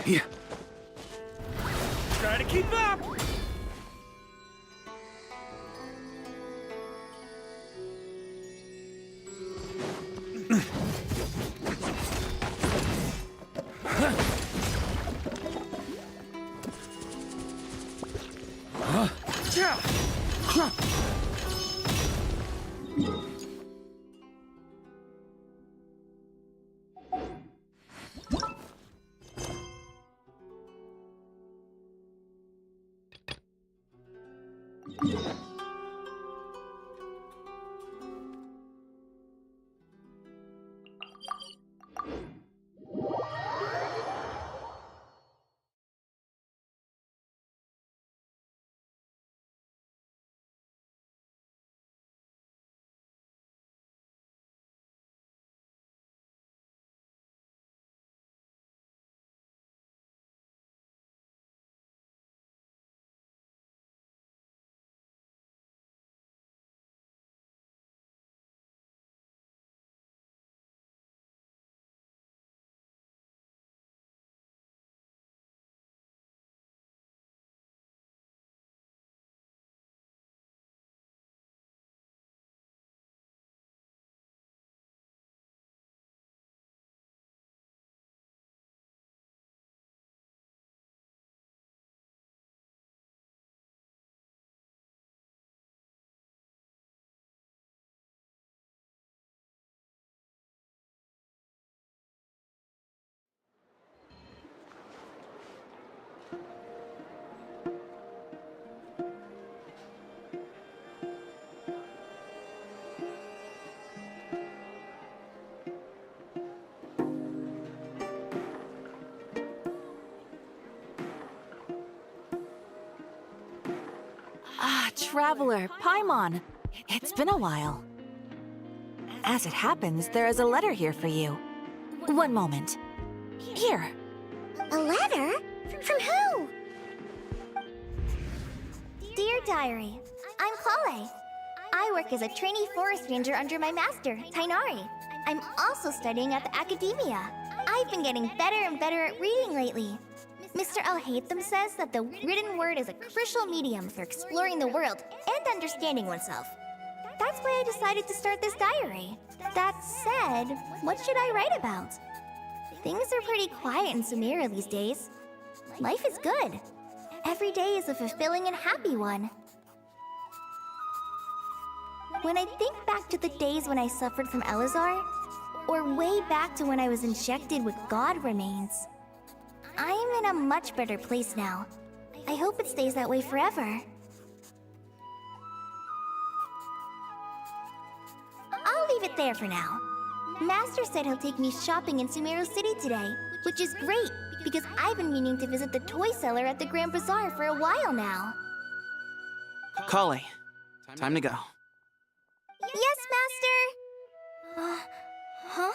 Yeah. Try to keep up! Traveler, Paimon. It's been a while. As it happens, there is a letter here for you. One moment. Here. A letter? From who? Dear Diary, I'm Chloe. I work as a trainee forest ranger under my master, Tainari. I'm also studying at the academia. I've been getting better and better at reading lately. Mr. Al-Haytham says that the written word is a crucial medium for exploring the world and understanding oneself. That's why I decided to start this diary. That said, what should I write about? Things are pretty quiet in Sumeru these days. Life is good. Every day is a fulfilling and happy one. When I think back to the days when I suffered from Elazar, or way back to when I was injected with God remains, I am in a much better place now. I hope it stays that way forever. I'll leave it there for now. Master said he'll take me shopping in Sumeru City today, which is great because I've been meaning to visit the toy seller at the Grand Bazaar for a while now. Kale, time to go. Yes, Master! Huh?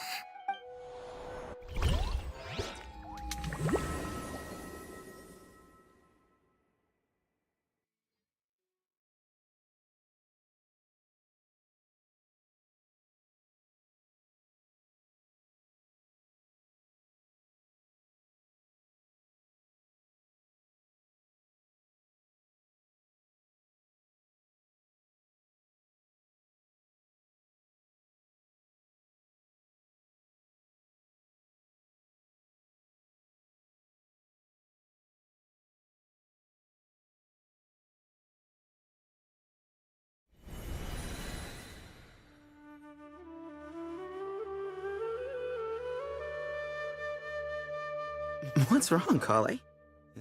What's wrong, Kale?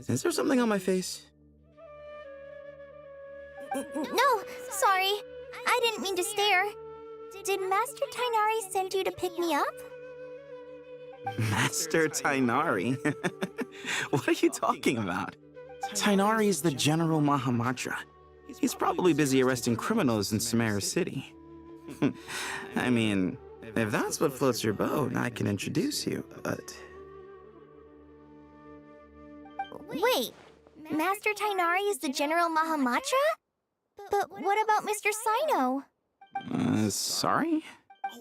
Is there something on my face? No, sorry. I didn't mean to stare. Did Master Tainari send you to pick me up? Master Tainari? What are you talking about? Tainari is the General Mahamatra. He's probably busy arresting criminals in Sumeru City. I mean, if that's what floats your boat, I can introduce you, but... Wait, Master Tainari is the General Mahamatra? But what about Mr. Sino? Sorry?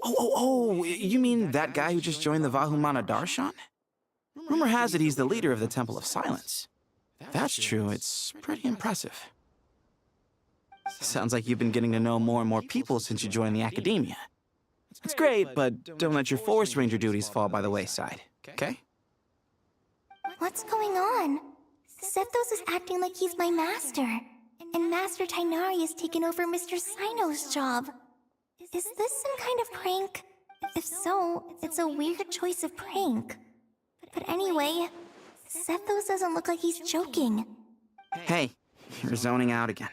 You mean that guy who just joined the Vahumana Darshan? Rumor has it he's the leader of the Temple of Silence. If that's true, it's pretty impressive. Sounds like you've been getting to know more and more people since you joined the academia. It's great, but don't let your Forest Ranger duties fall by the wayside, okay? What's going on? Sethos is acting like he's my master. And Master Tainari has taken over Mr. Sino's job. Is this some kind of prank? If so, it's a weird choice of prank. But anyway, Sethos doesn't look like he's joking. Hey, you're zoning out again.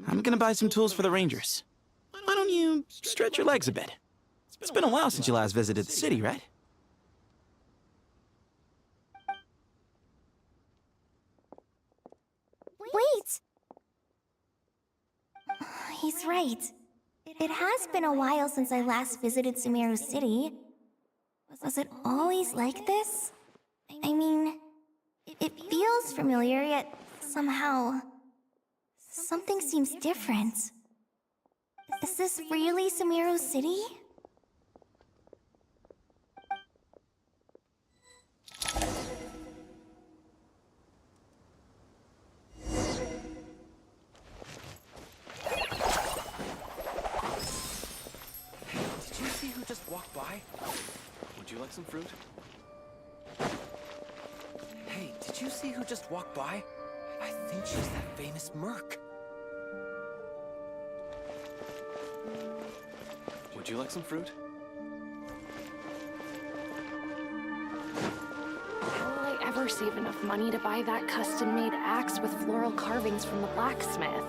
I'm gonna buy some tools for the Rangers. Why don't you stretch your legs a bit? It's been a while since you last visited the city, right? Wait! He's right. It has been a while since I last visited Sumeru City. Was it always like this? I mean, it feels familiar, yet somehow... something seems different. Is this really Sumeru City? Did you see who just walked by? Would you like some fruit? Hey, did you see who just walked by? I think she's that famous merc. Would you like some fruit? How will I ever save enough money to buy that custom-made axe with floral carvings from the blacksmith?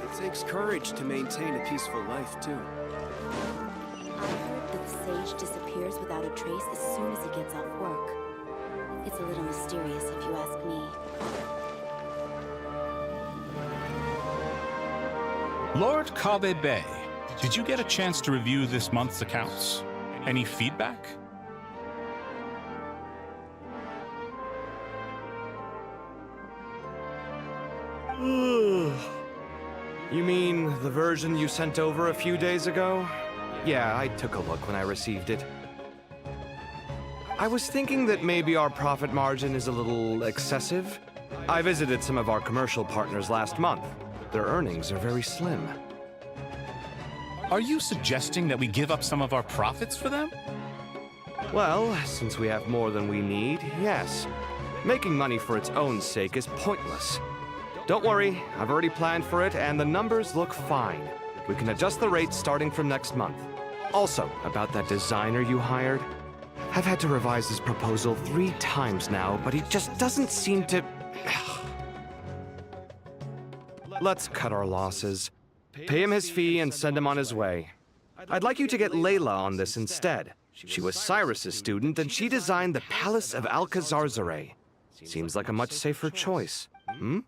It takes courage to maintain a peaceful life, too. I heard that the sage disappears without a trace as soon as he gets off work. It's a little mysterious, if you ask me. Lord Kabe Bay, did you get a chance to review this month's accounts? Any feedback? You mean the version you sent over a few days ago? Yeah, I took a look when I received it. I was thinking that maybe our profit margin is a little excessive. I visited some of our commercial partners last month. Their earnings are very slim. Are you suggesting that we give up some of our profits for them? Well, since we have more than we need, yes. Making money for its own sake is pointless. Don't worry, I've already planned for it, and the numbers look fine. We can adjust the rates starting from next month. Also, about that designer you hired, I've had to revise his proposal 3 times now, but he just doesn't seem to... Let's cut our losses. Pay him his fee and send him on his way. I'd like you to get Layla on this instead. She was Cyrus's student, and she designed the Palace of Alcazarzare. Seems like a much safer choice. Hmm?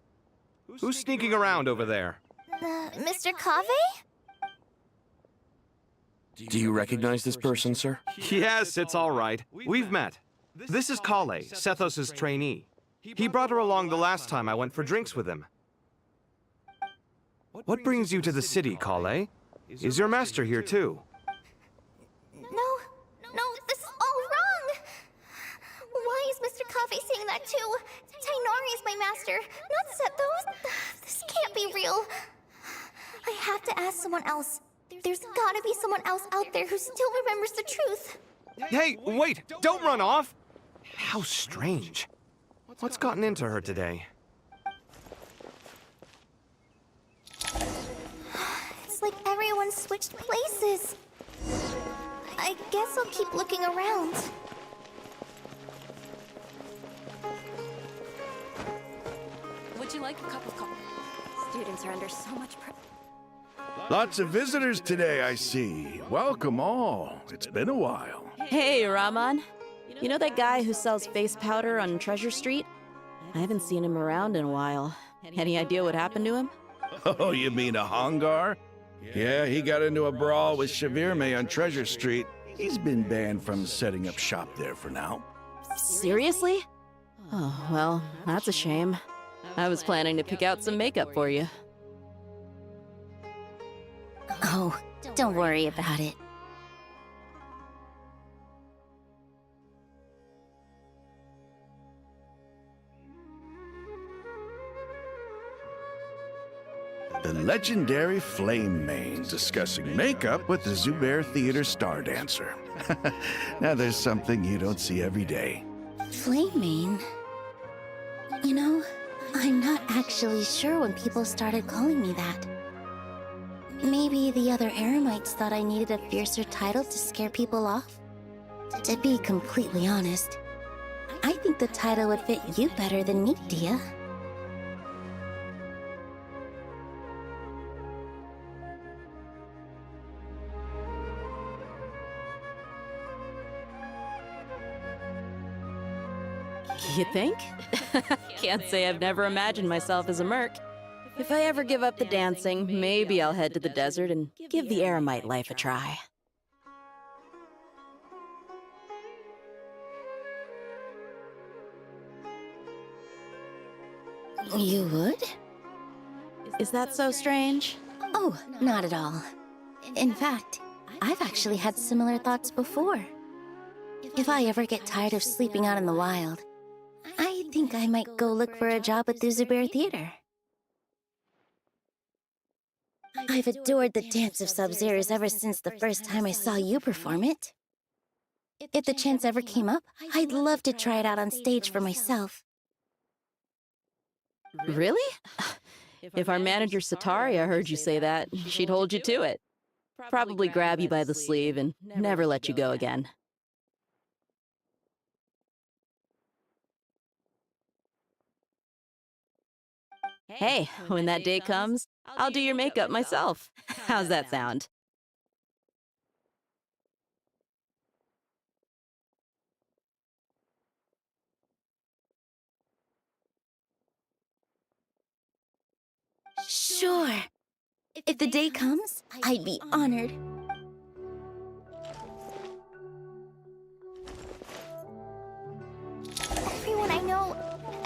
Who's sneaking around over there? Mr. Kave? Do you recognize this person, sir? Yes, it's all right. We've met. This is Kale, Sethos' trainee. He brought her along the last time I went for drinks with him. What brings you to the city, Kale? Is your master here too? No, this is all wrong! Why is Mr. Kave saying that too? Tainari is my master, not Sethos. This can't be real. I have to ask someone else. There's gotta be someone else out there who still remembers the truth. Hey, wait! Don't run off! How strange. What's gotten into her today? It's like everyone switched places. I guess I'll keep looking around. Would you like a cup of coffee? Students are under so much pressure. Lots of visitors today, I see. Welcome all. It's been a while. Hey, Rahman. You know that guy who sells face powder on Treasure Street? I haven't seen him around in a while. Any idea what happened to him? Oh, you mean a Hongar? Yeah, he got into a brawl with Shavirme on Treasure Street. He's been banned from setting up shop there for now. Seriously? Oh, well, that's a shame. I was planning to pick out some makeup for you. Oh, don't worry about it. The legendary Flame Mane discussing makeup with the Zubair Theater star dancer. Now there's something you don't see every day. Flame Mane? You know, I'm not actually sure when people started calling me that. Maybe the other Eremites thought I needed a fiercer title to scare people off? To be completely honest, I think the title would fit you better than me, Dia. You think? Can't say I've never imagined myself as a merc. If I ever give up the dancing, maybe I'll head to the desert and give the Eremite life a try. You would? Is that so strange? Oh, not at all. In fact, I've actually had similar thoughts before. If I ever get tired of sleeping out in the wild, I think I might go look for a job at the Zubair Theater. I've adored the dance of Sub-Zeros ever since the first time I saw you perform it. If the chance ever came up, I'd love to try it out on stage for myself. Really? If our manager Sataria heard you say that, she'd hold you to it. Probably grab you by the sleeve and never let you go again. Hey, when that day comes, I'll do your makeup myself. How's that sound? Sure. If the day comes, I'd be honored. Everyone I know,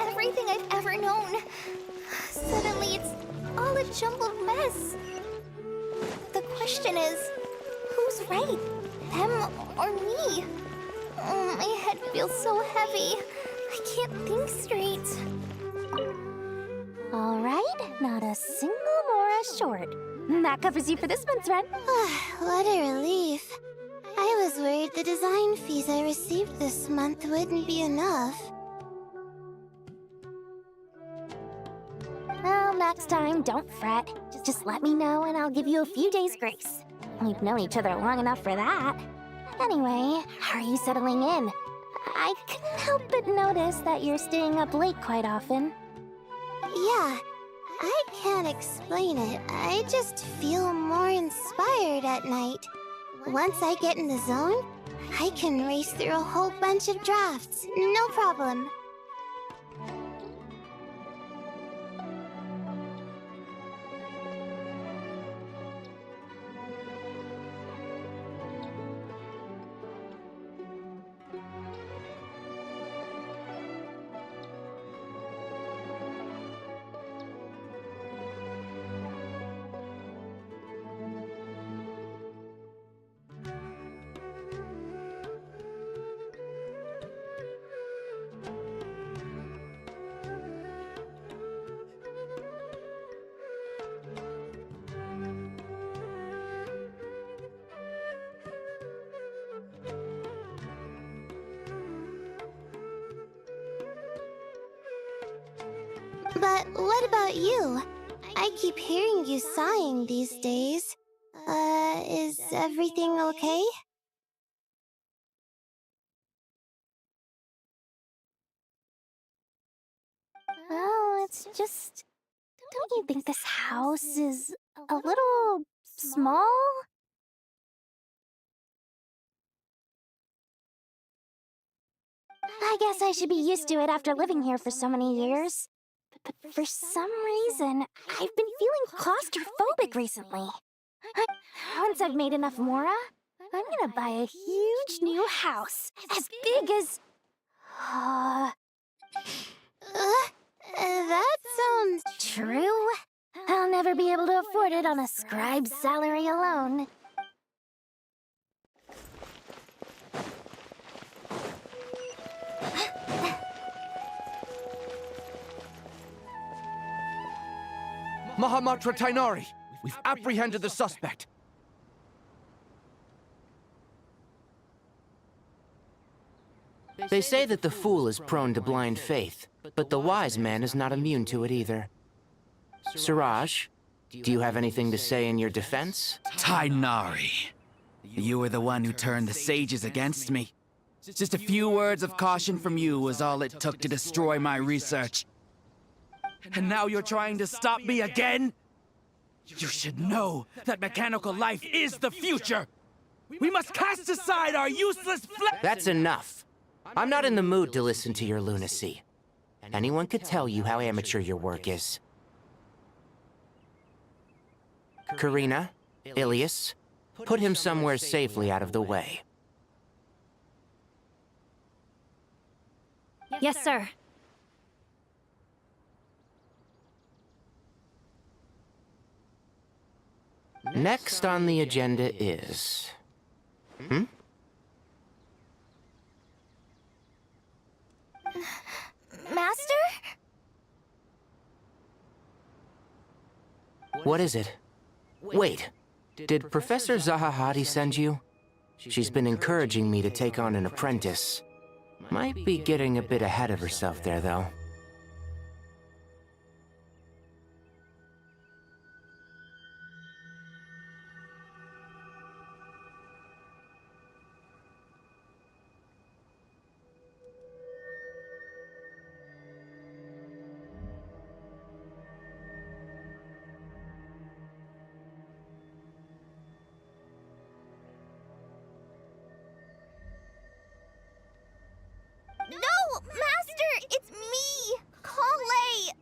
everything I've ever known. Suddenly it's all a jumbled mess. The question is, who's right? Them or me? Oh, my head feels so heavy. I can't think straight. All right, not a single Mora short. That covers you for this month's rent. What a relief. I was worried the design fees I received this month wouldn't be enough. Well, next time, don't fret. Just let me know and I'll give you a few days' grace. We've known each other long enough for that. Anyway, how are you settling in? I couldn't help but notice that you're staying up late quite often. Yeah, I can't explain it. I just feel more inspired at night. Once I get in the zone, I can race through a whole bunch of drafts, no problem. But what about you? I keep hearing you sighing these days. Is everything okay? Well, it's just... Don't you think this house is a little small? I guess I should be used to it after living here for so many years. But for some reason, I've been feeling claustrophobic recently. Once I've made enough Mora, I'm gonna buy a huge new house, as big as... That sounds... True. I'll never be able to afford it on a scribe's salary alone. Mahamatra Tainari! We've apprehended the suspect! They say that the fool is prone to blind faith, but the wise man is not immune to it either. Suraj, do you have anything to say in your defense? Tainari, you were the one who turned the sages against me. Just a few words of caution from you was all it took to destroy my research. And now you're trying to stop me again? You should know that mechanical life is the future! We must cast aside our useless flesh! That's enough. I'm not in the mood to listen to your lunacy. Anyone could tell you how amateur your work is. Karina, Ilias, put him somewhere safely out of the way. Yes, sir. Next on the agenda is... Master? What is it? Wait, did Professor Zahahati send you? She's been encouraging me to take on an apprentice. Might be getting a bit ahead of herself there, though. No! Master! It's me! Kale!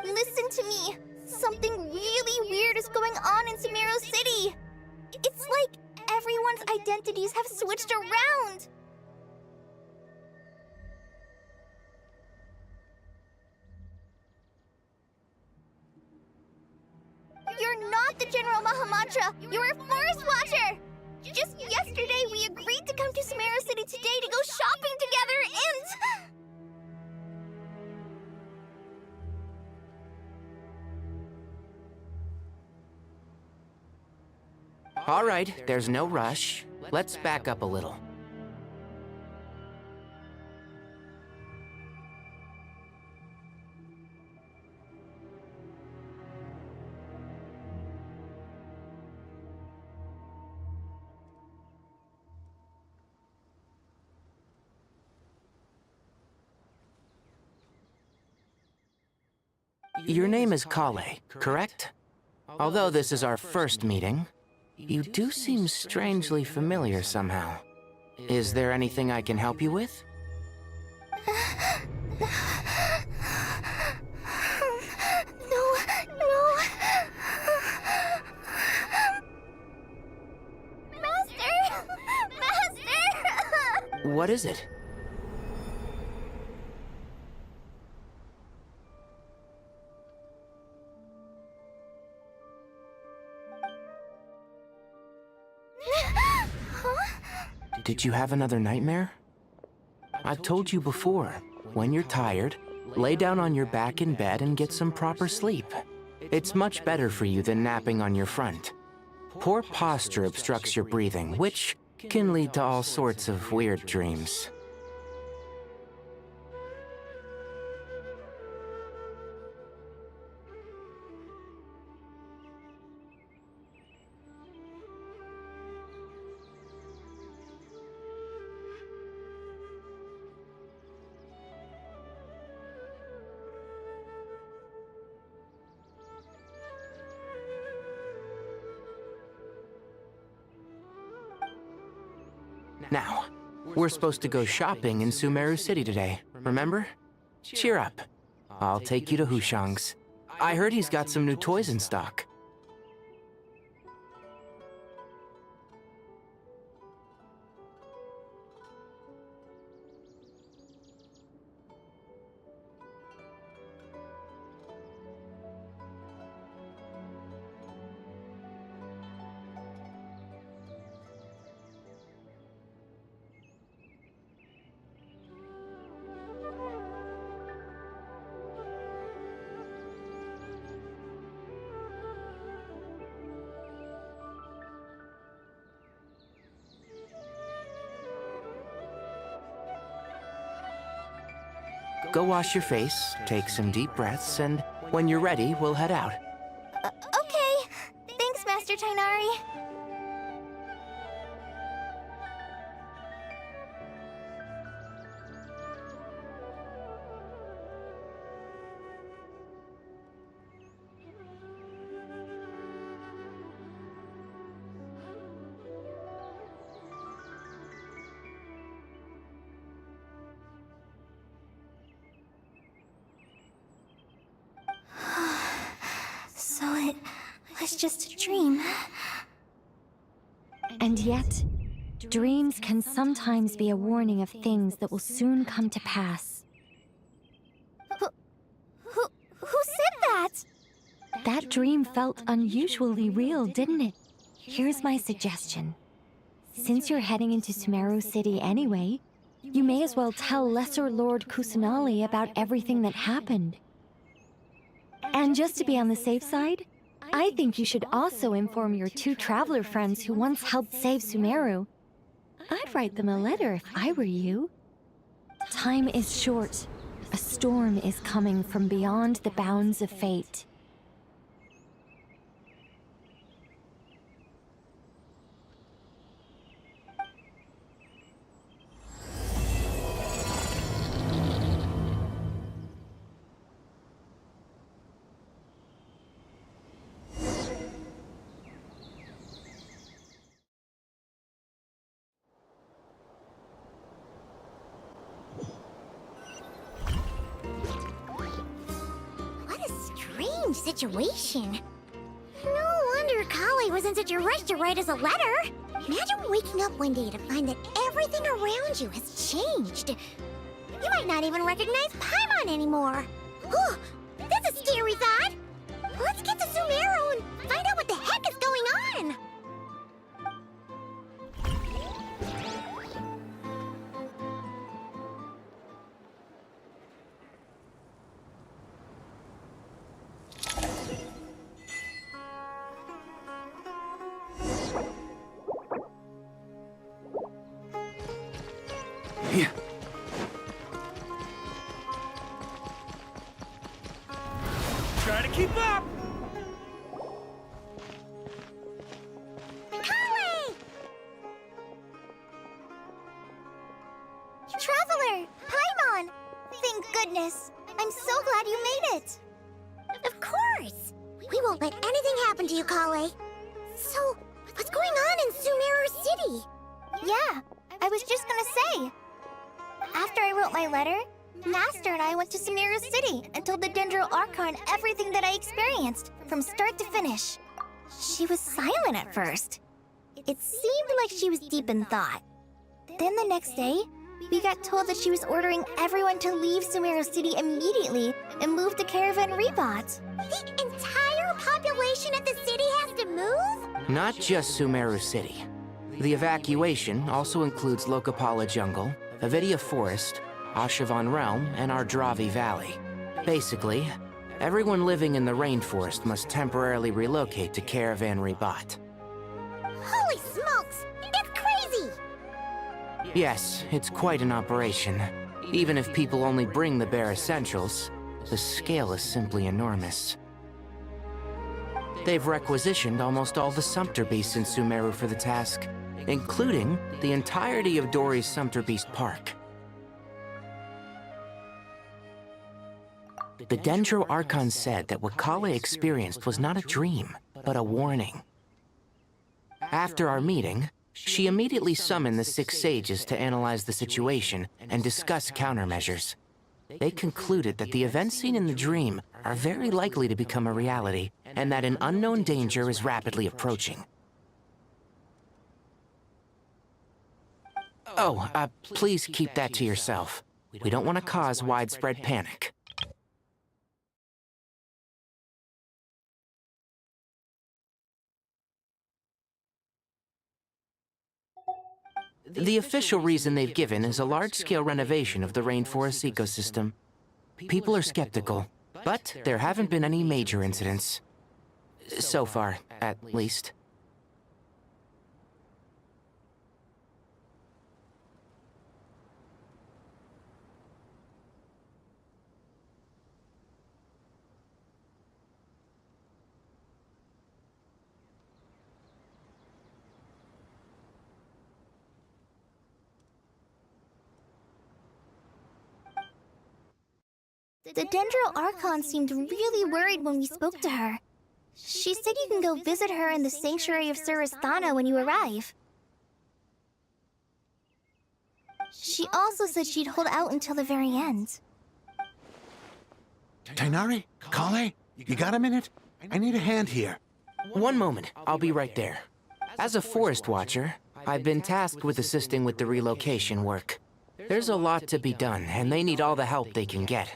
Listen to me. Something really weird is going on in Sumeru City. It's like everyone's identities have switched around. You're not the General Mahamatra. You're a Forest Watcher. Just yesterday, we agreed to come to Sumeru City today to go shopping together and... All right, there's no rush. Let's back up a little. Your name is Kale, correct? Although this is our first meeting, you do seem strangely familiar somehow. Is there anything I can help you with? No. Master! What is it? Did you have another nightmare? I've told you before, when you're tired, lay down on your back in bed and get some proper sleep. It's much better for you than napping on your front. Poor posture obstructs your breathing, which can lead to all sorts of weird dreams. Now, we're supposed to go shopping in Sumeru City today, remember? Cheer up. I'll take you to Hushang's. I heard he's got some new toys in stock. Go wash your face, take some deep breaths, and when you're ready, we'll head out. Okay. Thanks, Master Tainari. So it was just a dream. And yet, dreams can sometimes be a warning of things that will soon come to pass. Who said that? That dream felt unusually real, didn't it? Here's my suggestion. Since you're heading into Sumeru City anyway, you may as well tell Lesser Lord Kusanali about everything that happened. And just to be on the safe side, I think you should also inform your two traveler friends who once helped save Sumeru. I'd write them a letter if I were you. Time is short. A storm is coming from beyond the bounds of fate. Situation. No wonder Kale was in such a rush to write us a letter. Imagine waking up one day to find that everything around you has changed. You might not even recognize Paimon anymore. Oh, that's a scary thought. Let's get to Sumeru and find out what the heck is going on. Here. Try to keep up! Kale! Traveler! Paimon! Thank goodness. I'm so glad you made it. Of course! We won't let anything happen to you, Kale. So, what's going on in Sumeru City? Yeah, I was just gonna say. After I wrote my letter, Master and I went to Sumeru City and told the Dendro Archon everything that I experienced, from start to finish. She was silent at first. It seemed like she was deep in thought. Then the next day, we got told that she was ordering everyone to leave Sumeru City immediately and move to Caravan Rebot. The entire population of the city has to move? Not just Sumeru City. The evacuation also includes Lokapala Jungle, Avidia Forest, Ashavan Realm, and Ardravi Valley. Basically, everyone living in the rainforest must temporarily relocate to Caravan Ribat. Holy smokes! That's crazy! Yes, it's quite an operation. Even if people only bring the bare essentials, the scale is simply enormous. They've requisitioned almost all the Sumpter Beasts in Sumeru for the task, including the entirety of Dory's Sumpter Beast Park. The Dendro Archon said that what Kale experienced was not a dream, but a warning. After our meeting, she immediately summoned the 6 sages to analyze the situation and discuss countermeasures. They concluded that the events seen in the dream are very likely to become a reality, and that an unknown danger is rapidly approaching. Oh, please keep that to yourself. We don't want to cause widespread panic. The official reason they've given is a large-scale renovation of the rainforest ecosystem. People are skeptical, but there haven't been any major incidents. So far, at least. The Dendro Archon seemed really worried when we spoke to her. She said you can go visit her in the Sanctuary of Surasthana when you arrive. She also said she'd hold out until the very end. Tighnari? Kale? You got a minute? I need a hand here. One moment, I'll be right there. As a forest watcher, I've been tasked with assisting with the relocation work. There's a lot to be done, and they need all the help they can get.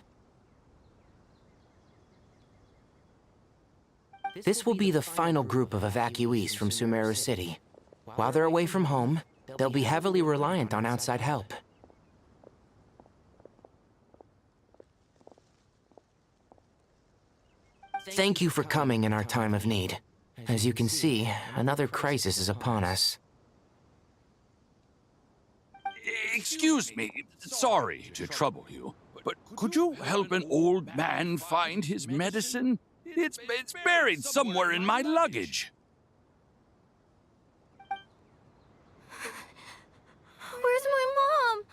This will be the final group of evacuees from Sumeru City. While they're away from home, they'll be heavily reliant on outside help. Thank you for coming in our time of need. As you can see, another crisis is upon us. Excuse me, sorry to trouble you, but could you help an old man find his medicine? It's buried somewhere in my luggage. Where's my mom?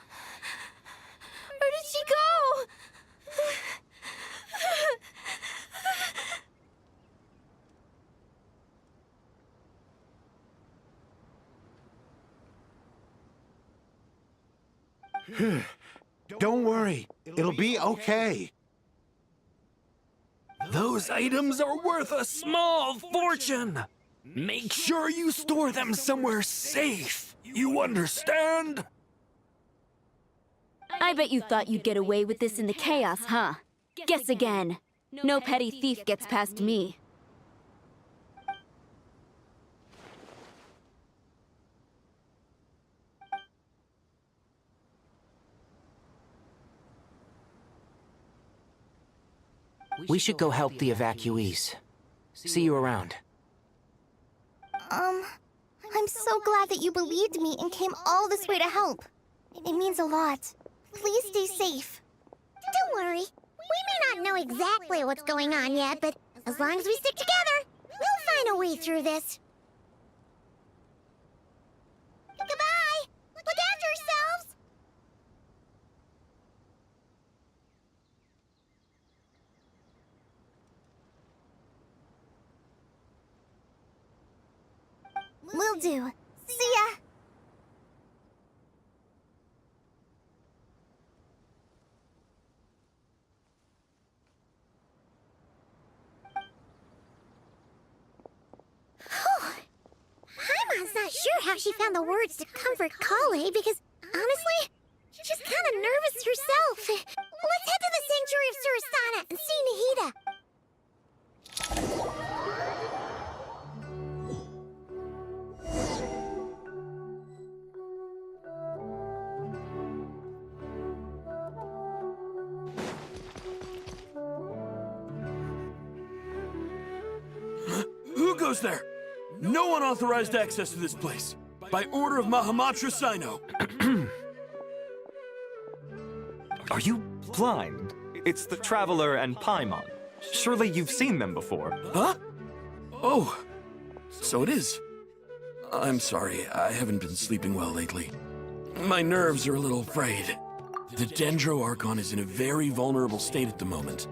Where did she go? Don't worry, it'll be okay. Those items are worth a small fortune. Make sure you store them somewhere safe. You understand? I bet you thought you'd get away with this in the chaos, huh? Guess again. No petty thief gets past me. We should go help the evacuees. See you around. I'm so glad that you believed me and came all this way to help. It means a lot. Please stay safe. Don't worry. We may not know exactly what's going on yet, but as long as we stick together, we'll find a way through this. Goodbye! Look after yourselves! Will do. See ya! Paimon's not sure how she found the words to comfort Kale because, honestly, she's kind of nervous herself. Let's head to the Sanctuary of Surasthana and see Nahida. goes there? No unauthorized access to this place. By order of Mahamatra Sino. Are you blind? It's the Traveler and Paimon. Surely you've seen them before. Huh? Oh, so it is. I'm sorry, I haven't been sleeping well lately. My nerves are a little frayed. The Dendro Archon is in a very vulnerable state at the moment.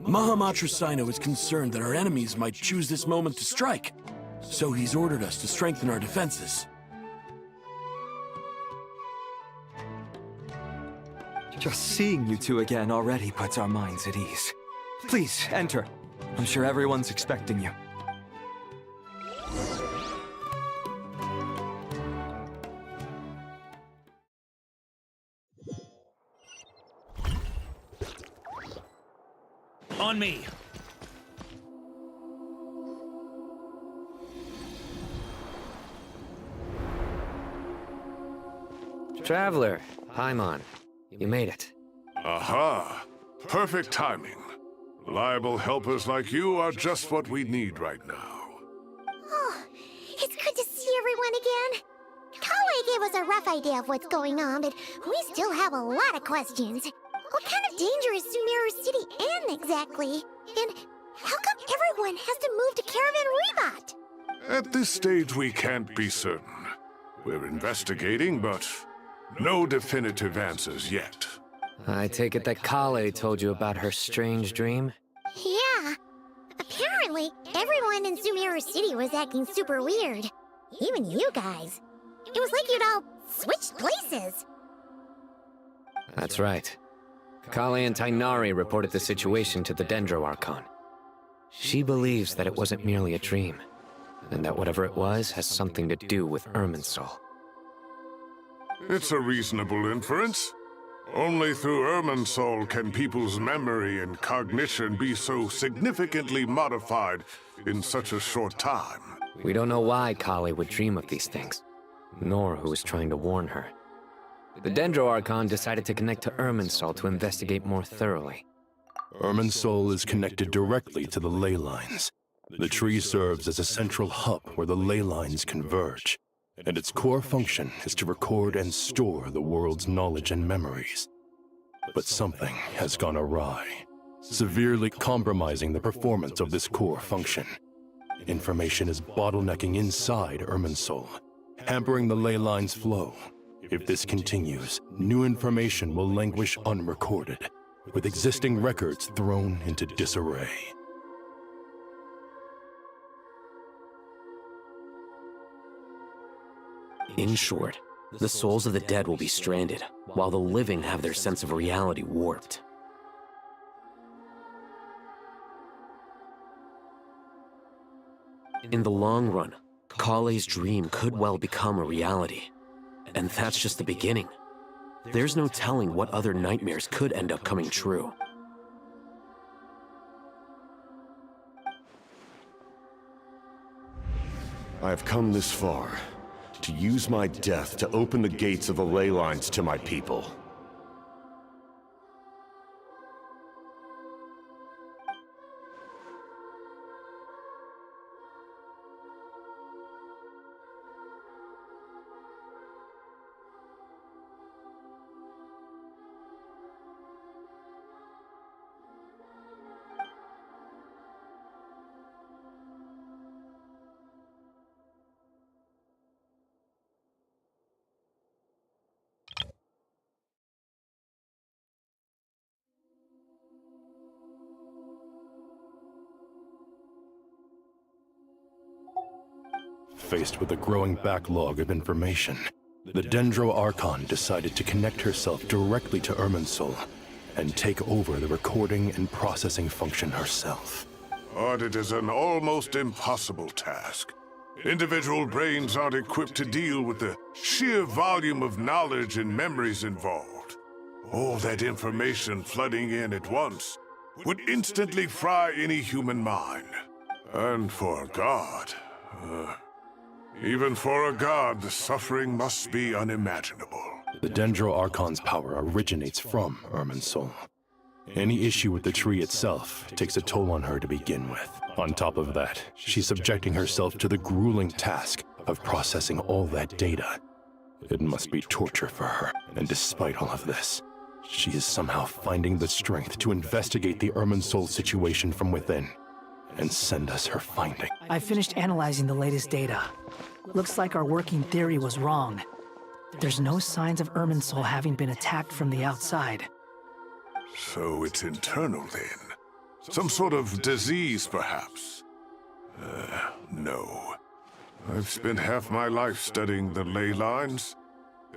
Mahamatra Sino is concerned that our enemies might choose this moment to strike, so he's ordered us to strengthen our defenses. Just seeing you two again already puts our minds at ease. Please, enter. I'm sure everyone's expecting you. On me. Traveler, Paimon, you made it. Aha! Perfect timing. Reliable helpers like you are just what we need right now. Oh, it's good to see everyone again. Kale gave us a rough idea of what's going on, but we still have a lot of questions. What kind of danger is Sumeru City in exactly? And how come everyone has to move to Caravan Reebot? At this stage, we can't be certain. We're investigating, but no definitive answers yet. I take it that Kale told you about her strange dream? Yeah. Apparently, everyone in Sumeru City was acting super weird. Even you guys. It was like you'd all switched places. That's right. Kale and Tainari reported the situation to the Dendro Archon. She believes that it wasn't merely a dream, and that whatever it was has something to do with Irminsul. It's a reasonable inference. Only through Irminsul can people's memory and cognition be so significantly modified in such a short time. We don't know why Kale would dream of these things, nor who is trying to warn her. The Dendro Archon decided to connect to Irminsul to investigate more thoroughly. Irminsul is connected directly to the ley lines. The tree serves as a central hub where the ley lines converge, and its core function is to record and store the world's knowledge and memories. But something has gone awry, severely compromising the performance of this core function. Information is bottlenecking inside Irminsul, hampering the ley lines' flow. If this continues, new information will languish unrecorded, with existing records thrown into disarray. In short, the souls of the dead will be stranded, while the living have their sense of reality warped. In the long run, Kale's dream could well become a reality. And that's just the beginning. There's no telling what other nightmares could end up coming true. I have come this far, to use my death to open the gates of the ley lines to my people. Faced with a growing backlog of information, the Dendro Archon decided to connect herself directly to Irminsul and take over the recording and processing function herself. But it is an almost impossible task. Individual brains aren't equipped to deal with the sheer volume of knowledge and memories involved. All that information flooding in at once would instantly fry any human mind. And for a god, even for a god, the suffering must be unimaginable. The Dendro Archon's power originates from Irminsul. Any issue with the tree itself takes a toll on her to begin with. On top of that, she's subjecting herself to the grueling task of processing all that data. It must be torture for her, and despite all of this, she is somehow finding the strength to investigate the Irminsul situation from within and send us her finding. I finished analyzing the latest data. Looks like our working theory was wrong. There's no signs of Irminsul having been attacked from the outside. So it's internal then? Some sort of disease, perhaps? No. I've spent half my life studying the ley lines.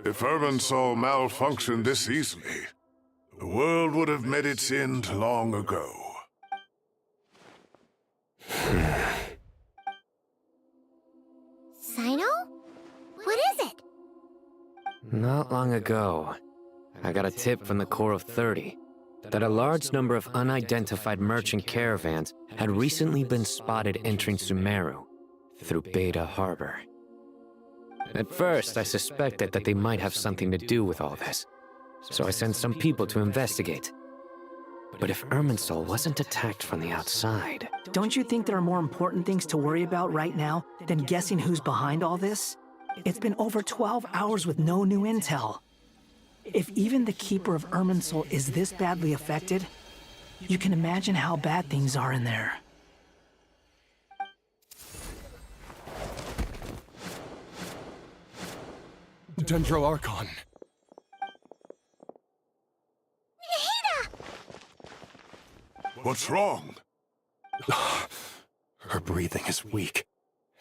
If Irminsul malfunctioned this easily, the world would have met its end long ago. Sino? What is it? Not long ago, I got a tip from the Corps of 30 that a large number of unidentified merchant caravans had recently been spotted entering Sumeru through Beta Harbor. At first, I suspected that they might have something to do with all this, so I sent some people to investigate. But if Irminsul wasn't attacked from the outside... Don't you think there are more important things to worry about right now than guessing who's behind all this? It's been over 12 hours with no new intel. If even the Keeper of Irminsul is this badly affected, you can imagine how bad things are in there. Dendro Archon. What's wrong? Her breathing is weak,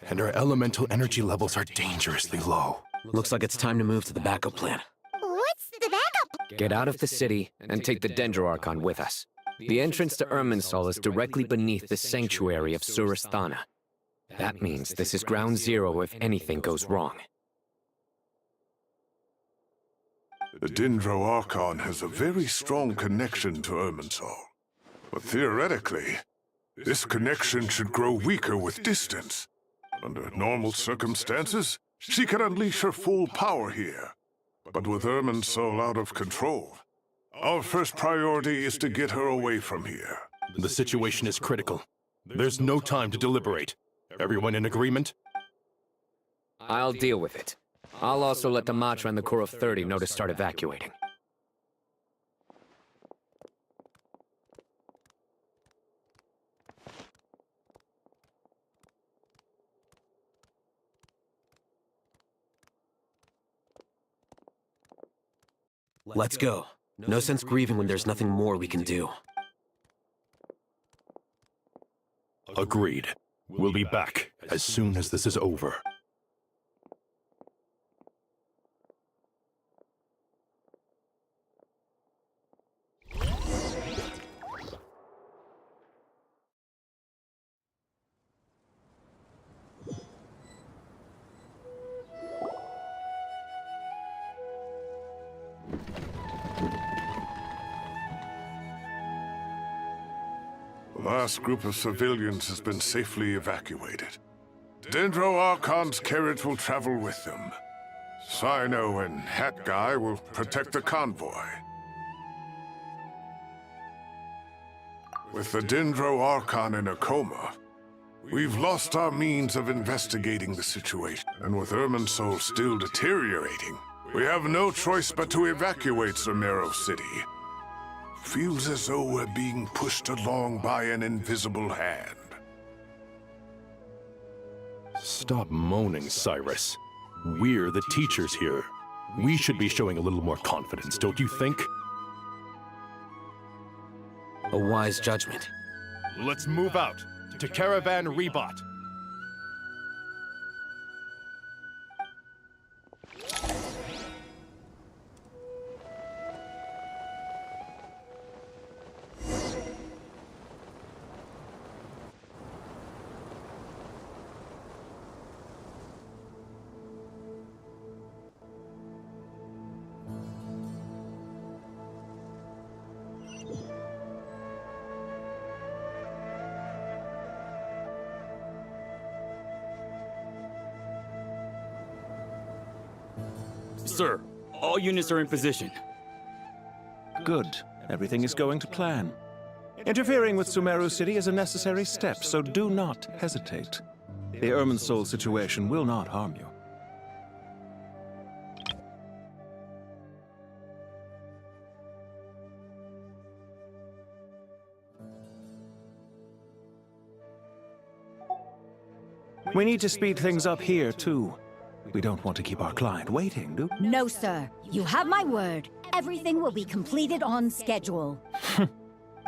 and her elemental energy levels are dangerously low. Looks like it's time to move to the backup plan. What's the backup? Get out of the city and take the Dendro Archon with us. The entrance to Irminsul is directly beneath the sanctuary of Surasthana. That means this is ground zero if anything goes wrong. The Dendro Archon has a very strong connection to Irminsul. But theoretically, this connection should grow weaker with distance. Under normal circumstances, she can unleash her full power here. But with Irminsul out of control, our first priority is to get her away from here. The situation is critical. There's no time to deliberate. Everyone in agreement? I'll deal with it. I'll also let the Matra and the Corps of 30 know to start evacuating. Let's go. No sense grieving when there's nothing more we can do. Agreed. We'll be back as soon as this is over. The last group of civilians has been safely evacuated. Dendro Archon's carriage will travel with them. Sino and Hat Guy will protect the convoy. With the Dendro Archon in a coma, we've lost our means of investigating the situation. And with Irminsul still deteriorating, we have no choice but to evacuate Sumeru City. Feels as though we're being pushed along by an invisible hand. Stop moaning, Cyrus. We're the teachers here. We should be showing a little more confidence, don't you think? A wise judgment. Let's move out to Caravan Rebot. Sir, all units are in position. Good. Everything is going to plan. Interfering with Sumeru City is a necessary step, so do not hesitate. The Irminsul situation will not harm you. We need to speed things up here, too. We don't want to keep our client waiting, do we? No, sir. You have my word. Everything will be completed on schedule.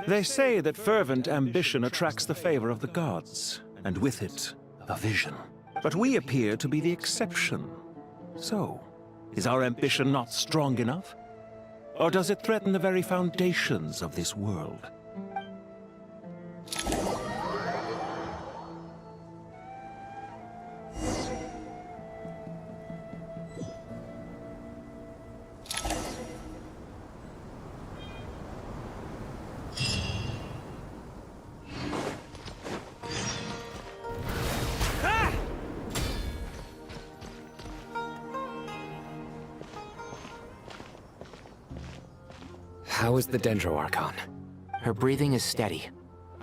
They say that fervent ambition attracts the favor of the gods, and with it, a vision. But we appear to be the exception. So, is our ambition not strong enough? Or does it threaten the very foundations of this world? How is the Dendro Archon? Her breathing is steady.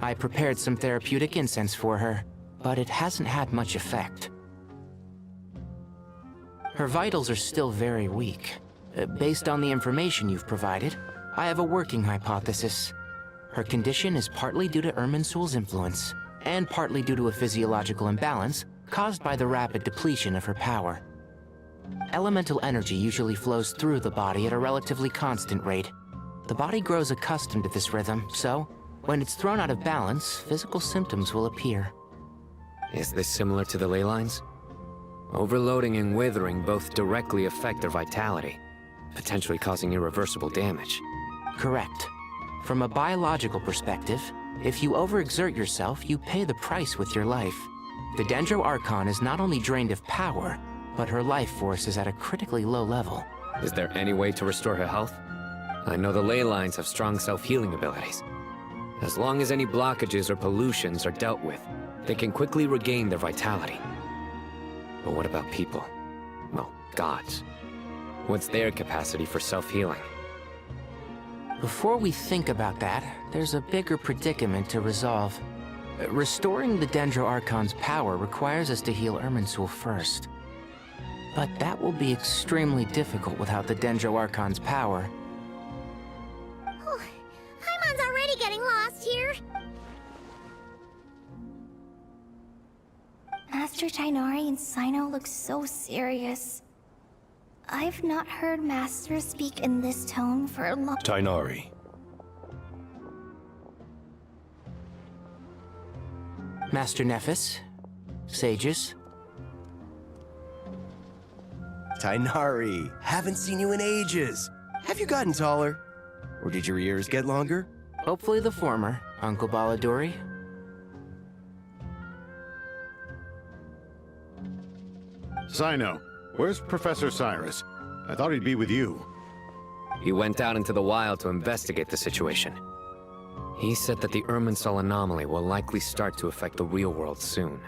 I prepared some therapeutic incense for her, but it hasn't had much effect. Her vitals are still very weak. Based on the information you've provided, I have a working hypothesis. Her condition is partly due to Irminsul's influence, and partly due to a physiological imbalance caused by the rapid depletion of her power. Elemental energy usually flows through the body at a relatively constant rate. The body grows accustomed to this rhythm, so when it's thrown out of balance, physical symptoms will appear. Is this similar to the ley lines? Overloading and withering both directly affect their vitality, potentially causing irreversible damage. Correct. From a biological perspective, if you overexert yourself, you pay the price with your life. The Dendro Archon is not only drained of power, but her life force is at a critically low level. Is there any way to restore her health? I know the ley lines have strong self-healing abilities. As long as any blockages or pollutions are dealt with, they can quickly regain their vitality. But what about people? Well, gods. What's their capacity for self-healing? Before we think about that, there's a bigger predicament to resolve. Restoring the Dendro Archon's power requires us to heal Irminsul first. But that will be extremely difficult without the Dendro Archon's power. Paimon's already getting lost here. Master Tainari and Sino look so serious. I've not heard Master speak in this tone for a long... Tainari. Master Nephis, sages. Tainari, haven't seen you in ages. Have you gotten taller? Or did your ears get longer? Hopefully the former, Uncle Baladuri. Sino, where's Professor Cyrus? I thought he'd be with you. He went out into the wild to investigate the situation. He said that the Irminsul anomaly will likely start to affect the real world soon.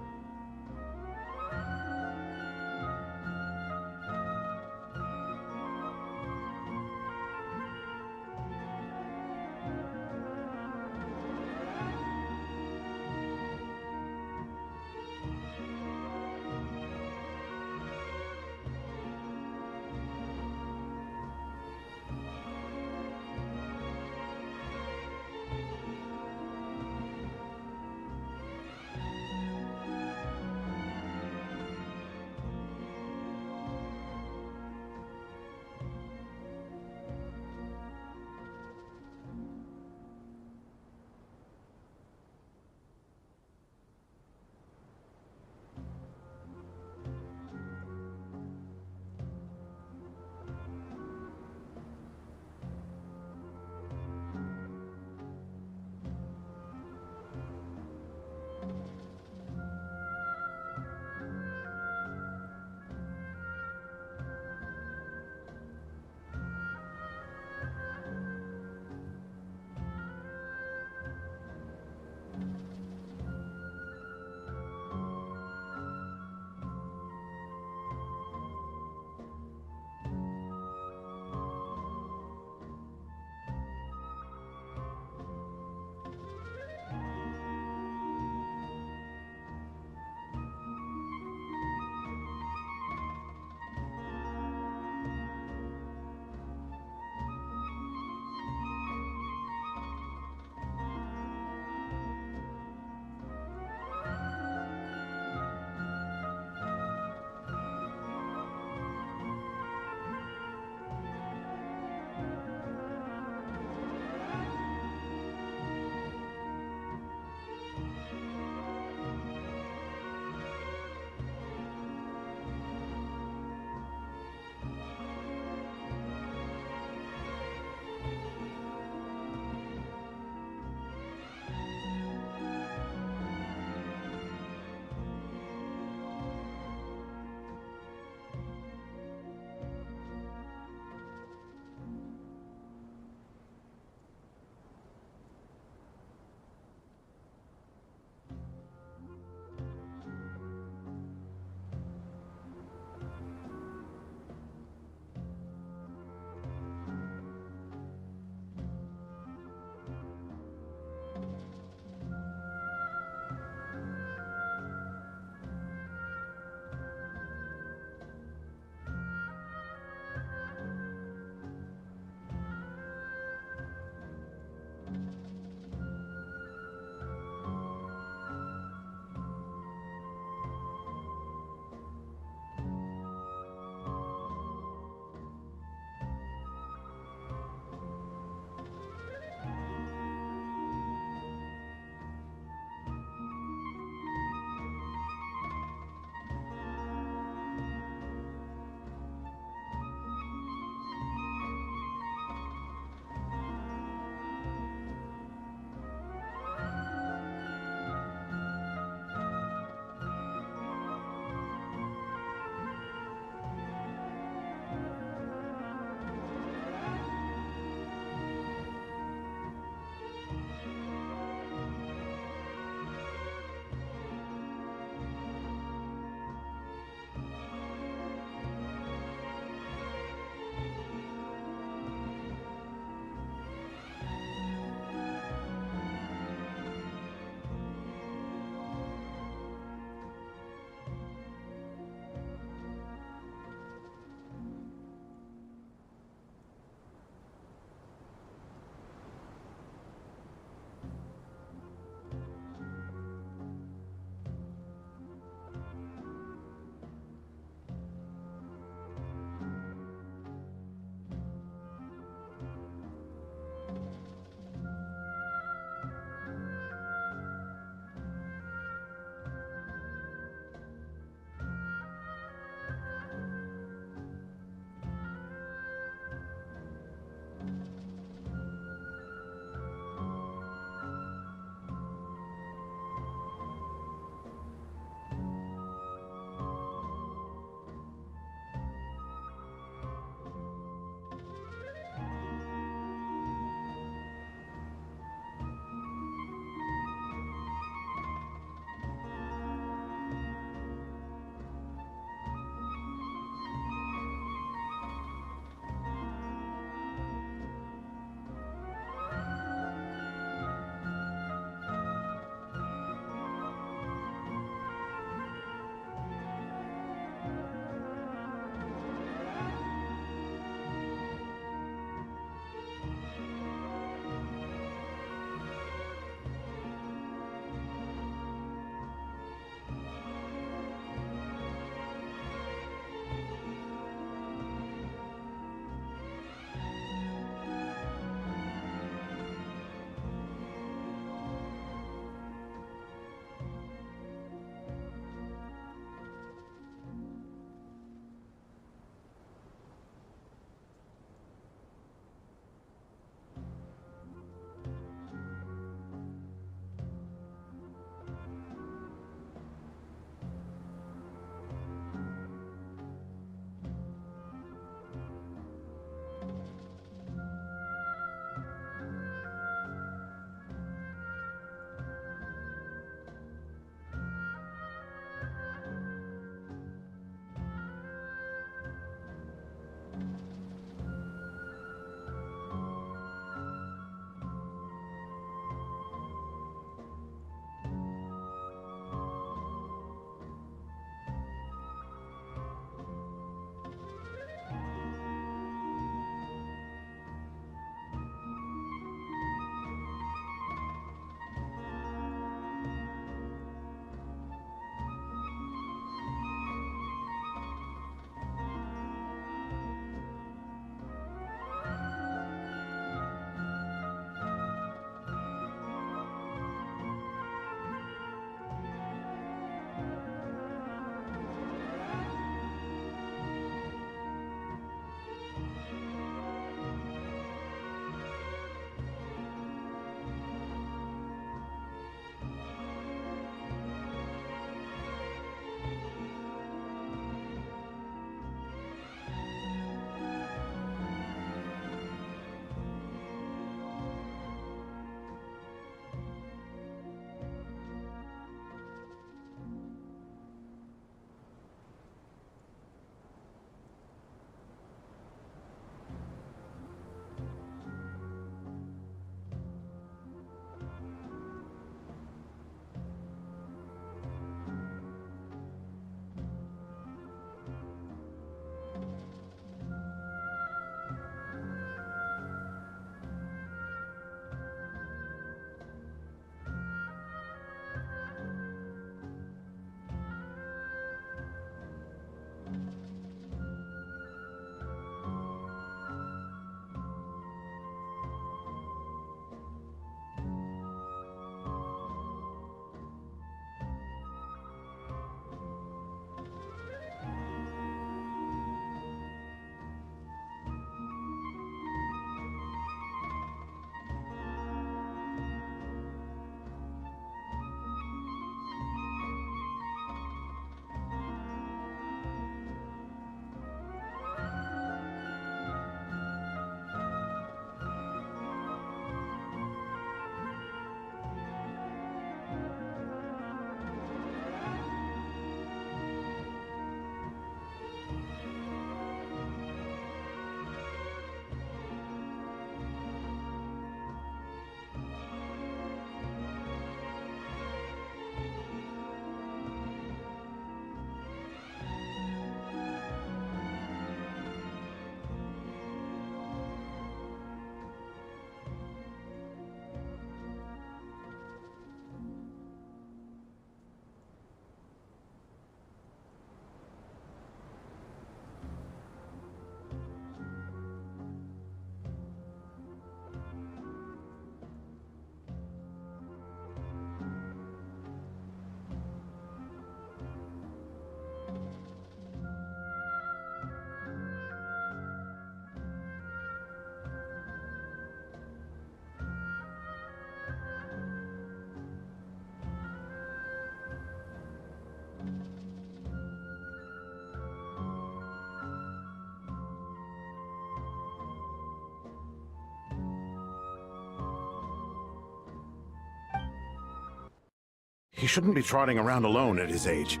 He shouldn't be trotting around alone at his age.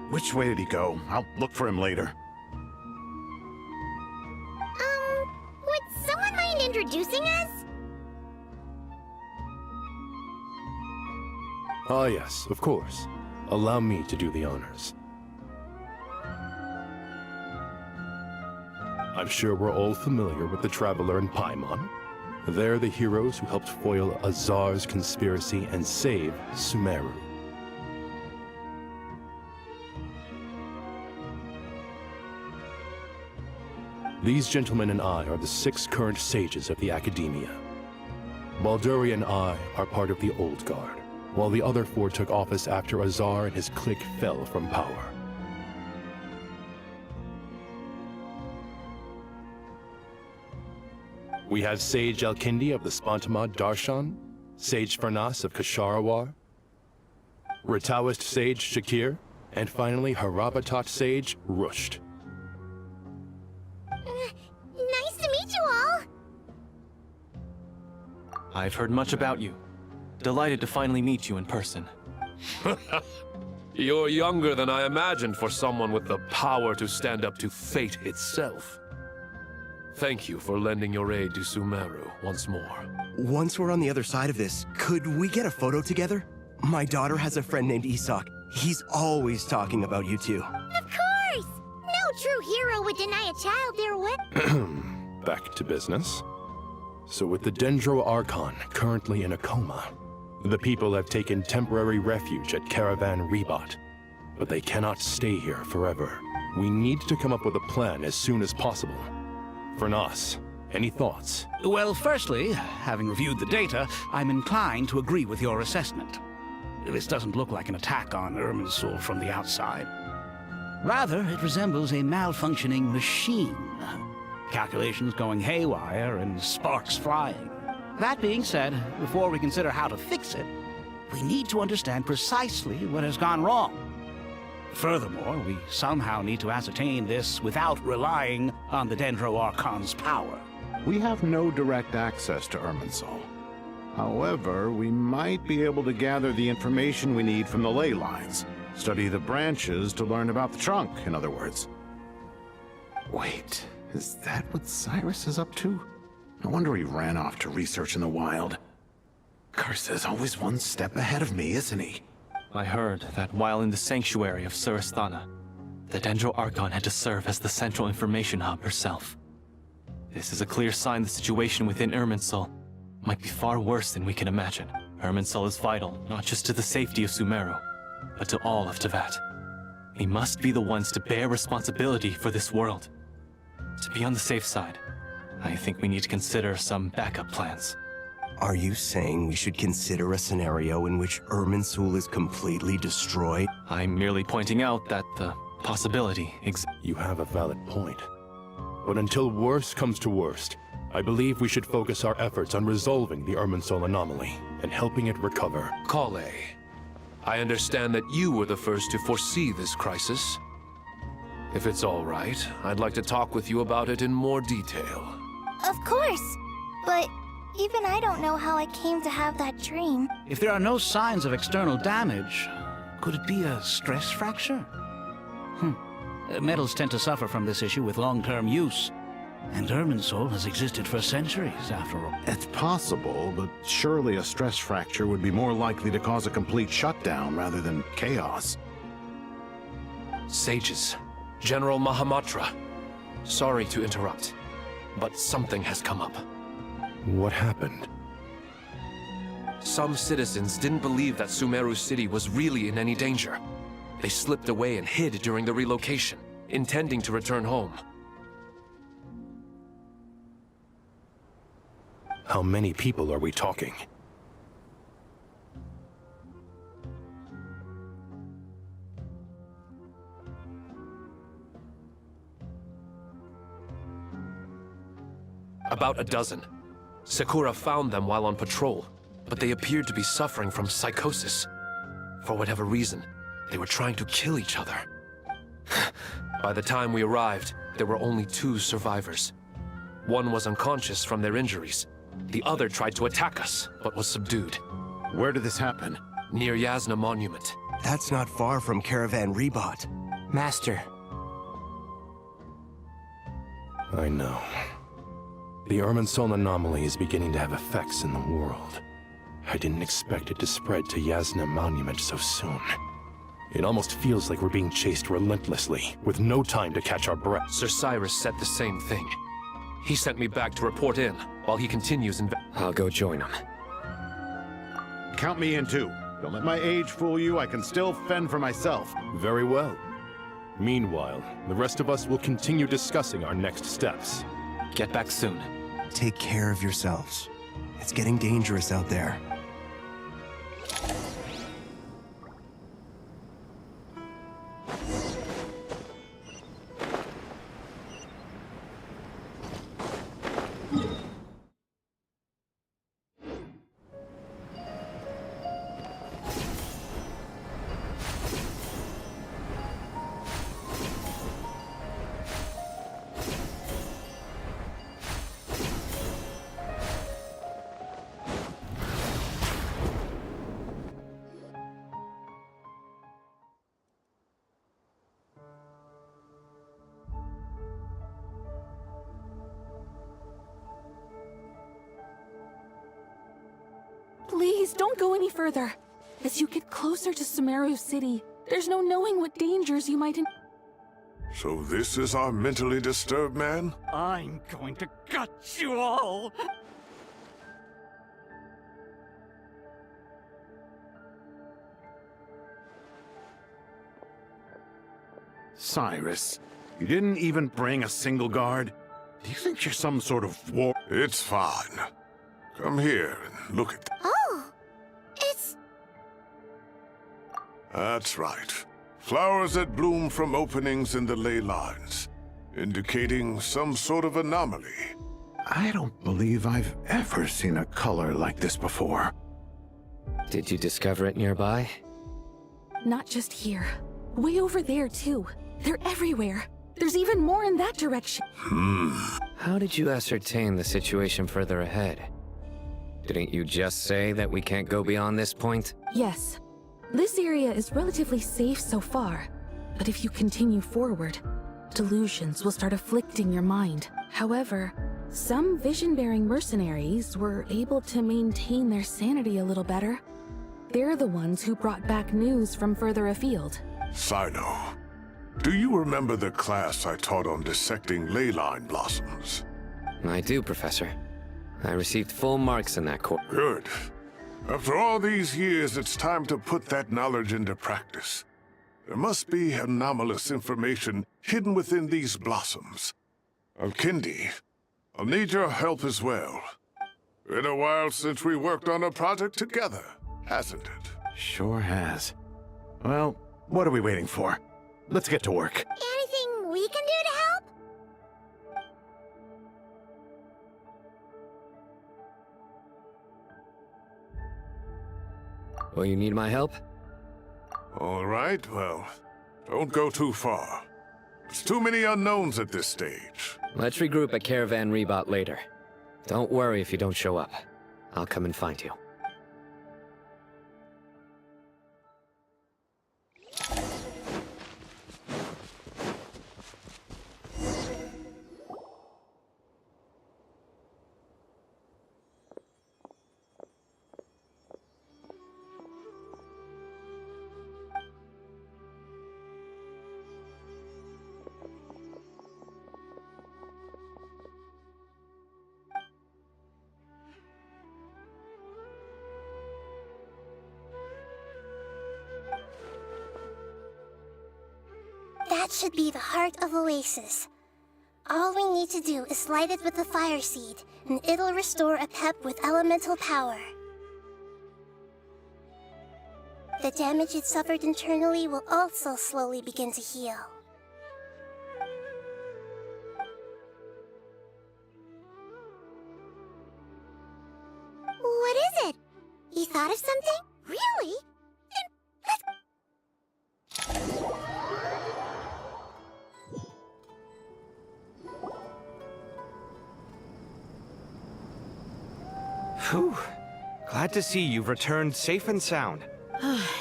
Which way did he go? I'll look for him later. Would someone mind introducing us? Ah, yes, of course. Allow me to do the honors. I'm sure we're all familiar with the Traveler and Paimon. They're the heroes who helped foil Azar's conspiracy and save Sumeru. These gentlemen and I are the 6 current sages of the Academia. Balduri and I are part of the Old Guard, while the other 4 took office after Azar and his clique fell from power. We have Sage Alkindi of the Spantamad Darshan, Sage Farnas of Kasharawar, Ritaoist Sage Shakir, and finally Harabatot Sage Rusht. Nice to meet you all! I've heard much about you. Delighted to finally meet you in person. You're younger than I imagined for someone with the power to stand up to fate itself. Thank you for lending your aid to Sumeru once more. Once we're on the other side of this, could we get a photo together? My daughter has a friend named Isak. He's always talking about you two. Of course! No true hero would deny a child their wish. Back to business. So with the Dendro Archon currently in a coma, the people have taken temporary refuge at Caravan Rebot. But they cannot stay here forever. We need to come up with a plan as soon as possible. Farnas, any thoughts? Well, firstly, having reviewed the data, I'm inclined to agree with your assessment. This doesn't look like an attack on Irminsul from the outside. Rather, it resembles a malfunctioning machine. Calculations going haywire and sparks flying. That being said, before we consider how to fix it, we need to understand precisely what has gone wrong. Furthermore, we somehow need to ascertain this without relying on the Dendro Archon's power. We have no direct access to Irminsul. However, we might be able to gather the information we need from the ley lines. Study the branches to learn about the trunk, in other words. Wait, is that what Cyrus is up to? No wonder he ran off to research in the wild. Curse, always one step ahead of me, isn't he? I heard that while in the sanctuary of Surasthana, the Dendro Archon had to serve as the central information hub herself. This is a clear sign the situation within Irminsul might be far worse than we can imagine. Irminsul is vital, not just to the safety of Sumeru, but to all of Teyvat. We must be the ones to bear responsibility for this world. To be on the safe side, I think we need to consider some backup plans. Are you saying we should consider a scenario in which Irminsul is completely destroyed? I'm merely pointing out that the possibility exists. You have a valid point. But until worst comes to worst, I believe we should focus our efforts on resolving the Irminsul anomaly and helping it recover. Kale, I understand that you were the first to foresee this crisis. If it's all right, I'd like to talk with you about it in more detail. Of course, but even I don't know how I came to have that dream. If there are no signs of external damage, could it be a stress fracture? Metals tend to suffer from this issue with long-term use. And Irminsul has existed for centuries, after all. It's possible, but surely a stress fracture would be more likely to cause a complete shutdown rather than chaos. Sages, General Mahamatra, sorry to interrupt, but something has come up. What happened? Some citizens didn't believe that Sumeru City was really in any danger. They slipped away and hid during the relocation, intending to return home. How many people are we talking? About a dozen. Sakura found them while on patrol, but they appeared to be suffering from psychosis. For whatever reason, they were trying to kill each other. By the time we arrived, there were only 2 survivors. One was unconscious from their injuries. The other tried to attack us, but was subdued. Where did this happen? near Yasna Monument. That's not far from Caravan Rebot. Master. I know. The Irminsul anomaly is beginning to have effects in the world. I didn't expect it to spread to Yasna Monument so soon. It almost feels like we're being chased relentlessly, with no time to catch our breath. Sir Cyrus said the same thing. He sent me back to report in, while he continues I'll go join him. Count me in too. Don't let my age fool you, I can still fend for myself. Very well. Meanwhile, the rest of us will continue discussing our next steps. Get back soon. Take care of yourselves. It's getting dangerous out there. Please, don't go any further. As you get closer to Sumeru City, there's no knowing what dangers you might So this is our mentally disturbed man? I'm going to gut you all! Cyrus, you didn't even bring a single guard? Do you think you're some sort of war? It's fine. Come here and look at Oh! It's... That's right. Flowers that bloom from openings in the ley lines, indicating some sort of anomaly. I don't believe I've ever seen a color like this before. Did you discover it nearby? Not just here. Way over there, too. They're everywhere. There's even more in that direction. How did you ascertain the situation further ahead? Didn't you just say that we can't go beyond this point? Yes. This area is relatively safe so far, but if you continue forward, delusions will start afflicting your mind. However, some vision-bearing mercenaries were able to maintain their sanity a little better. They're the ones who brought back news from further afield. Sino, do you remember the class I taught on dissecting ley line blossoms? I do, Professor. I received full marks in that course. Good. After all these years, it's time to put that knowledge into practice. There must be anomalous information hidden within these blossoms. Alkindi, I'll need your help as well. Been a while since we worked on a project together, hasn't it? Sure has. Well, what are we waiting for? Let's get to work. Anything we can do to help? Will you need my help? All right, well, don't go too far. There's too many unknowns at this stage. Let's regroup at Caravan Rebot later. Don't worry if you don't show up. I'll come and find you. That should be the heart of Oasis. All we need to do is light it with the fire seed, and it'll restore a pep with elemental power. The damage it suffered internally will also slowly begin to heal. What is it? You thought of something? Really? Phew. Glad to see you've returned safe and sound.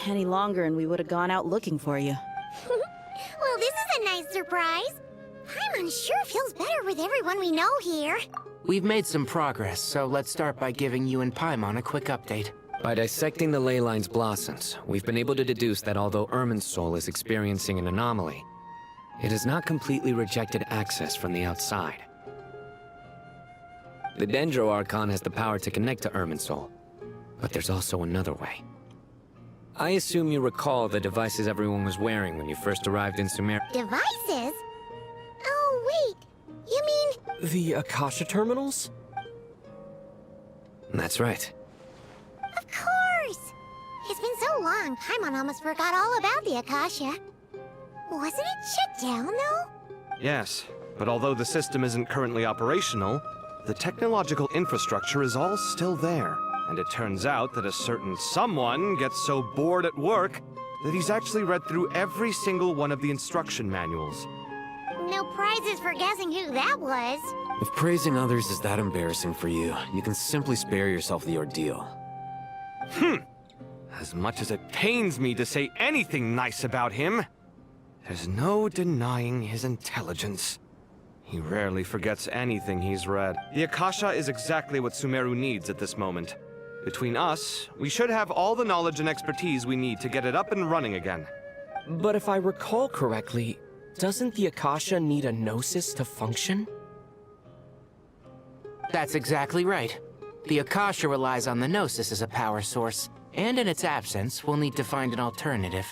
Any longer and we would have gone out looking for you. Well, this is a nice surprise. Paimon sure feels better with everyone we know here. We've made some progress, so let's start by giving you and Paimon a quick update. By dissecting the ley line's blossoms, we've been able to deduce that although Irminsul is experiencing an anomaly, it has not completely rejected access from the outside. The Dendro Archon has the power to connect to Irminsul, but there's also another way. I assume you recall the devices everyone was wearing when you first arrived in Sumer. Devices? Oh, wait. You mean... The Akasha terminals? That's right. Of course! It's been so long, Paimon almost forgot all about the Akasha. Wasn't it shut down, though? Yes, but although the system isn't currently operational, the technological infrastructure is all still there. And it turns out that a certain someone gets so bored at work that he's actually read through every single one of the instruction manuals. No prizes for guessing who that was. If praising others is that embarrassing for you, you can simply spare yourself the ordeal. As much as it pains me to say anything nice about him, there's no denying his intelligence. He rarely forgets anything he's read. The Akasha is exactly what Sumeru needs at this moment. Between us, we should have all the knowledge and expertise we need to get it up and running again. But if I recall correctly, doesn't the Akasha need a gnosis to function? That's exactly right. The Akasha relies on the Gnosis as a power source, and in its absence, we'll need to find an alternative.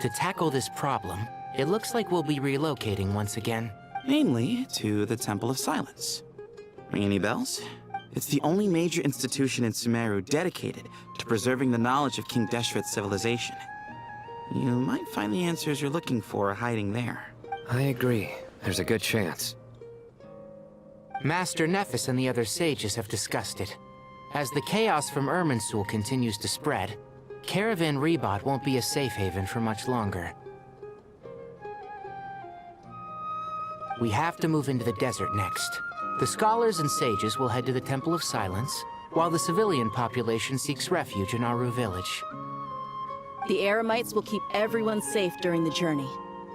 To tackle this problem, it looks like we'll be relocating once again. Namely, to the Temple of Silence. Ring any bells? It's the only major institution in Sumeru dedicated to preserving the knowledge of King Deshret's civilization. You might find the answers you're looking for hiding there. I agree. There's a good chance. Master Nephis and the other sages have discussed it. As the chaos from Irminsul continues to spread, Caravan Rebot won't be a safe haven for much longer. We have to move into the desert next. The scholars and sages will head to the Temple of Silence, while the civilian population seeks refuge in Aru village. The Eremites will keep everyone safe during the journey,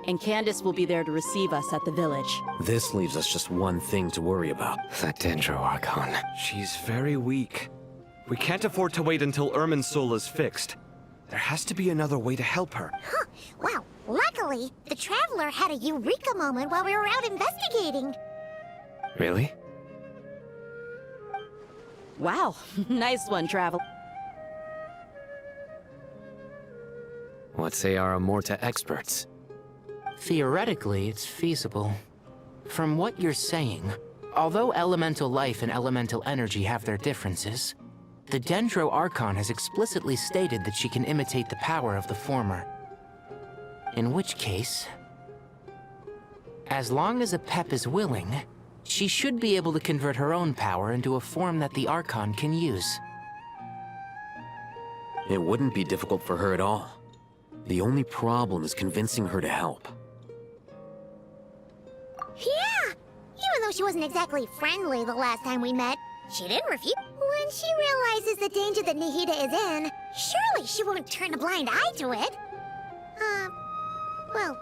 and Candace will be there to receive us at the village. This leaves us just one thing to worry about. That Dendro Archon. She's very weak. We can't afford to wait until Irminsul is fixed. There has to be another way to help her. Huh. Well, luckily, the Traveler had a eureka moment while we were out investigating. Really? Wow, nice one, Travel. What say our Amorta experts? Theoretically, it's feasible. From what you're saying, although elemental life and elemental energy have their differences, the Dendro Archon has explicitly stated that she can imitate the power of the former. In which case, as long as Apep is willing, she should be able to convert her own power into a form that the Archon can use. It wouldn't be difficult for her at all. The only problem is convincing her to help. Yeah! Even though she wasn't exactly friendly the last time we met, she didn't refuse. When she realizes the danger that Nahida is in, surely she won't turn a blind eye to it. Well,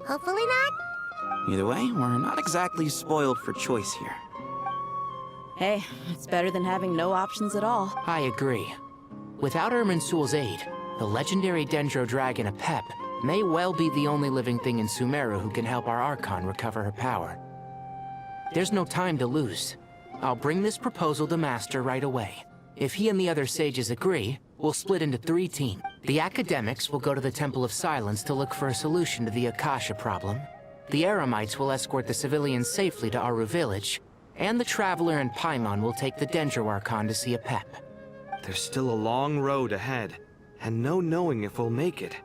hopefully not. Either way, we're not exactly spoiled for choice here. Hey, it's better than having no options at all. I agree. Without Irminsul's aid, the legendary Dendro Dragon Apep may well be the only living thing in Sumeru who can help our Archon recover her power. There's no time to lose. I'll bring this proposal to Master right away. If he and the other sages agree, we'll split into 3 teams. The academics will go to the Temple of Silence to look for a solution to the Akasha problem. The Eremites will escort the civilians safely to Aru village, and the Traveler and Paimon will take the Dendro Archon to see Apep. There's still a long road ahead, and no knowing if we'll make it.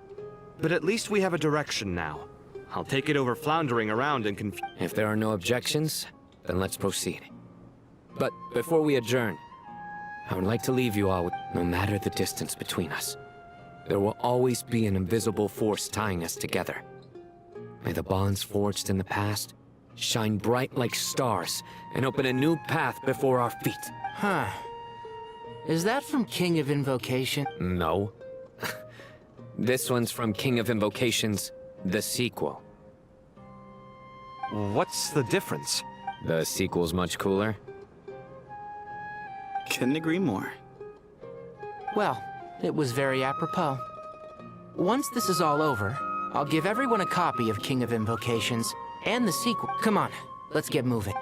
But at least we have a direction now. I'll take it over floundering around and confuse. If there are no objections, then let's proceed. But before we adjourn, I would like to leave you all with, no matter the distance between us, there will always be an invisible force tying us together. May the bonds forged in the past shine bright like stars and open a new path before our feet. Huh. Is that from King of Invocation? No. This one's from King of Invocations, the sequel. What's the difference? The sequel's much cooler. Couldn't agree more. Well, it was very apropos. Once this is all over, I'll give everyone a copy of King of Invocations and the sequel. Come on, let's get moving.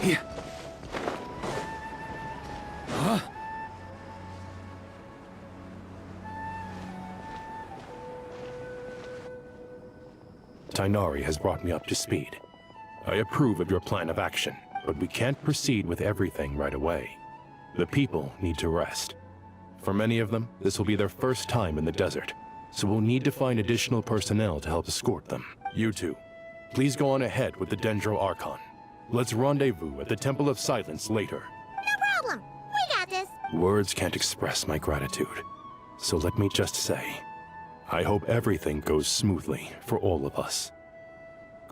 Here. Huh? Tighnari has brought me up to speed. I approve of your plan of action, but we can't proceed with everything right away. The people need to rest. For many of them, this will be their first time in the desert, so we'll need to find additional personnel to help escort them. You two, please go on ahead with the Dendro Archon. Let's rendezvous at the Temple of Silence later. No problem. We got this. Words can't express my gratitude, so let me just say, I hope everything goes smoothly for all of us.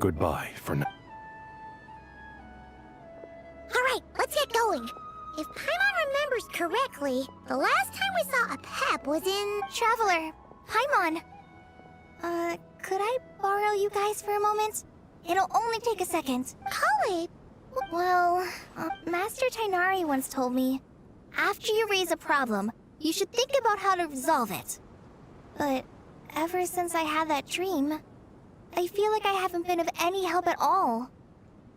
Goodbye for now. All right, let's get going. If Paimon remembers correctly, the last time we saw a Pep was in... Traveler, Paimon. Could I borrow you guys for a moment? It'll only take a second. Kale! Well, Master Tighnari once told me, after you raise a problem, you should think about how to resolve it. But ever since I had that dream, I feel like I haven't been of any help at all.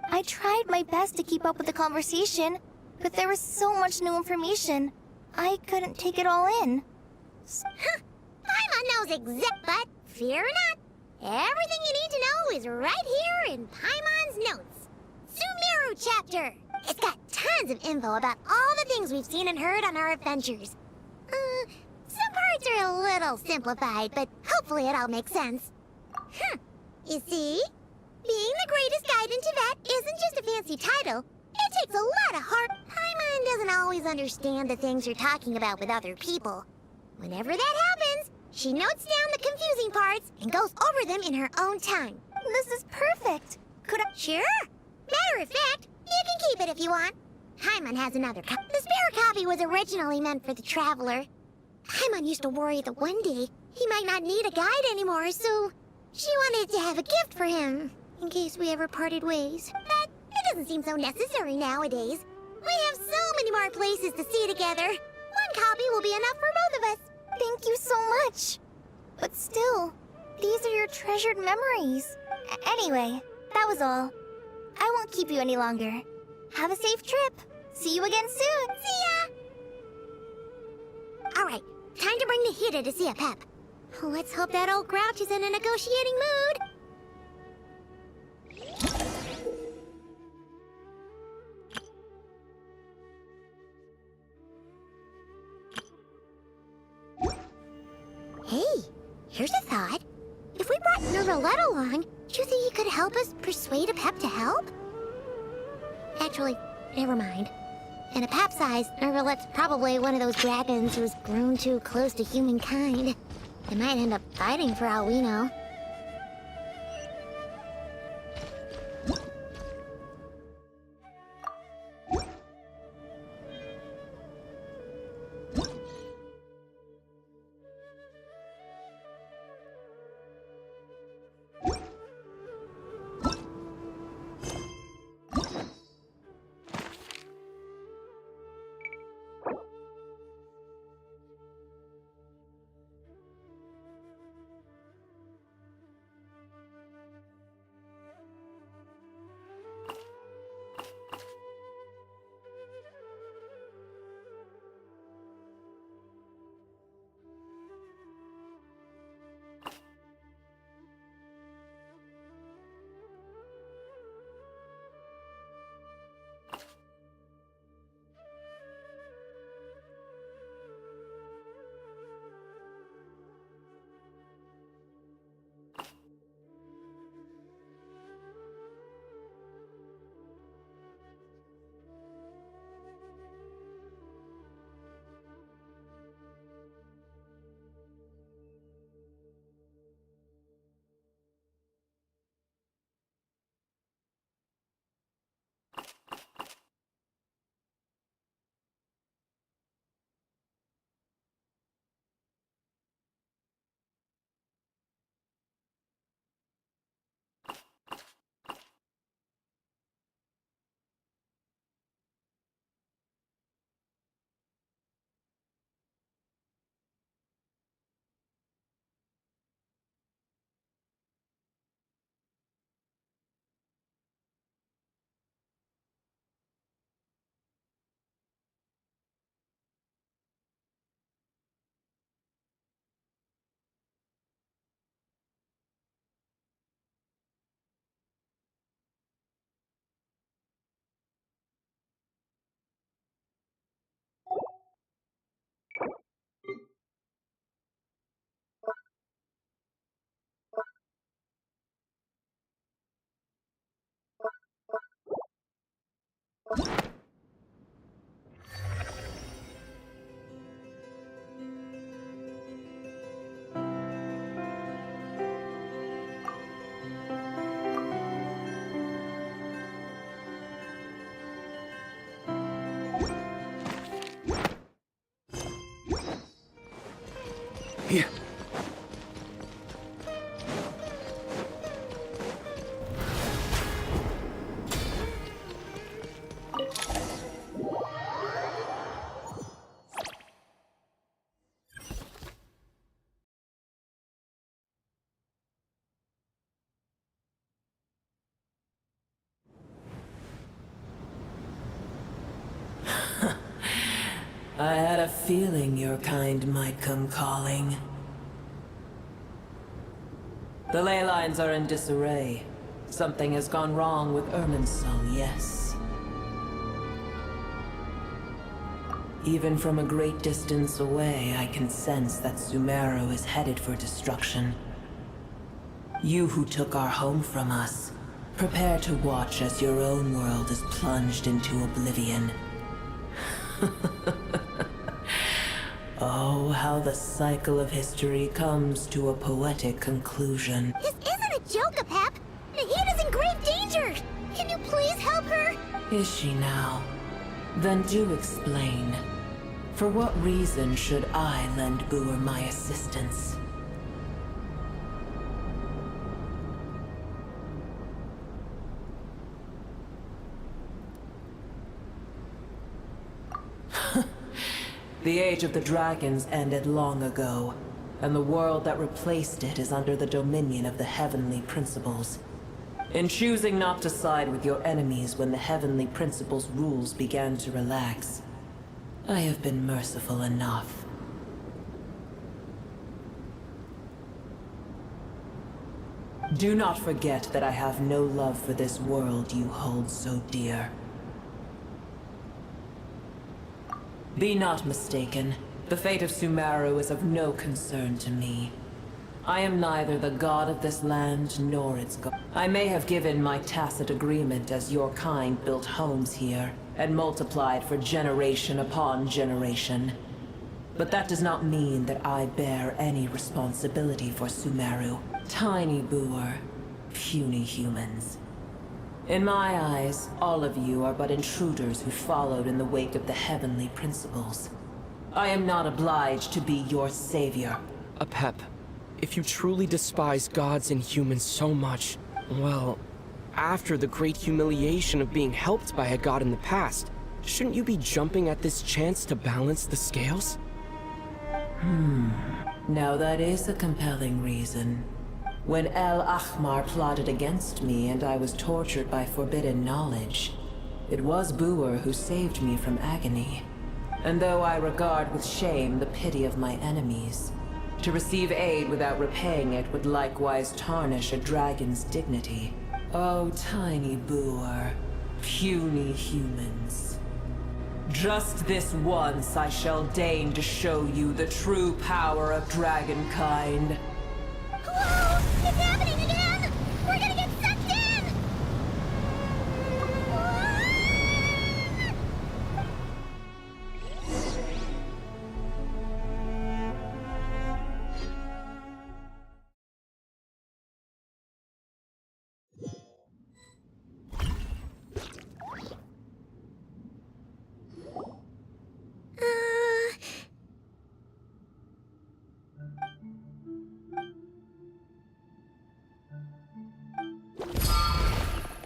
I tried my best to keep up with the conversation, but there was so much new information, I couldn't take it all in. Paimon knows but fear not. Everything you need to know is right here in Paimon's notes. Sumeru chapter. It's got tons of info about all the things we've seen and heard on our adventures. Some parts are a little simplified, but hopefully it all makes sense. You see? Being the greatest guide in Tibet isn't just a fancy title. It takes a lot of heart. Paimon doesn't always understand the things you're talking about with other people. Whenever that happens, she notes down the confusing parts and goes over them in her own time. This is perfect. Could I... Sure. Matter of fact, you can keep it if you want. Paimon has another copy. The spare copy was originally meant for the Traveler. Paimon used to worry that one day he might not need a guide anymore, so she wanted to have a gift for him, in case we ever parted ways. But it doesn't seem so necessary nowadays. We have so many more places to see together. One copy will be enough for both of us. Thank you so much. But still, these are your treasured memories. Anyway, that was all. I won't keep you any longer. Have a safe trip. See you again soon. See ya! Alright, time to bring the Hida to see a Pep. Let's hope that old grouch is in a negotiating mood. Hey, here's a thought. If we brought Nervalette along, do you think he could help us persuade a Pep to help? Actually, never mind. In a Pep size, Nervalette's probably one of those dragons who's grown too close to humankind. They might end up fighting for all we know. I had a feeling your kind might come calling. The ley lines are in disarray. Something has gone wrong with Irminsul, yes. Even from a great distance away, I can sense that Sumeru is headed for destruction. You who took our home from us, prepare to watch as your own world is plunged into oblivion. Oh, how the cycle of history comes to a poetic conclusion. This isn't a joke, Pep! Nahita's in grave danger! Can you please help her? Is she now? Then do explain. For what reason should I lend Booer my assistance? The Age of the Dragons ended long ago, and the world that replaced it is under the dominion of the Heavenly Principles. In choosing not to side with your enemies when the Heavenly Principles' rules began to relax, I have been merciful enough. Do not forget that I have no love for this world you hold so dear. Be not mistaken. The fate of Sumeru is of no concern to me. I am neither the god of this land nor its god. I may have given my tacit agreement as your kind built homes here and multiplied for generation upon generation. But that does not mean that I bear any responsibility for Sumeru. Tiny Booer, puny humans. In my eyes, all of you are but intruders who followed in the wake of the Heavenly Principles. I am not obliged to be your savior. Pep, if you truly despise gods and humans so much, well, after the great humiliation of being helped by a god in the past, shouldn't you be jumping at this chance to balance the scales? Now that is a compelling reason. When El Ahmar plotted against me and I was tortured by forbidden knowledge, it was Booer who saved me from agony. And though I regard with shame the pity of my enemies, to receive aid without repaying it would likewise tarnish a dragon's dignity. Oh, tiny Booer, puny humans. Just this once I shall deign to show you the true power of dragonkind. Whoa! It's happening again! We're gonna get sucked in!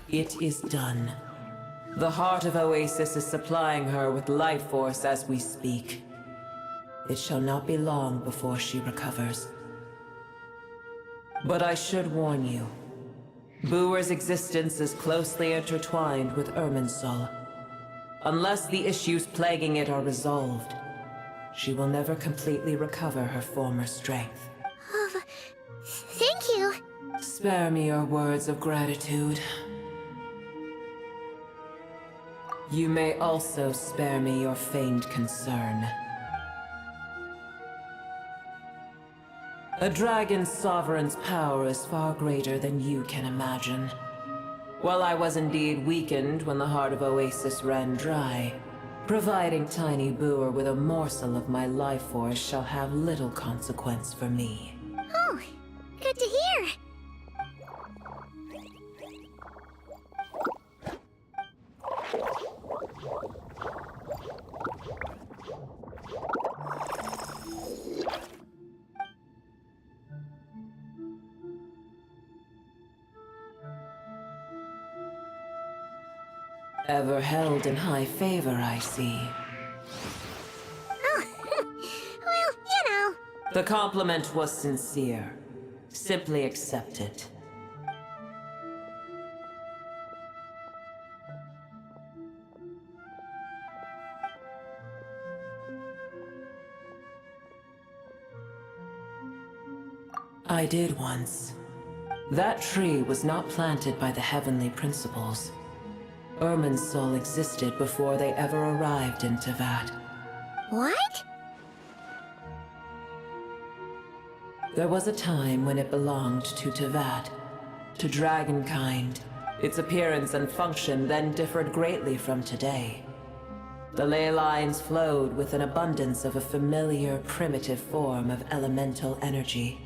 It is done. The heart of Oasis is supplying her with life force as we speak. It shall not be long before she recovers. But I should warn you. Booer's existence is closely intertwined with Irminsul. Unless the issues plaguing it are resolved, she will never completely recover her former strength. Thank you. Spare me your words of gratitude. You may also spare me your feigned concern. A dragon's sovereign's power is far greater than you can imagine. While I was indeed weakened when the heart of Oasis ran dry, providing Tiny Booer with a morsel of my life force shall have little consequence for me. Oh, good to hear. Ever held in high favor, I see. Oh, well, you know. The compliment was sincere. Simply accept it. I did once. That tree was not planted by the heavenly principles. Irminsul existed before they ever arrived in Tevat. What? There was a time when it belonged to Tevat, to dragonkind. Its appearance and function then differed greatly from today. The ley lines flowed with an abundance of a familiar, primitive form of elemental energy.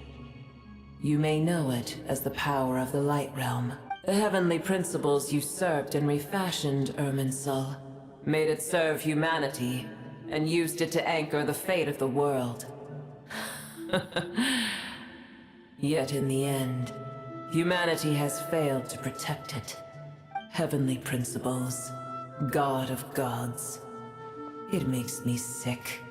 You may know it as the power of the Light Realm. The heavenly principles usurped and refashioned Irminsul, made it serve humanity, and used it to anchor the fate of the world. Yet in the end, humanity has failed to protect it. Heavenly principles, God of gods. It makes me sick.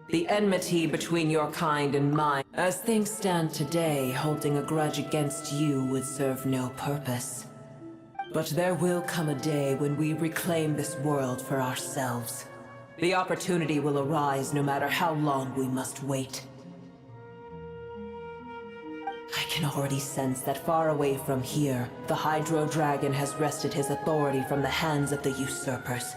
The enmity between your kind and mine, as things stand today, holding a grudge against you would serve no purpose. But there will come a day when we reclaim this world for ourselves. The opportunity will arise no matter how long we must wait. I can already sense that far away from here, the Hydro Dragon has wrested his authority from the hands of the usurpers.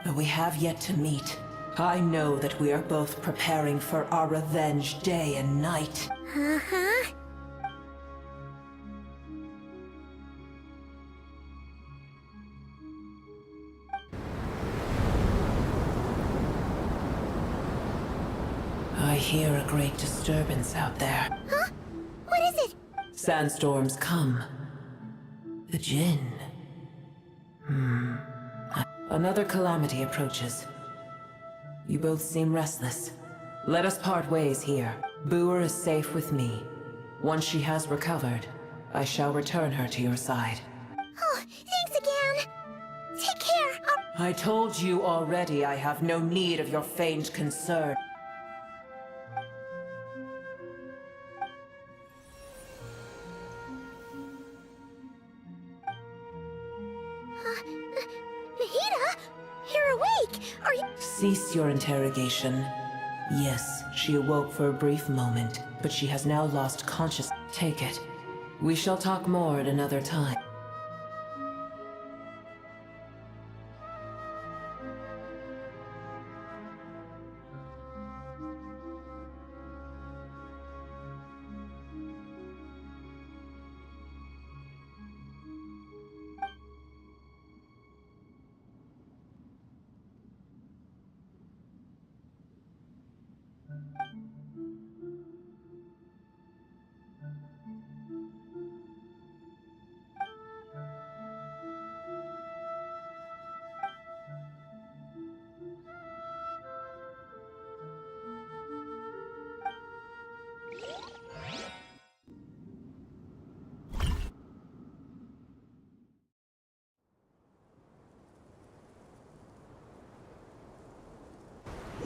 Though we have yet to meet, I know that we are both preparing for our revenge day and night. Uh-huh. I hear a great disturbance out there. Huh? What is it? Sandstorms come. The Jinn. Another calamity approaches. You both seem restless. Let us part ways here. Boer is safe with me. Once she has recovered, I shall return her to your side. Oh, thanks again. Take care. I told you already I have no need of your feigned concern. Nahida, you're awake. Are you? Cease your interrogation. Yes, she awoke for a brief moment, but she has now lost consciousness. Take it. We shall talk more at another time.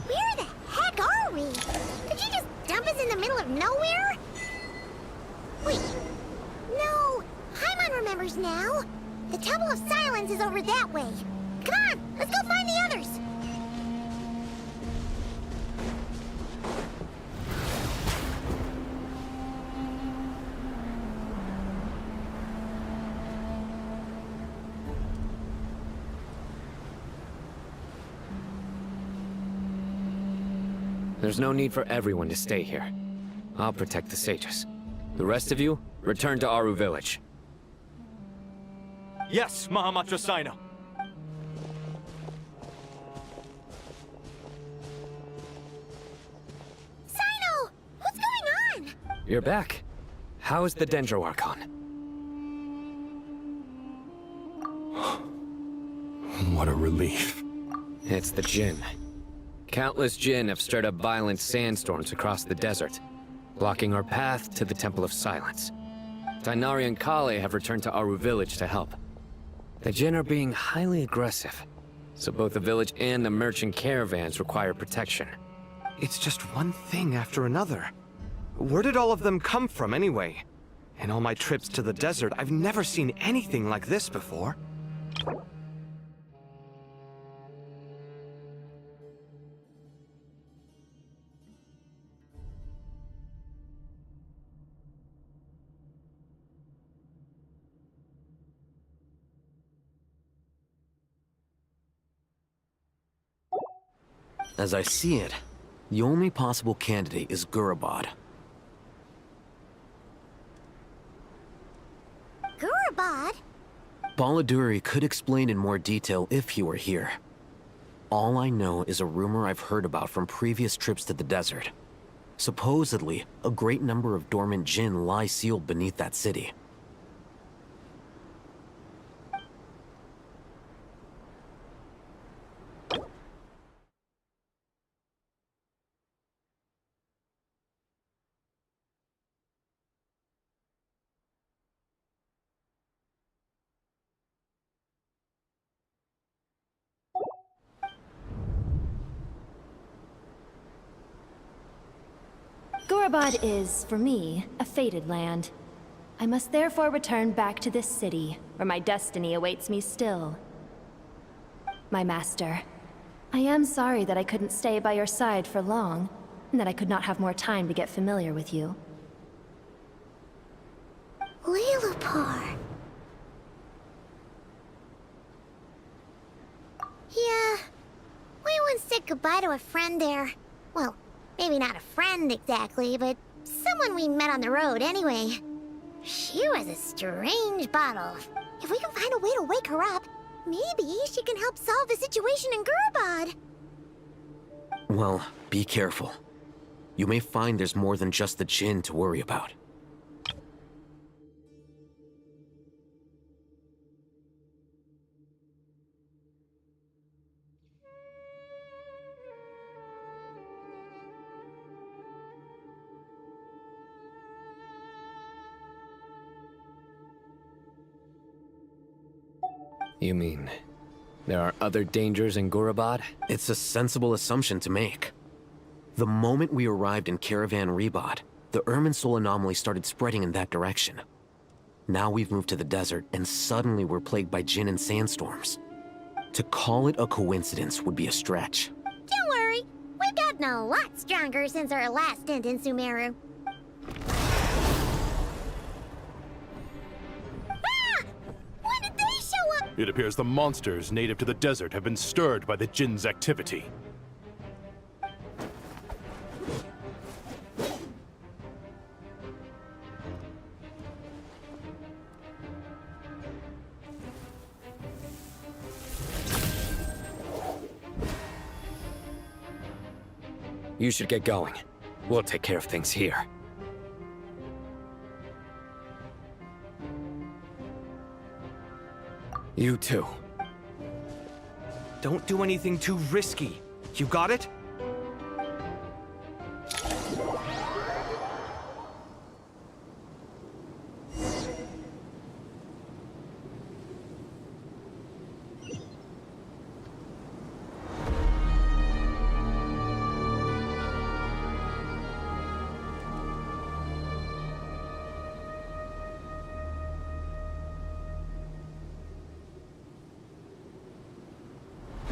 Where the heck are we? Did you just dump us in the middle of nowhere? Wait. No. Paimon remembers now. The Temple of Silence is over that way. Come on, let's go find the others. There's no need for everyone to stay here. I'll protect the sages. The rest of you, return to Aru village. Yes, Mahamatra Sino. Sino! What's going on? You're back. How is the Dendro Archon? What a relief. It's the Jinn. Countless Jinn have stirred up violent sandstorms across the desert, blocking our path to the Temple of Silence. Tighnari and Kale have returned to Aru village to help. The Jinn are being highly aggressive, so both the village and the merchant caravans require protection. It's just one thing after another. Where did all of them come from anyway? In all my trips to the desert, I've never seen anything like this before. As I see it, the only possible candidate is Gurabad. Gurabad? Baladuri could explain in more detail if he were here. All I know is a rumor I've heard about from previous trips to the desert. Supposedly, a great number of dormant Jinn lie sealed beneath that city. Gurabad is, for me, a fated land. I must therefore return back to this city, where my destiny awaits me still. My master, I am sorry that I couldn't stay by your side for long, and that I could not have more time to get familiar with you. Lilipar. Yeah, we once said goodbye to a friend there. Well, maybe not a friend exactly, but someone we met on the road anyway. She was a strange bottle. If we can find a way to wake her up, maybe she can help solve the situation in Gurabad. Well, be careful. You may find there's more than just the Jinn to worry about. You mean, there are other dangers in Gurabad? It's a sensible assumption to make. The moment we arrived in Caravan Rebad, the Irminsul anomaly started spreading in that direction. Now we've moved to the desert, and suddenly we're plagued by Jinn and sandstorms. To call it a coincidence would be a stretch. Don't worry, we've gotten a lot stronger since our last stint in Sumeru. It appears the monsters native to the desert have been stirred by the Jinn's activity. You should get going. We'll take care of things here. You too. Don't do anything too risky. You got it?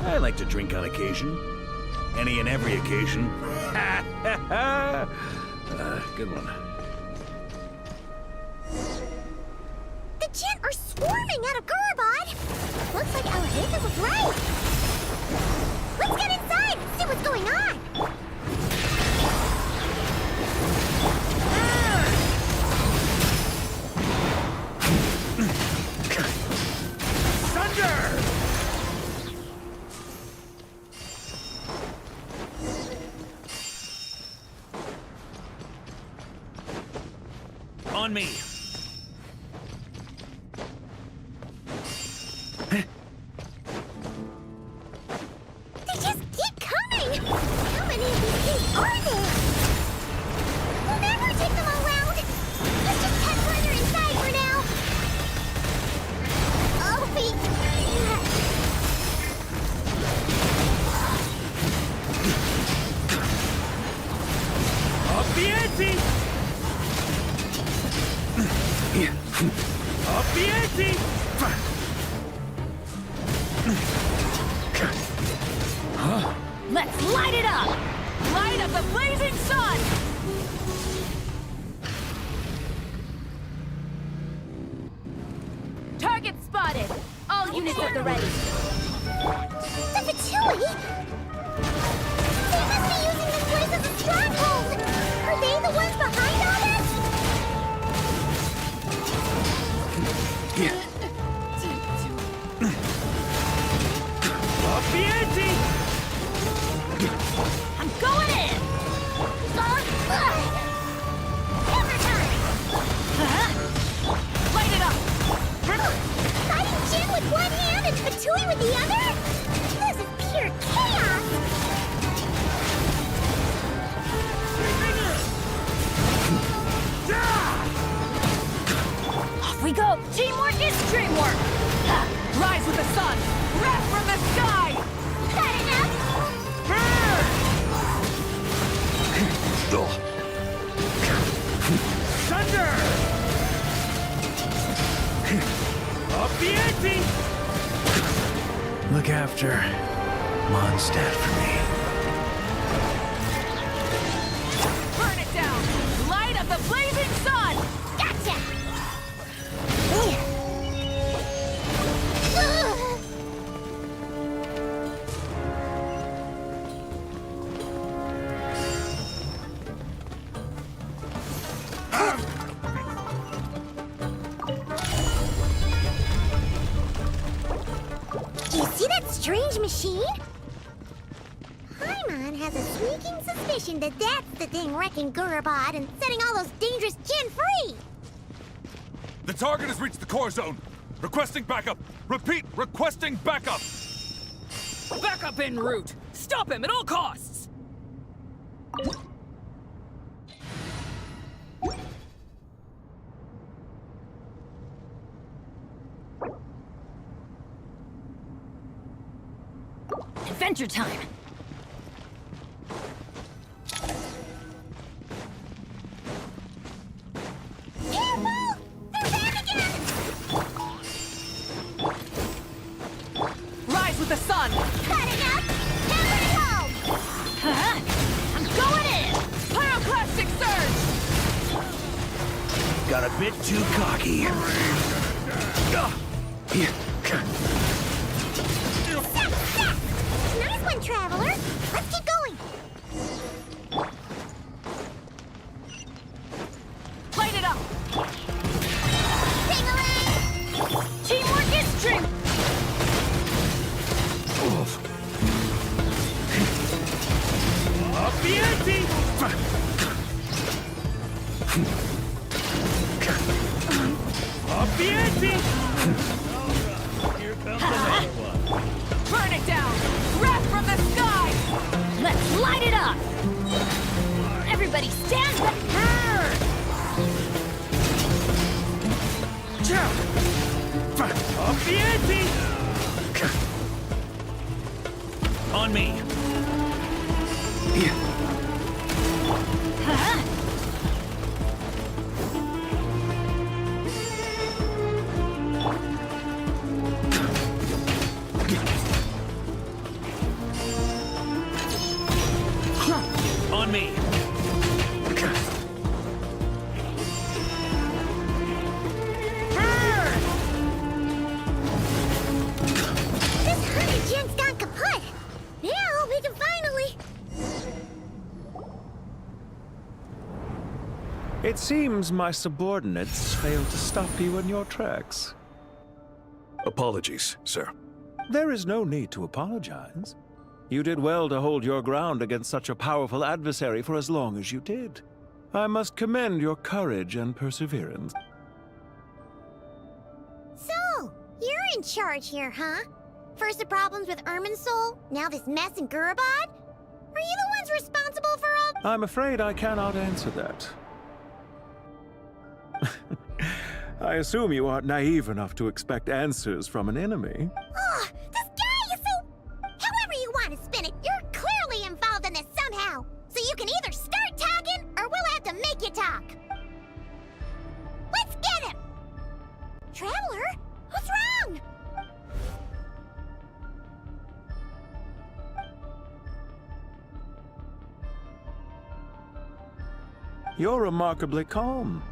I like to drink on occasion. Any and every occasion. Good one. The Jinn are swarming out of Gurabad! Looks like Alheza was right! Let's get inside and see what's going on! Thunder! On me. They just keep coming! How many of these things are there? We'll never take them all round! Let's just head further inside for now! Oh, feet! Up the ante! Up the ante! Let's light it up! Light up the blazing sun! Target spotted! All units at the ready! The Fatui! a stronghold! Are they the ones behind all this? Up the ante! I'm going in! Hammer time! Light it up! Fighting Jin with one hand and Fatui with the other? This is pure chaos! Off we go! Teamwork is dreamwork! Rise with the sun! Wrath from the sky! Got enough? Thunder! Up the ante! Look after Mondstadt for me. Burn it down! Light of the blazing sun! Gotcha! Do you see that strange machine? Paimon has a sneaking suspicion that that's the thing wrecking Gurabad and setting all those dangerous Jin free! The target has reached the core zone. Requesting backup. Repeat, requesting backup. Backup en route! Stop him at all costs! Adventure time! Careful! They're back again! Rise with the sun! Got enough? Hammer home! I'm going in! Pyroclastic surge! Got a bit too cocky. Nice one, Traveler! Let's keep going! Light it up! Ding-a-ling! Teamwork is dream! Up the ante! Up the ante! Here comes the next one. Burn it down! Wrath from the sky! Let's light it up! Everybody stand back! Up the ante! On me. On me. This honey Jin's gone kaput! Now we can finally... It seems my subordinates failed to stop you in your tracks. Apologies, sir. There is no need to apologize. You did well to hold your ground against such a powerful adversary for as long as you did. I must commend your courage and perseverance. So, you're in charge here, huh? First the problems with Irminsul, now this mess in Gurabad? Are you the ones responsible for all... I'm afraid I cannot answer that. I assume you aren't naive enough to expect answers from an enemy. Oh, this guy is so... However you want to spin it, you're clearly involved in this somehow. So you can either start talking, or we'll have to make you talk. Let's get him! Traveler, what's wrong? You're remarkably calm.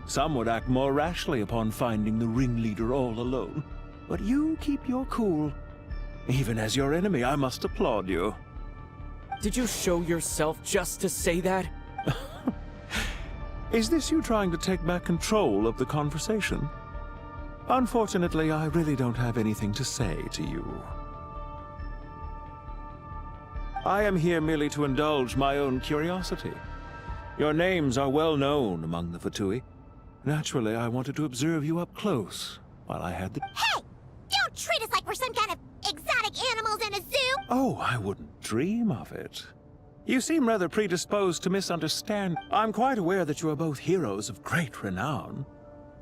Some would act more rashly upon finding the ringleader all alone. But you keep your cool. Even as your enemy, I must applaud you. Did you show yourself just to say that? Is this you trying to take back control of the conversation? Unfortunately, I really don't have anything to say to you. I am here merely to indulge my own curiosity. Your names are well known among the Fatui. Naturally, I wanted to observe you up close while I had the... Hey! Don't treat us like we're some kind of exotic animals in a zoo! Oh, I wouldn't dream of it. You seem rather predisposed to misunderstand. I'm quite aware that you are both heroes of great renown.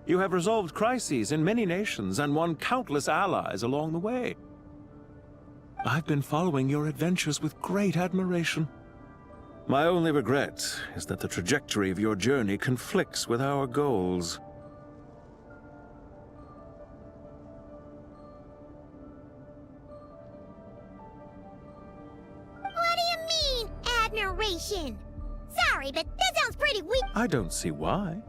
You have resolved crises in many nations and won countless allies along the way. I've been following your adventures with great admiration. My only regret is that the trajectory of your journey conflicts with our goals. What do you mean, admiration? Sorry, but that sounds pretty weak. I don't see why.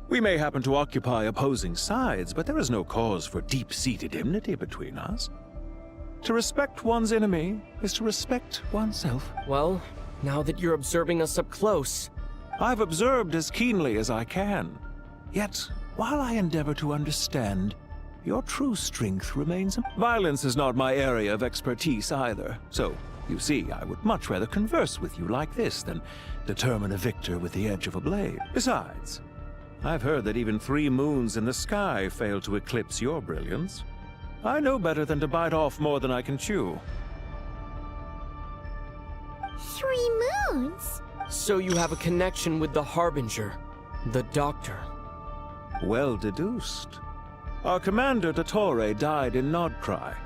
We may happen to occupy opposing sides, but there is no cause for deep-seated enmity between us. To respect one's enemy is to respect oneself. Well, now that you're observing us up close... I've observed as keenly as I can. Yet, while I endeavor to understand, your true strength remains... Violence is not my area of expertise either, so, you see, I would much rather converse with you like this than determine a victor with the edge of a blade. Besides, I've heard that even 3 moons in the sky fail to eclipse your brilliance. I know better than to bite off more than I can chew. 3 moons? So you have a connection with the Harbinger, the Doctor. Well deduced. Our commander, Dottore, died in Nodcry,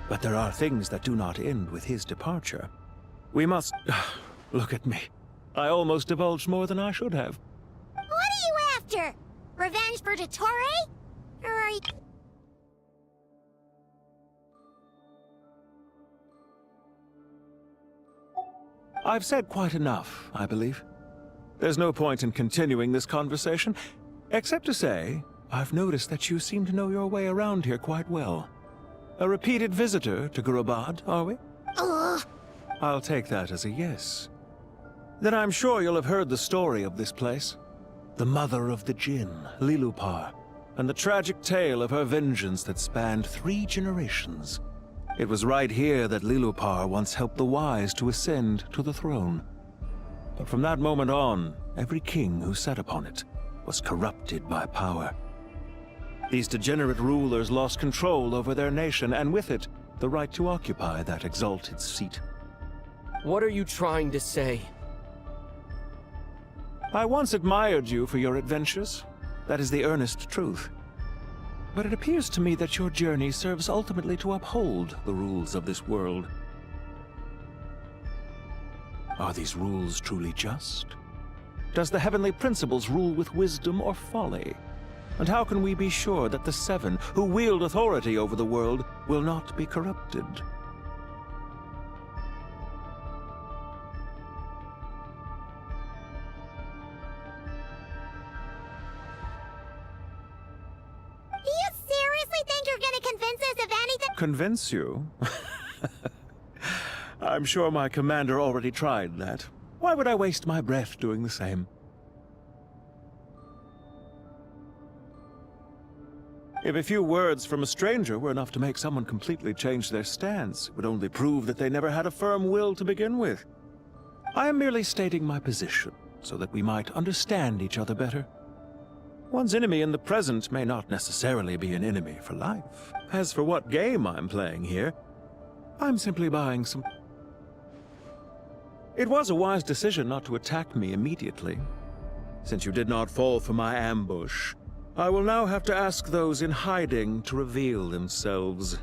but there are things that do not end with his departure. We must... Look at me. I almost divulged more than I should have. What are you after? Revenge for Dottore? Or are you... I've said quite enough, I believe. There's no point in continuing this conversation, except to say, I've noticed that you seem to know your way around here quite well. A repeated visitor to Gurubad, are we? Ugh. I'll take that as a yes. Then I'm sure you'll have heard the story of this place. The mother of the Jinn, Lilupar, and the tragic tale of her vengeance that spanned 3 generations. It was right here that Lilupar once helped the wise to ascend to the throne. But from that moment on, every king who sat upon it was corrupted by power. These degenerate rulers lost control over their nation, and with it, the right to occupy that exalted seat. What are you trying to say? I once admired you for your adventures. That is the earnest truth. But it appears to me that your journey serves ultimately to uphold the rules of this world. Are these rules truly just? Does the heavenly principles rule with wisdom or folly? And how can we be sure that the 7 who wield authority over the world will not be corrupted? Convince you? I'm sure my commander already tried that. Why would I waste my breath doing the same? If a few words from a stranger were enough to make someone completely change their stance, it would only prove that they never had a firm will to begin with. I am merely stating my position, so that we might understand each other better. One's enemy in the present may not necessarily be an enemy for life. As for what game I'm playing here, I'm simply buying some... It was a wise decision not to attack me immediately. Since you did not fall for my ambush, I will now have to ask those in hiding to reveal themselves.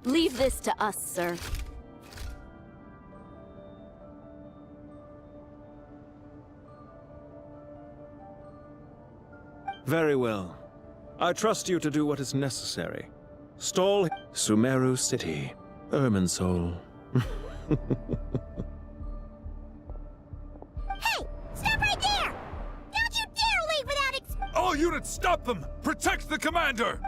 Leave this to us, sir. Very well. I trust you to do what is necessary. Stall Sumeru City, Irminsul. Hey! Stop right there! Don't you dare leave without All units, stop them! Protect the commander!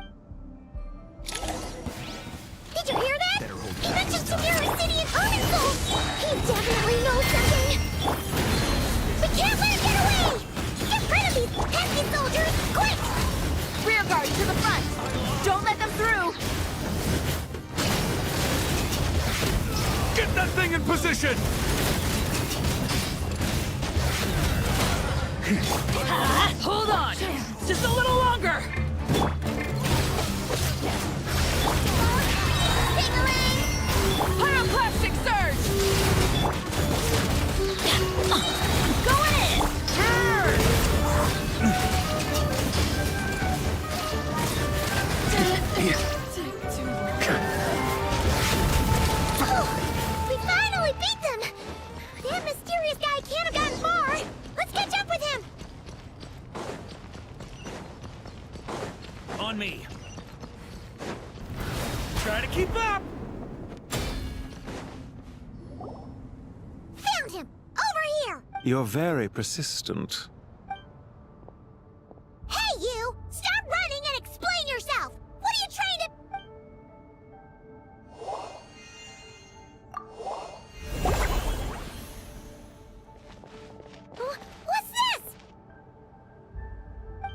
Did you hear that? He mentioned Sumeru City and Irminsul! He definitely knows something! We can't let him get away! Get rid of these pesky soldiers, quick! Rear guard to the front! Don't let them through! Get that thing in position! Hold on! Just a little longer! Pyroclastic surge! Go in! We finally beat them! That mysterious guy can't have gotten far! Let's catch up with him! On me. Try to keep up! Found him! Over here! You're very persistent. Hey, you! Stop running and explain yourself! What are you trying to... What's this?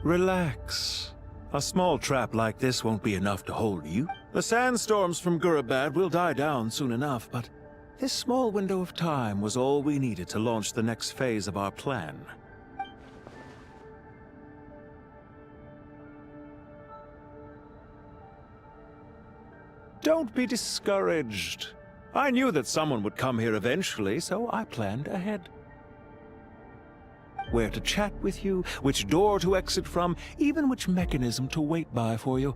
Relax. A small trap like this won't be enough to hold you. The sandstorms from Gurabad will die down soon enough, but this small window of time was all we needed to launch the next phase of our plan. Don't be discouraged. I knew that someone would come here eventually, so I planned ahead. Where to chat with you, which door to exit from, even which mechanism to wait by for you.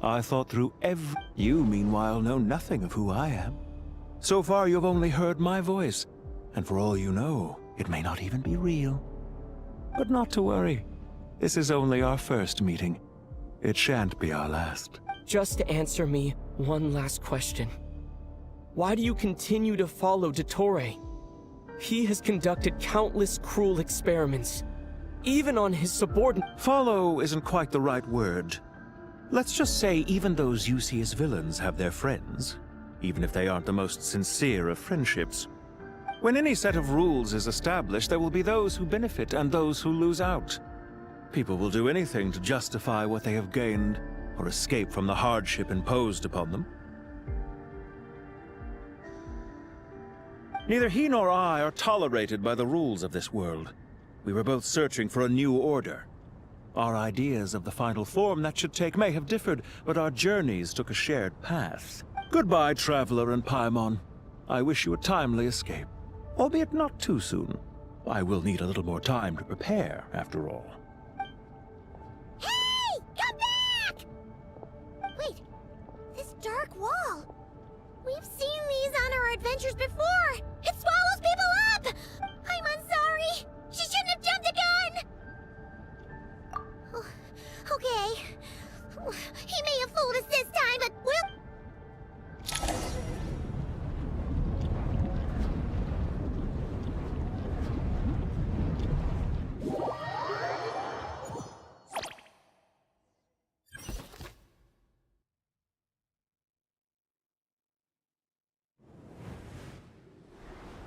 I thought through every... You, meanwhile, know nothing of who I am. So far, you've only heard my voice, and for all you know, it may not even be real. But not to worry. This is only our first meeting. It shan't be our last. Just answer me one last question. Why do you continue to follow Dottore? He has conducted countless cruel experiments, even on his subordinate. Follow isn't quite the right word. Let's just say even those you see as villains have their friends, even if they aren't the most sincere of friendships. When any set of rules is established, there will be those who benefit and those who lose out. People will do anything to justify what they have gained, or escape from the hardship imposed upon them. Neither he nor I are tolerated by the rules of this world. We were both searching for a new order. Our ideas of the final form that should take may have differed, but our journeys took a shared path. Goodbye, Traveler and Paimon. I wish you a timely escape, albeit not too soon. I will need a little more time to prepare, after all. Hey! Come back! Wait, this dark wall. We've seen these on our adventures before. It swallows people up! I'm unsorry. She shouldn't have jumped the gun! Oh, okay. He may have fooled us this time, but we'll...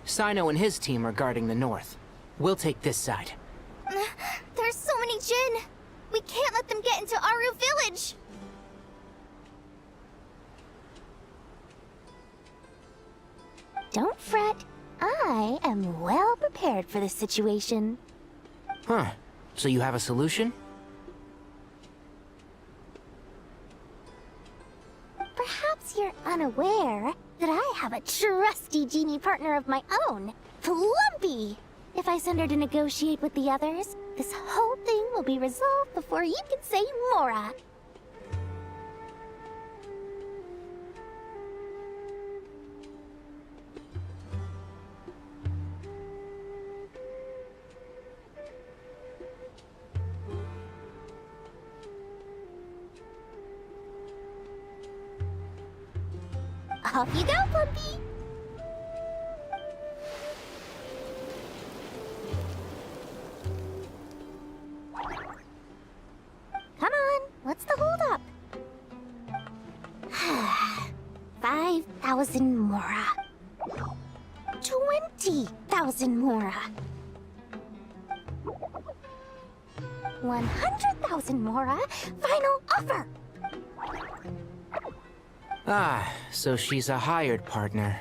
Sino and his team are guarding the north. We'll take this side. There's so many Jin. We can't let them get into Aru village. Don't fret. I am well prepared for this situation. Huh. So you have a solution? Perhaps you're unaware that I have a trusty genie partner of my own, Plumpy. If I send her to negotiate with the others, this whole thing will be resolved before you can say Mora. Off you go, Plumpy! Come on, what's the holdup? 5,000 mora. 20,000 mora. 100,000 mora. Final offer. Ah, so she's a hired partner.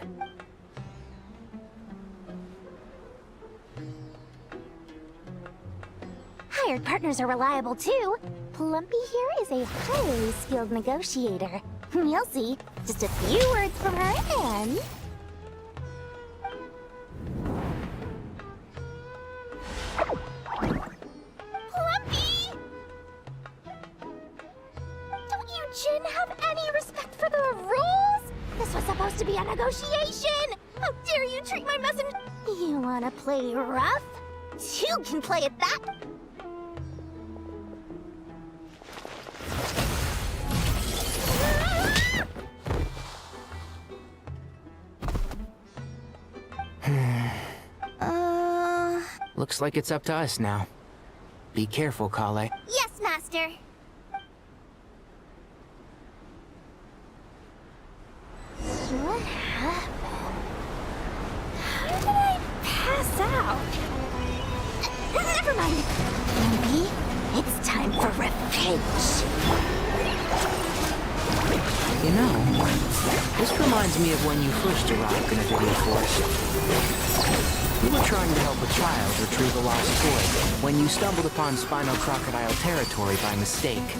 Hired partners are reliable too. Plumpy here is a highly skilled negotiator. You'll see. Just a few words from her and... Plumpy! Don't you, Jin, have any respect for the rules? This was supposed to be a negotiation! How dare you treat my messenger... You wanna play rough? You can play at that! Looks like it's up to us now. Be careful, Kale. Yes, Master. What happened? How did I pass out? Never mind. Maybe it's time for revenge. You know, this reminds me of when you first arrived in a video forest. You were trying to help a child retrieve a lost toy when you stumbled upon Spinal Crocodile territory by mistake.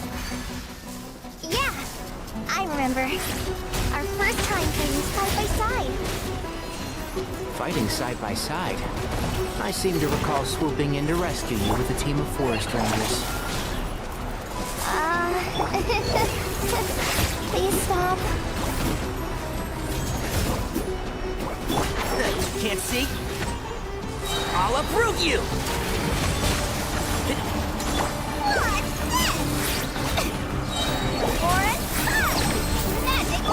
Yeah, I remember. Our first time playing side by side. Fighting side by side. I seem to recall swooping in to rescue you with a team of forest rangers. Please stop. Can't see? I'll uproot you! What's this? Magic!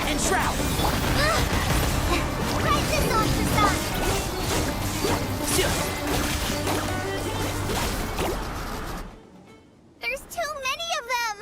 And Shroud! Right this on for stop! There's too many of them!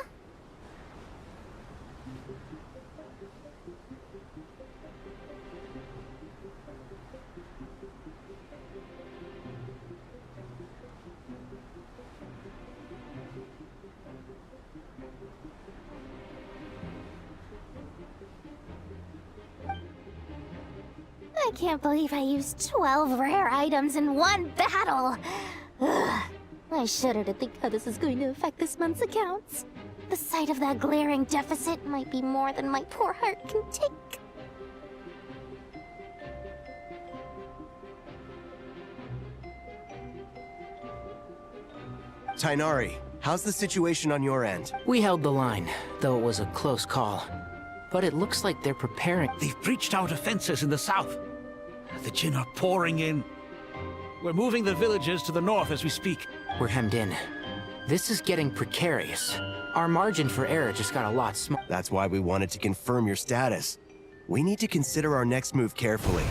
I can't believe I used 12 rare items in one battle. Ugh. I shudder to think how this is going to affect this month's accounts. The sight of that glaring deficit might be more than my poor heart can take. Tainari, how's the situation on your end? We held the line, though it was a close call. But it looks like they're preparing. They've breached our defenses in the south. The Jin are pouring in. We're moving the villages to the north as we speak. We're hemmed in. This is getting precarious. Our margin for error just got a lot smaller. That's why we wanted to confirm your status. We need to consider our next move carefully.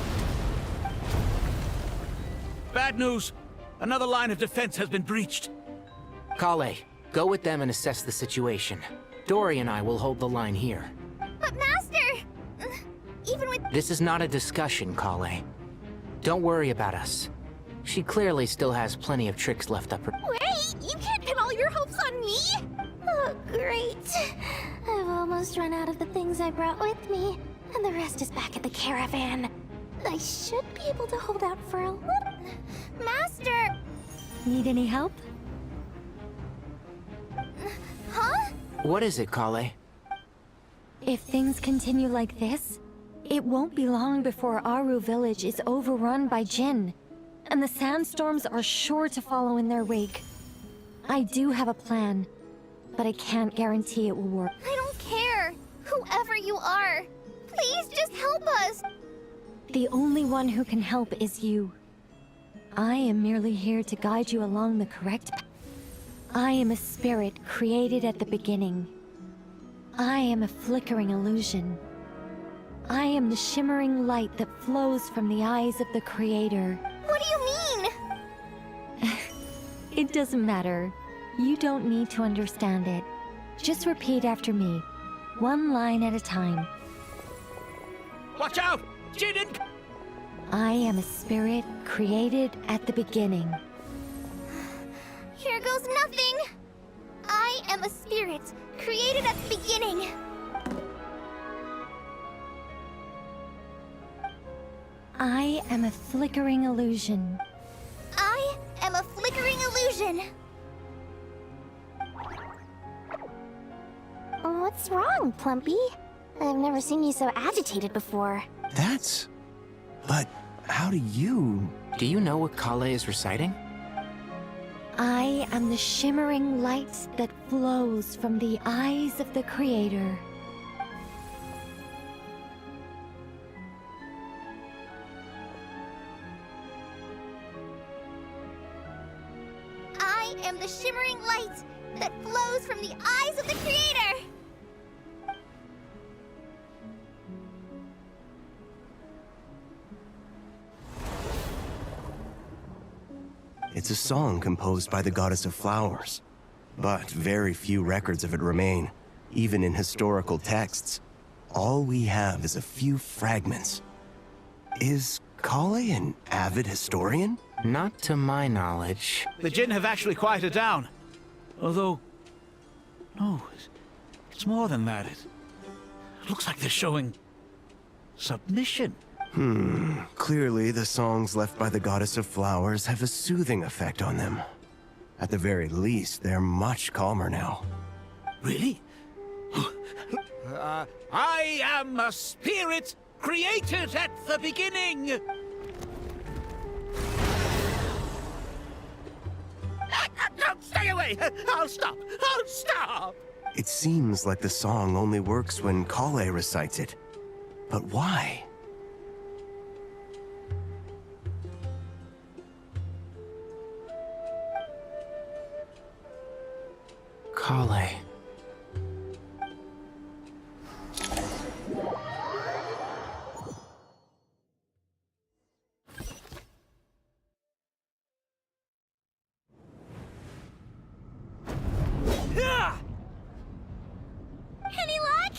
Bad news! Another line of defense has been breached. Kale, go with them and assess the situation. Dory and I will hold the line here. But Master! Even with... This is not a discussion, Kale. Don't worry about us. She clearly still has plenty of tricks left up her... Wait! You can't pin all your hopes on me! Oh, great. I've almost run out of the things I brought with me, and the rest is back at the caravan. I should be able to hold out for a little... Master! Need any help? Huh? What is it, Kale? If things continue like this, it won't be long before Aru village is overrun by Jin, and the sandstorms are sure to follow in their wake. I do have a plan, but I can't guarantee it will work. I don't care. Whoever you are, please just help us. The only one who can help is you. I am merely here to guide you along the correct path. I am a spirit created at the beginning. I am a flickering illusion. am the shimmering light that flows from the eyes of the Creator. What do you mean? It doesn't matter. You don't need to understand it. Just repeat after me, one line at a time. Watch out! Jin and... I am a spirit created at the beginning. Here goes nothing! I am a spirit created at the beginning. I am a flickering illusion. I am a flickering illusion. What's wrong, Plumpy? I've never seen you so agitated before. That's... But how do you... Do you know what Kale is reciting? I am the shimmering light that flows from the eyes of the Creator. I am the shimmering light that flows from the eyes of the Creator! It's a song composed by the goddess of flowers. But very few records of it remain, even in historical texts. All we have is a few fragments. Is Kale an avid historian? Not to my knowledge. The Jin have actually quieted down. Although... No, it's more than that. It looks like they're showing... submission. Clearly the songs left by the goddess of flowers have a soothing effect on them. At the very least, they're much calmer now. Really? I am a spirit created at the beginning! Stay away! I'll stop! I'll stop! It seems like the song only works when Kale recites it. But why? Kale. Any luck?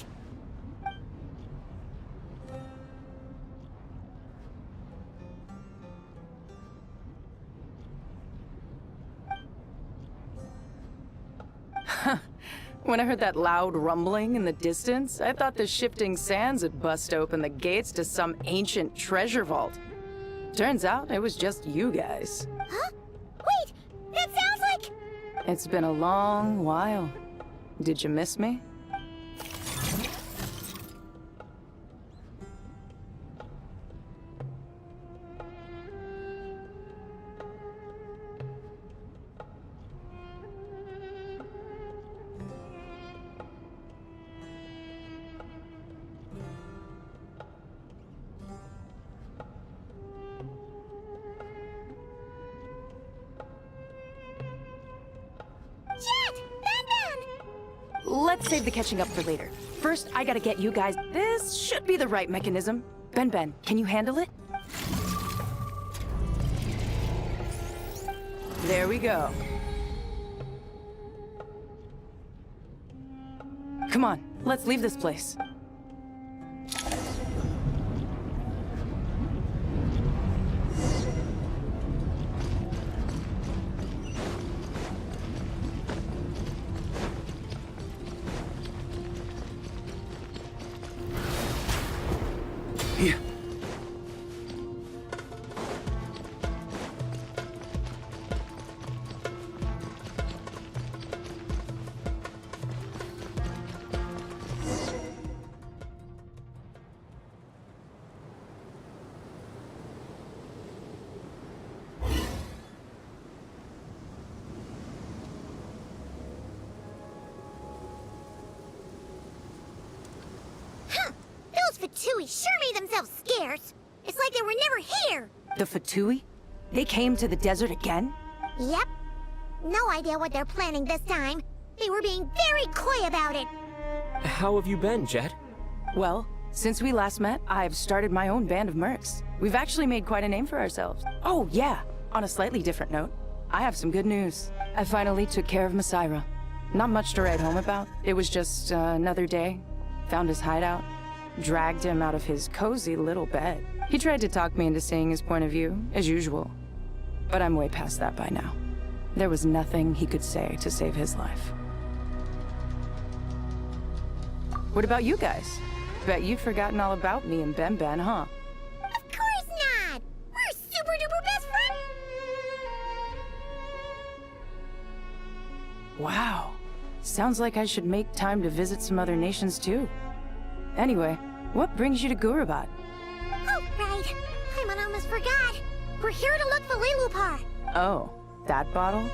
When I heard that loud rumbling in the distance, I thought the shifting sands had bust open the gates to some ancient treasure vault. Turns out it was just you guys. Huh? Wait! That sounds like... It's been a long while. Did you miss me? Jet! Ben! Let's save the catching up for later. First, I gotta get you guys... This should be the right mechanism. Ben, can you handle it? There we go. Come on, let's leave this place. Here. Those Fatui sure made themselves scarce. It's like they were never here. The Fatui? They came to the desert again? Yep. No idea what they're planning this time. They were being very coy about it. How have you been, Jet? Well, Since we last met, I've started my own band of mercs. We've actually made quite a name for ourselves. Oh, yeah. On a slightly different note, I have some good news. I finally took care of Masira. Not much to write home about. It was just another day. Found his hideout. Dragged him out of his cozy little bed. He tried to talk me into seeing his point of view, as usual. But I'm way past that by now. There was nothing he could say to save his life. What about you guys? Bet you'd forgotten all about me and Ben, huh? Of course not! We're super duper best friends! Wow. Sounds like I should make time to visit some other nations too. Anyway, what brings you to Gurabad? Oh, right. I almost forgot. We're here to look for Lilupar. Oh, that bottle?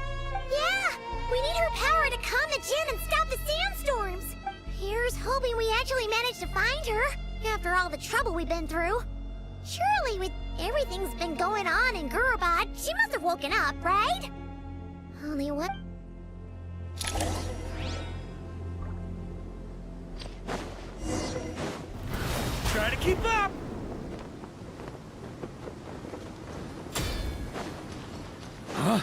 Yeah! We need her power to calm the Jinn and stop the sandstorms. Here's hoping we actually manage to find her, after all the trouble we've been through. Surely, with everything's been going on in Gurabad, she must have woken up, right? Only what? Try to keep up! Huh?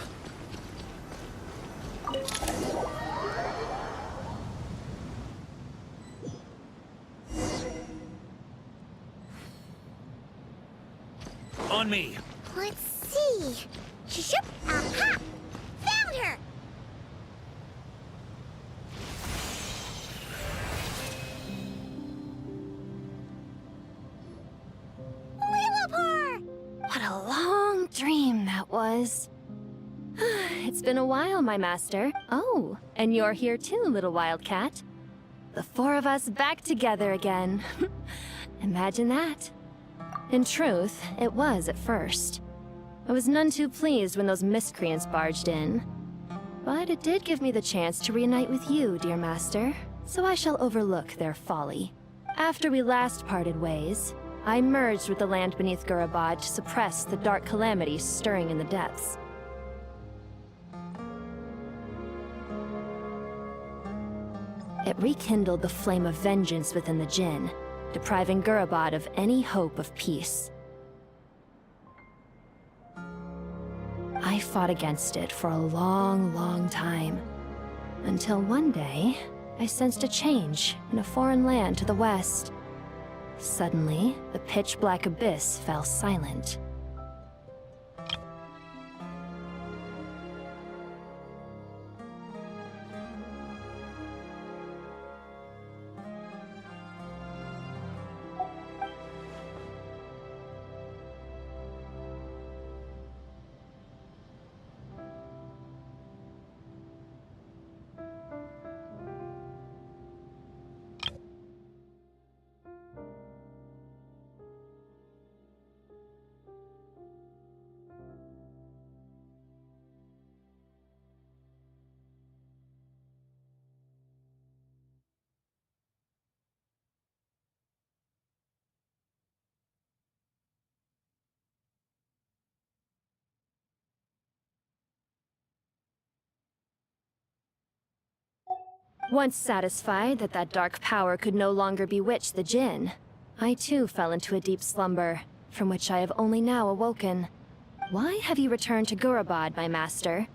On me. Let's see. Shoop! Aha! Found her! Lilupar! What a long dream that was. It's been a while, my master. Oh, and you're here too, little wildcat. The four of us back together again. Imagine that. In truth, it was at first. I was none too pleased when those miscreants barged in. But it did give me the chance to reunite with you, dear master, so I shall overlook their folly. After we last parted ways, I merged with the land beneath Gurabad to suppress the dark calamities stirring in the depths. It rekindled the flame of vengeance within the Jinn, depriving Gurabad of any hope of peace. I fought against it for a long, long time, until one day, I sensed a change in a foreign land to the west. Suddenly, the pitch-black abyss fell silent. Once satisfied that that dark power could no longer bewitch the Jinn, I too fell into a deep slumber, from which I have only now awoken. Why have you returned to Gurabad, my master?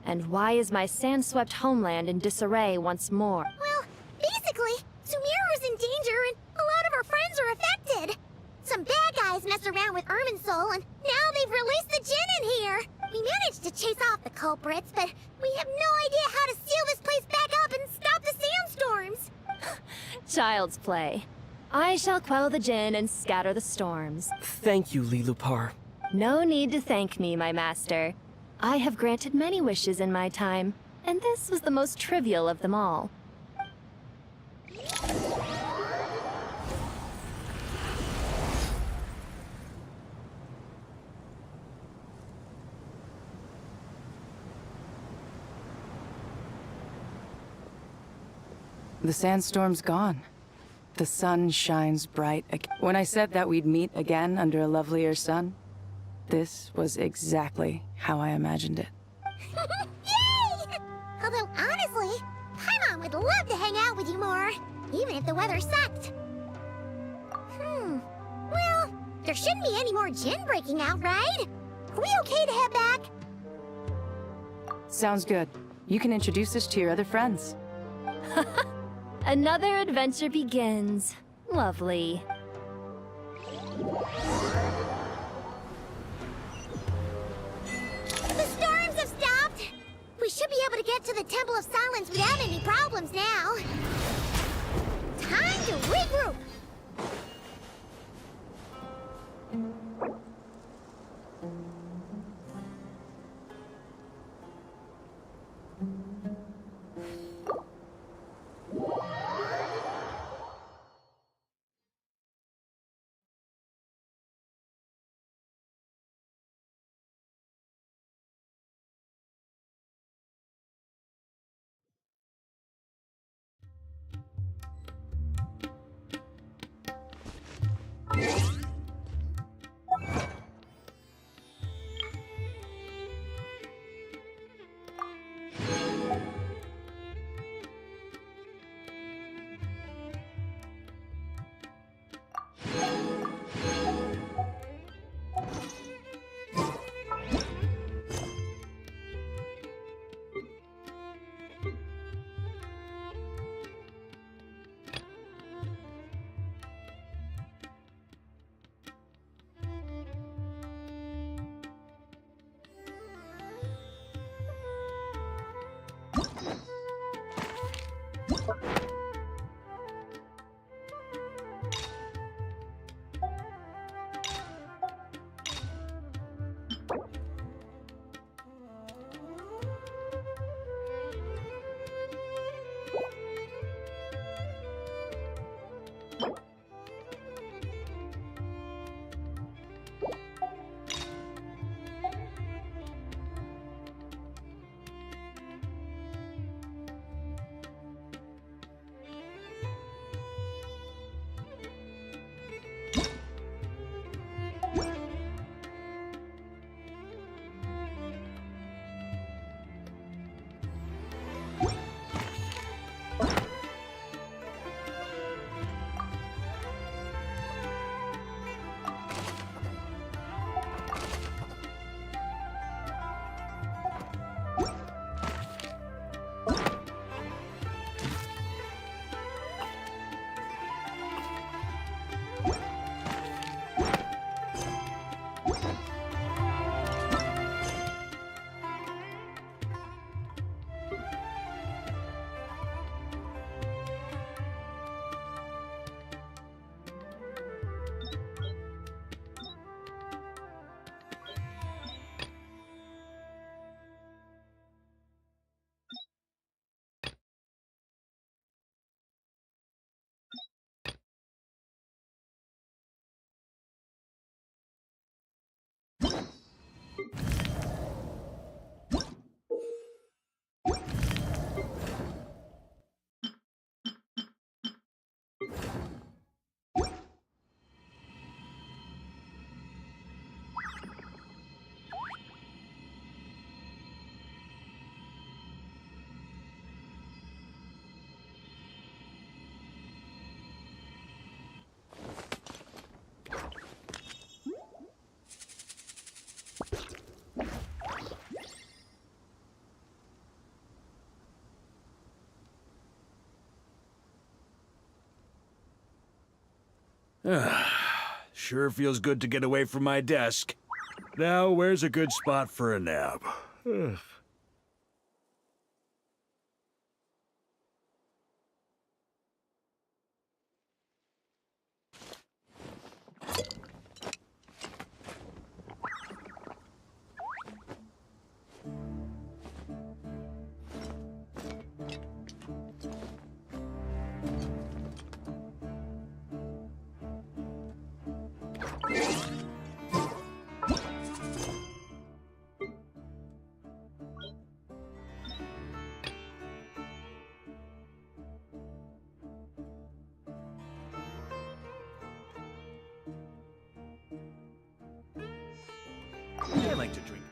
And why is my sand-swept homeland in disarray once more? Well, basically, Sumeru's in danger and a lot of our friends are affected. Some bad guys messed around with Irminsul and now they've released the Jinn in here. We managed to chase off the culprits, but we have no idea how to seal this place back up and stop the sandstorms. Child's play. I shall quell the Jinn and scatter the storms. Thank you, Lilupar. No need to thank me, my master. I have granted many wishes in my time, and this was the most trivial of them all. The sandstorm's gone. The sun shines bright again. When I said that we'd meet again under a lovelier sun, this was exactly how I imagined it. Yay! Although, honestly, Paimon would love to hang out with you more, even if the weather sucked. Well, there shouldn't be any more Jin breaking out, right? Are we okay to head back? Sounds good. You can introduce us to your other friends. Another adventure begins. Lovely. The storms have stopped! We should be able to get to the Temple of Silence without any problems now. Time to regroup! Sure feels good to get away from my desk. Now, where's a good spot for a nap? I like to drink.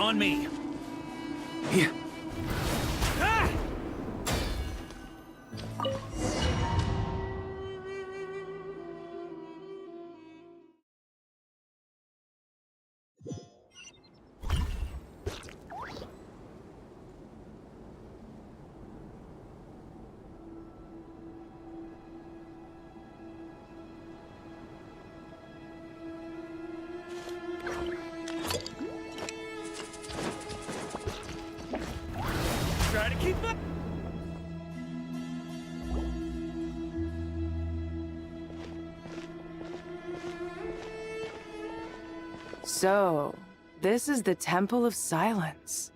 On me. Here. Ah! Try to keep up. So, this is the Temple of Silence.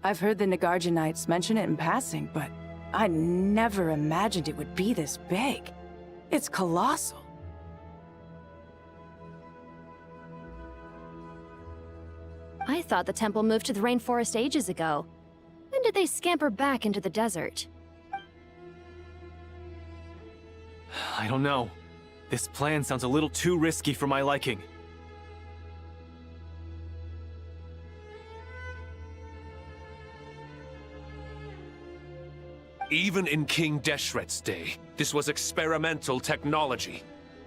I've heard the Nagarjanites mention it in passing, but I never imagined it would be this big. It's colossal. I thought the temple moved to the rainforest ages ago. When did they scamper back into the desert? I don't know. This plan sounds a little too risky for my liking. Even in King Deshret's day, this was experimental technology.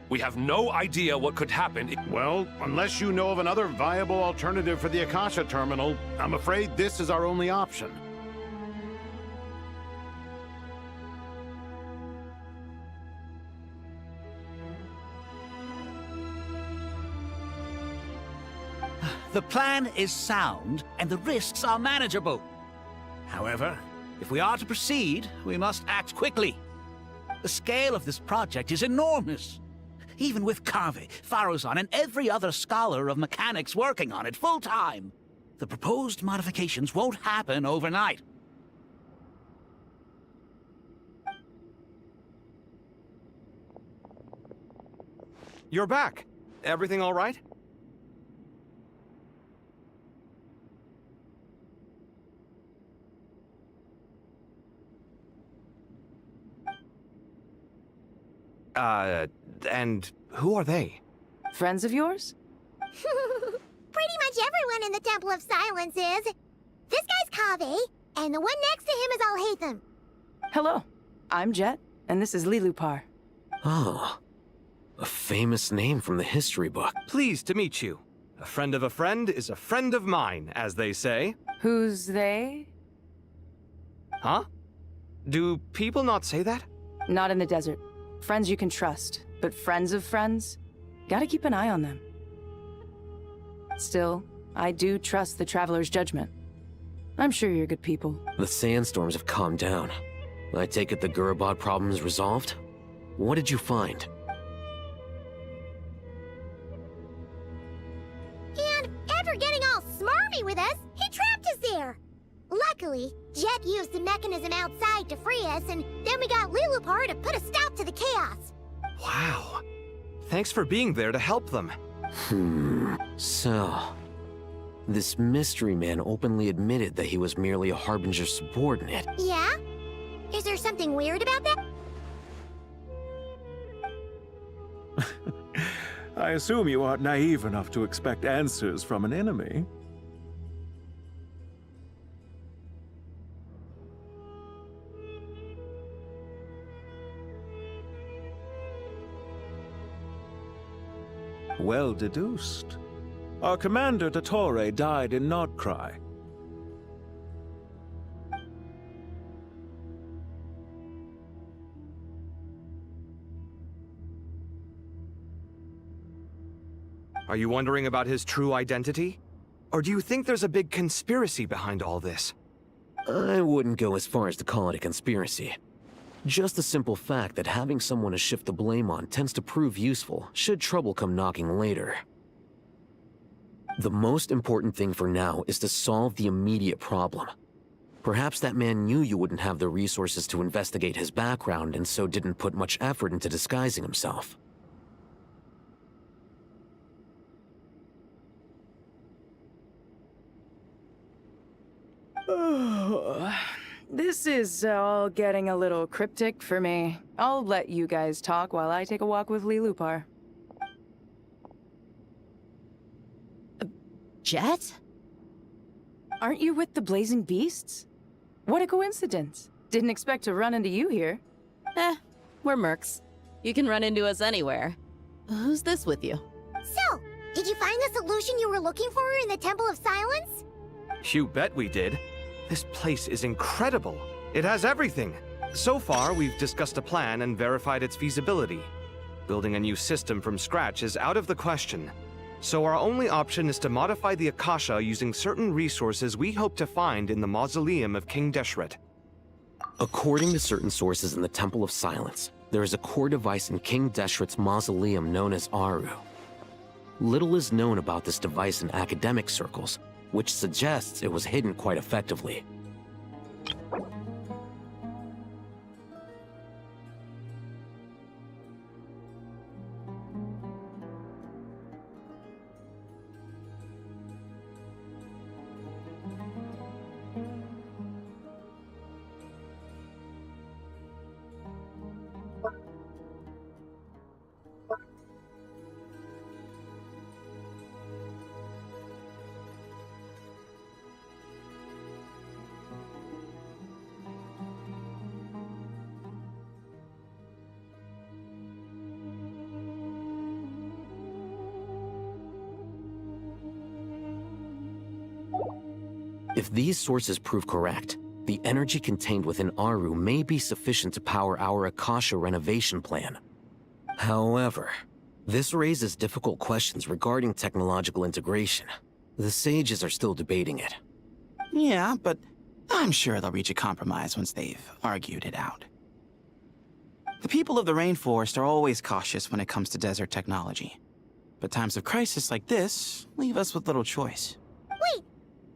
We have no idea what could happen. Well, unless you know of another viable alternative for the Akasha terminal, I'm afraid this is our only option. The plan is sound, and the risks are manageable. However, if we are to proceed, we must act quickly. The scale of this project is enormous. Even with Kaveh, Faruzan, and every other scholar of mechanics working on it full-time, the proposed modifications won't happen overnight. You're back. Everything all right? And who are they? Friends of yours? Pretty much everyone in the Temple of Silence is. This guy's Kaveh, and the one next to him is Alhaitham. Hello, I'm Jet, and this is Lilupar. Oh, a famous name from the history book. Pleased to meet you. A friend of a friend is a friend of mine, as they say. Who's they? Huh? Do people not say that? Not in the desert. Friends you can trust, but friends of friends? Gotta keep an eye on them. Still, I do trust the Traveler's judgment. I'm sure you're good people. The sandstorms have calmed down. I take it the Gurabad problem is resolved? What did you find? And after getting all smarmy with us, he trapped us there. Luckily, Jet used the mechanism outside to free us, and then we got Lilupar to put a stop to the chaos. Wow. Thanks for being there to help them. So... this mystery man openly admitted that he was merely a Harbinger subordinate. Yeah? Is there something weird about that? I assume you aren't naive enough to expect answers from an enemy. Well deduced. Our commander, Dottore, died in Nordcry. Are you wondering about his true identity? Or do you think there's a big conspiracy behind all this? I wouldn't go as far as to call it a conspiracy. Just the simple fact that having someone to shift the blame on tends to prove useful, should trouble come knocking later. The most important thing for now is to solve the immediate problem. Perhaps that man knew you wouldn't have the resources to investigate his background and so didn't put much effort into disguising himself. This is all getting a little cryptic for me. I'll let you guys talk while I take a walk with Lilupar. Jet? Aren't you with the Blazing Beasts? What a coincidence. Didn't expect to run into you here. We're mercs. You can run into us anywhere. Who's this with you? So, did you find the solution you were looking for in the Temple of Silence? You bet we did. This place is incredible. It has everything. So far, we've discussed a plan and verified its feasibility. Building a new system from scratch is out of the question. So our only option is to modify the Akasha using certain resources we hope to find in the mausoleum of King Deshret. According to certain sources in the Temple of Silence, there is a core device in King Deshret's mausoleum known as Aru. Little is known about this device in academic circles, which suggests it was hidden quite effectively. If these sources prove correct, the energy contained within Aru may be sufficient to power our Akasha renovation plan. However, this raises difficult questions regarding technological integration. The sages are still debating it. Yeah, but I'm sure they'll reach a compromise once they've argued it out. The people of the rainforest are always cautious when it comes to desert technology. But times of crisis like this leave us with little choice. Wait,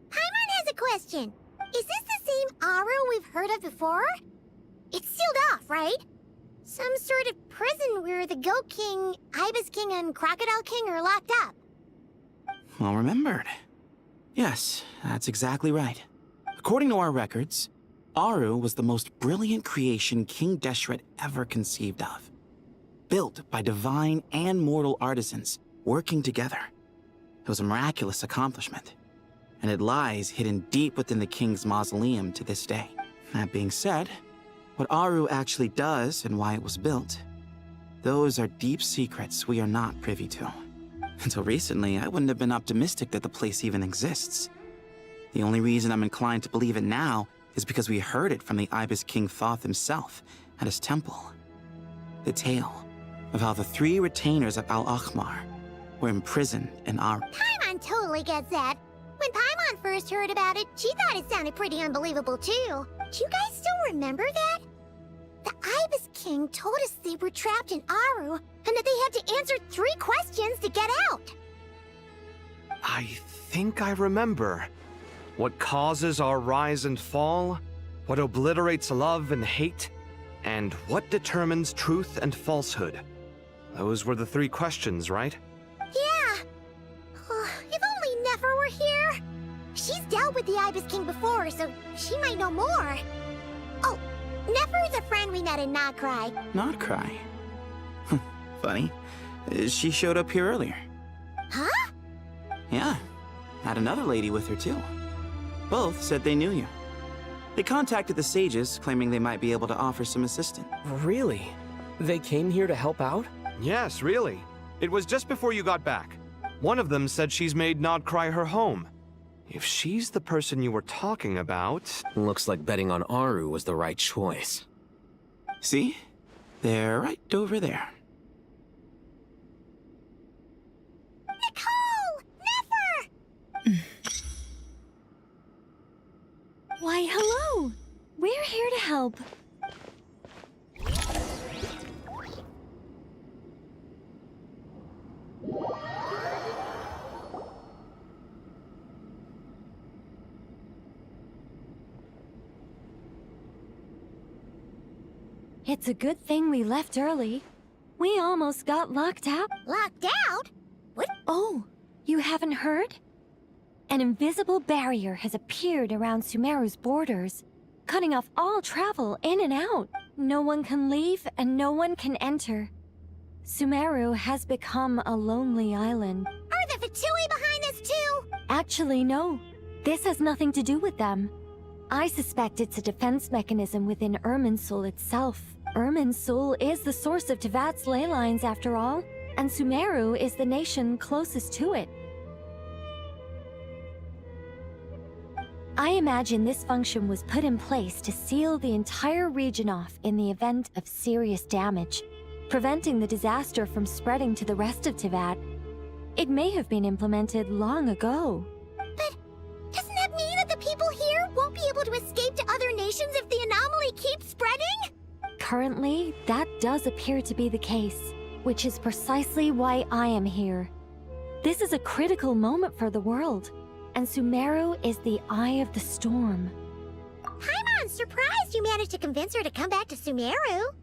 Paimon has a question. Is this the same Aru we've heard of before? It's sealed off, right? Some sort of prison where the Goat King, Ibis King, and Crocodile King are locked up. Well remembered. Yes, that's exactly right. According to our records, Aru was the most brilliant creation King Deshret ever conceived of. Built by divine and mortal artisans working together. It was a miraculous accomplishment, and it lies hidden deep within the king's mausoleum to this day. That being said, what Aru actually does and why it was built, those are deep secrets we are not privy to. Until recently, I wouldn't have been optimistic that the place even exists. The only reason I'm inclined to believe it now is because we heard it from the Ibis King Thoth himself at his temple. The tale of how the 3 retainers of Al-Akhmar were imprisoned in Aru. Paimon totally gets that. When Paimon first heard about it, she thought it sounded pretty unbelievable too. Do you guys still remember that? The Ibis King told us they were trapped in Aru, and that they had to answer 3 questions to get out. I think I remember. What causes our rise and fall? What obliterates love and hate? And what determines truth and falsehood? Those were the 3 questions, right? Yeah. If only Nefer were here. She's dealt with the Ibis King before, so she might know more. Oh, Nefer is a friend we met in Notcry. Notcry? Funny. She showed up here earlier. Huh? Yeah. Had another lady with her too. Both said they knew you. They contacted the sages, claiming they might be able to offer some assistance. Really? They came here to help out? Yes, really. It was just before you got back. One of them said she's made Nodcry her home. If she's the person you were talking about... Looks like betting on Aru was the right choice. See? They're right over there. Nicole! Nefer! Why, hello! We're here to help. It's a good thing we left early. We almost got locked out. Locked out? What? Oh, you haven't heard? An invisible barrier has appeared around Sumeru's borders, cutting off all travel in and out. No one can leave and no one can enter. Sumeru has become a lonely island. Are the Fatui behind this too? Actually, no. This has nothing to do with them. I suspect it's a defense mechanism within Irminsul itself. Irminsul is the source of Tevat's ley lines after all, and Sumeru is the nation closest to it. I imagine this function was put in place to seal the entire region off in the event of serious damage, preventing the disaster from spreading to the rest of Tevat. It may have been implemented long ago. But doesn't that mean that the people here won't be able to escape to other nations if the anomaly keeps spreading? Currently, that does appear to be the case, which is precisely why I am here. This is a critical moment for the world, and Sumeru is the eye of the storm. Paimon's surprised you managed to convince her to come back to Sumeru.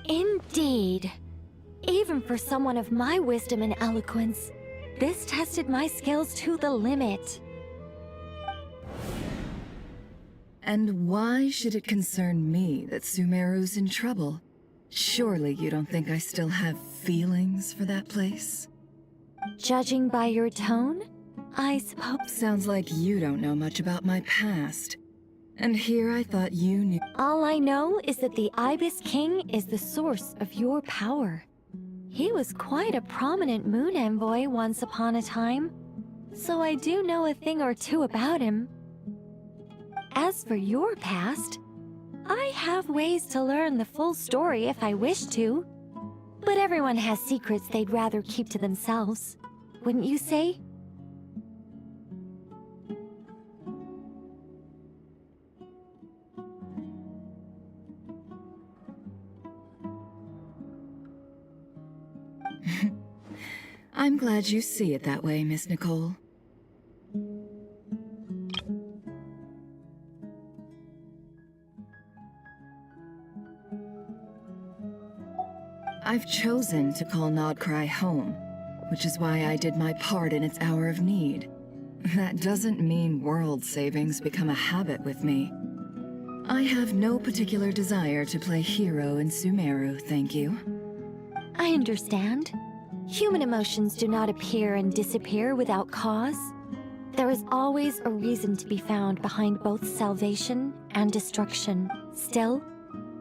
Indeed. Even for someone of my wisdom and eloquence, this tested my skills to the limit. And why should it concern me that Sumeru's in trouble? Surely you don't think I still have feelings for that place? Judging by your tone, I suppose... Sounds like you don't know much about my past. And here I thought you knew... All I know is that the Ibis King is the source of your power. He was quite a prominent moon envoy once upon a time, so I do know a thing or two about him. As for your past, I have ways to learn the full story if I wish to. But everyone has secrets they'd rather keep to themselves, wouldn't you say? I'm glad you see it that way, Miss Nicole. I've chosen to call Nodcry home, which is why I did my part in its hour of need. That doesn't mean world savings become a habit with me. I have no particular desire to play hero in Sumeru, thank you. I understand. Human emotions do not appear and disappear without cause. There is always a reason to be found behind both salvation and destruction. Still,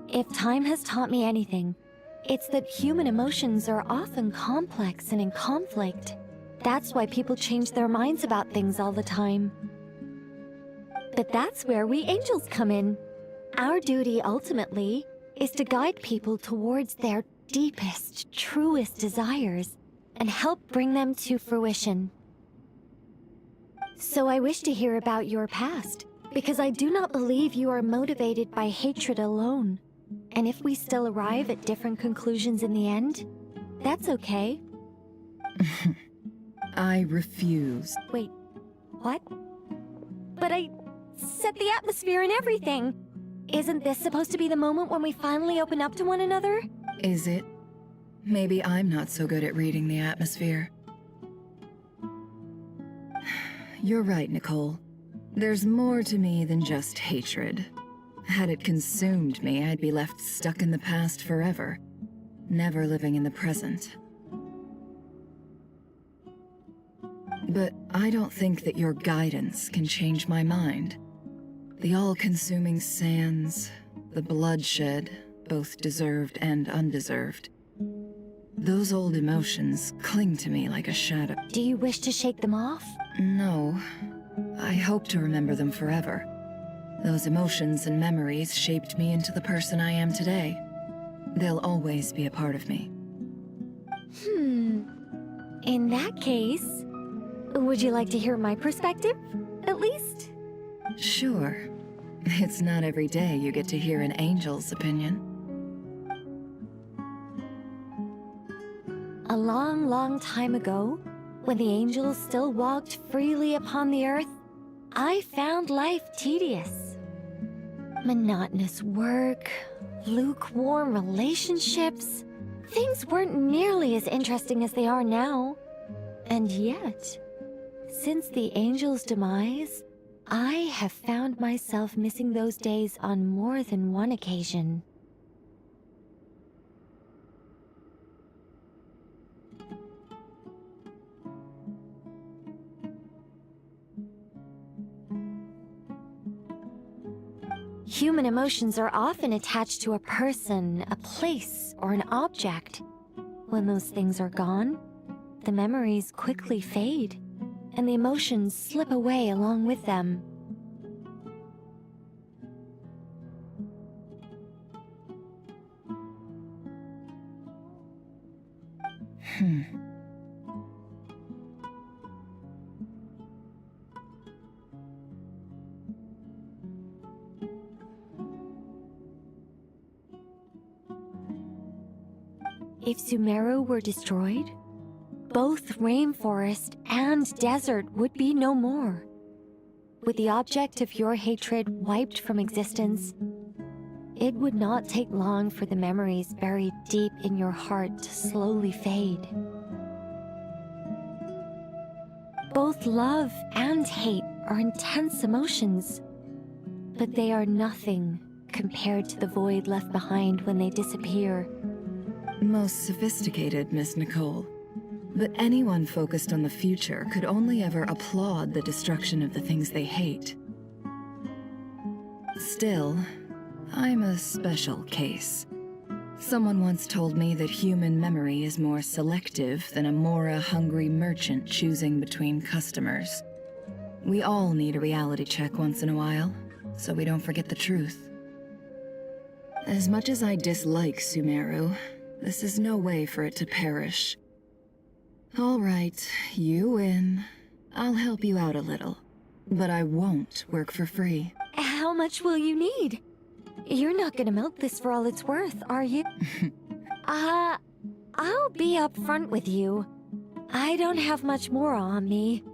if time has taught me anything, it's that human emotions are often complex and in conflict. That's why people change their minds about things all the time. But that's where we angels come in. Our duty, ultimately, is to guide people towards their deepest, truest desires and help bring them to fruition. So I wish to hear about your past, because I do not believe you are motivated by hatred alone. And if we still arrive at different conclusions in the end, that's okay. I refuse. Wait, what? But I set the atmosphere and everything. Isn't this supposed to be the moment when we finally open up to one another? Is it? Maybe I'm not so good at reading the atmosphere. You're right, Nicole. There's more to me than just hatred. Had it consumed me, I'd be left stuck in the past forever, never living in the present. But I don't think that your guidance can change my mind. The all-consuming sands, the bloodshed, both deserved and undeserved. Those old emotions cling to me like a shadow. Do you wish to shake them off? No. I hope to remember them forever. Those emotions and memories shaped me into the person I am today. They'll always be a part of me. In that case, would you like to hear my perspective, at least? Sure. It's not every day you get to hear an angel's opinion. A long, long time ago, when the angels still walked freely upon the earth, I found life tedious. Monotonous work, lukewarm relationships. Things weren't nearly as interesting as they are now. And yet, since the angels' demise, I have found myself missing those days on more than one occasion. Human emotions are often attached to a person, a place, or an object. When those things are gone, the memories quickly fade, and the emotions slip away along with them. If Sumeru were destroyed, both rainforest and desert would be no more. With the object of your hatred wiped from existence, it would not take long for the memories buried deep in your heart to slowly fade. Both love and hate are intense emotions, but they are nothing compared to the void left behind when they disappear. Most sophisticated, Miss Nicole. But anyone focused on the future could only ever applaud the destruction of the things they hate. Still, I'm a special case. Someone once told me that human memory is more selective than a Mora-hungry merchant choosing between customers. We all need a reality check once in a while, so we don't forget the truth. As much as I dislike Sumeru, this is no way for it to perish. All right, you win. I'll help you out a little, but I won't work for free. How much will you need? You're not gonna milk this for all it's worth, are you? I'll be upfront with you. I don't have much more on me.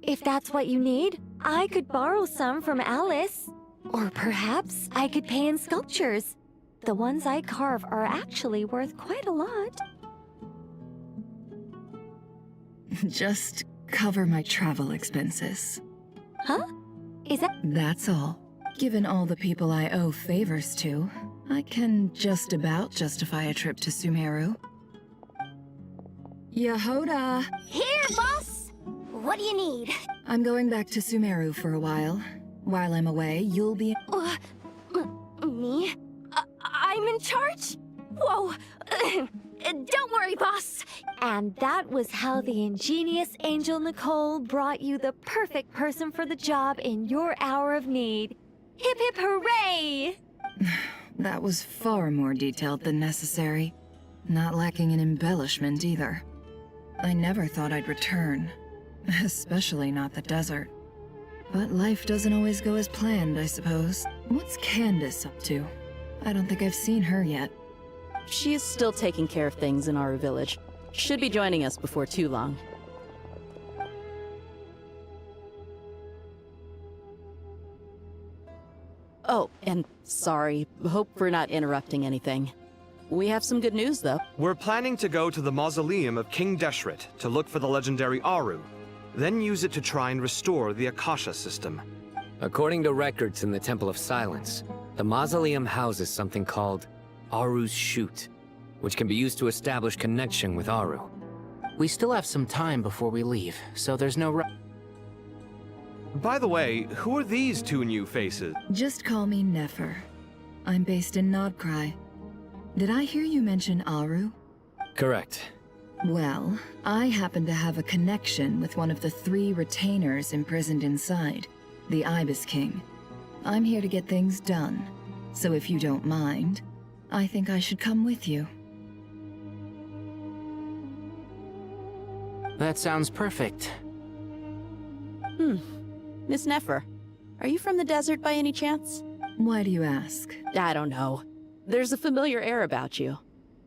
If that's what you need, I could borrow some from Alice. Or perhaps I could pay in sculptures. The ones I carve are actually worth quite a lot. Just cover my travel expenses. Huh? Is that— That's all. Given all the people I owe favors to, I can just about justify a trip to Sumeru. Yehoda! Here, boss! What do you need? I'm going back to Sumeru for a while. While I'm away, you'll be— Me? I'm in charge? Whoa! Don't worry, boss! And that was how the ingenious Angel Nicole brought you the perfect person for the job in your hour of need. Hip hip hooray! That was far more detailed than necessary. Not lacking in embellishment either. I never thought I'd return. Especially not the desert. But life doesn't always go as planned, I suppose. What's Candace up to? I don't think I've seen her yet. She is still taking care of things in our village. Should be joining us before too long. Oh, and sorry. Hope we're not interrupting anything. We have some good news, though. We're planning to go to the mausoleum of King Deshret to look for the legendary Aru, then use it to try and restore the Akasha system. According to records in the Temple of Silence, the mausoleum houses something called Aru's Chute, which can be used to establish connection with Aru. We still have some time before we leave, so there's no rush. By the way, who are these two new faces? Just call me Nefer. I'm based in Nodcry. Did I hear you mention Aru? Correct. Well, I happen to have a connection with one of the 3 retainers imprisoned inside, the Ibis King. I'm here to get things done, so if you don't mind, I think I should come with you. That sounds perfect. Miss Nefer, are you from the desert by any chance? Why do you ask? I don't know. There's a familiar air about you.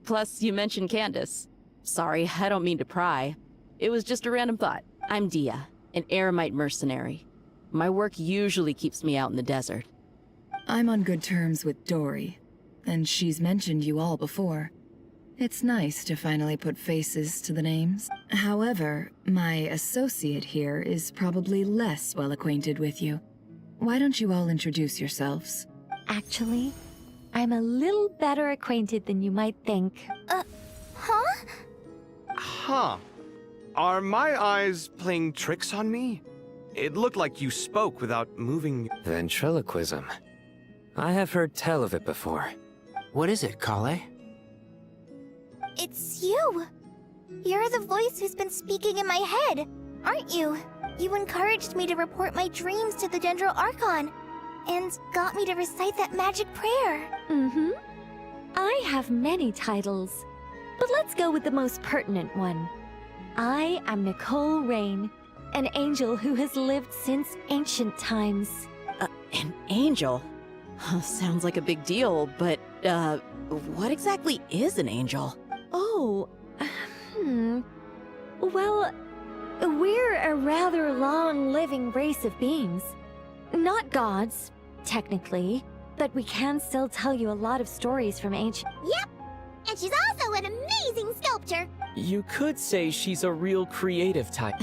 Plus, you mentioned Candace. Sorry, I don't mean to pry. It was just a random thought. I'm Dia, an Eremite mercenary. My work usually keeps me out in the desert. I'm on good terms with Dory, and she's mentioned you all before. It's nice to finally put faces to the names. However, my associate here is probably less well acquainted with you. Why don't you all introduce yourselves? Actually, I'm a little better acquainted than you might think. Huh? Huh. Are my eyes playing tricks on me? It looked like you spoke without moving. Ventriloquism. I have heard tell of it before. What is it, Kale? It's you! You're the voice who's been speaking in my head, aren't you? You encouraged me to report my dreams to the Dendro Archon, and got me to recite that magic prayer. Mm-hmm. I have many titles, but let's go with the most pertinent one. I am Nicole Rain, an angel who has lived since ancient times. An angel? Sounds like a big deal, but, what exactly is an angel? Oh, Well, we're a rather long-living race of beings. Not gods, technically, But we can still tell you a lot of stories from ancient... Yep! And she's also an amazing sculptor! You could say she's a real creative type.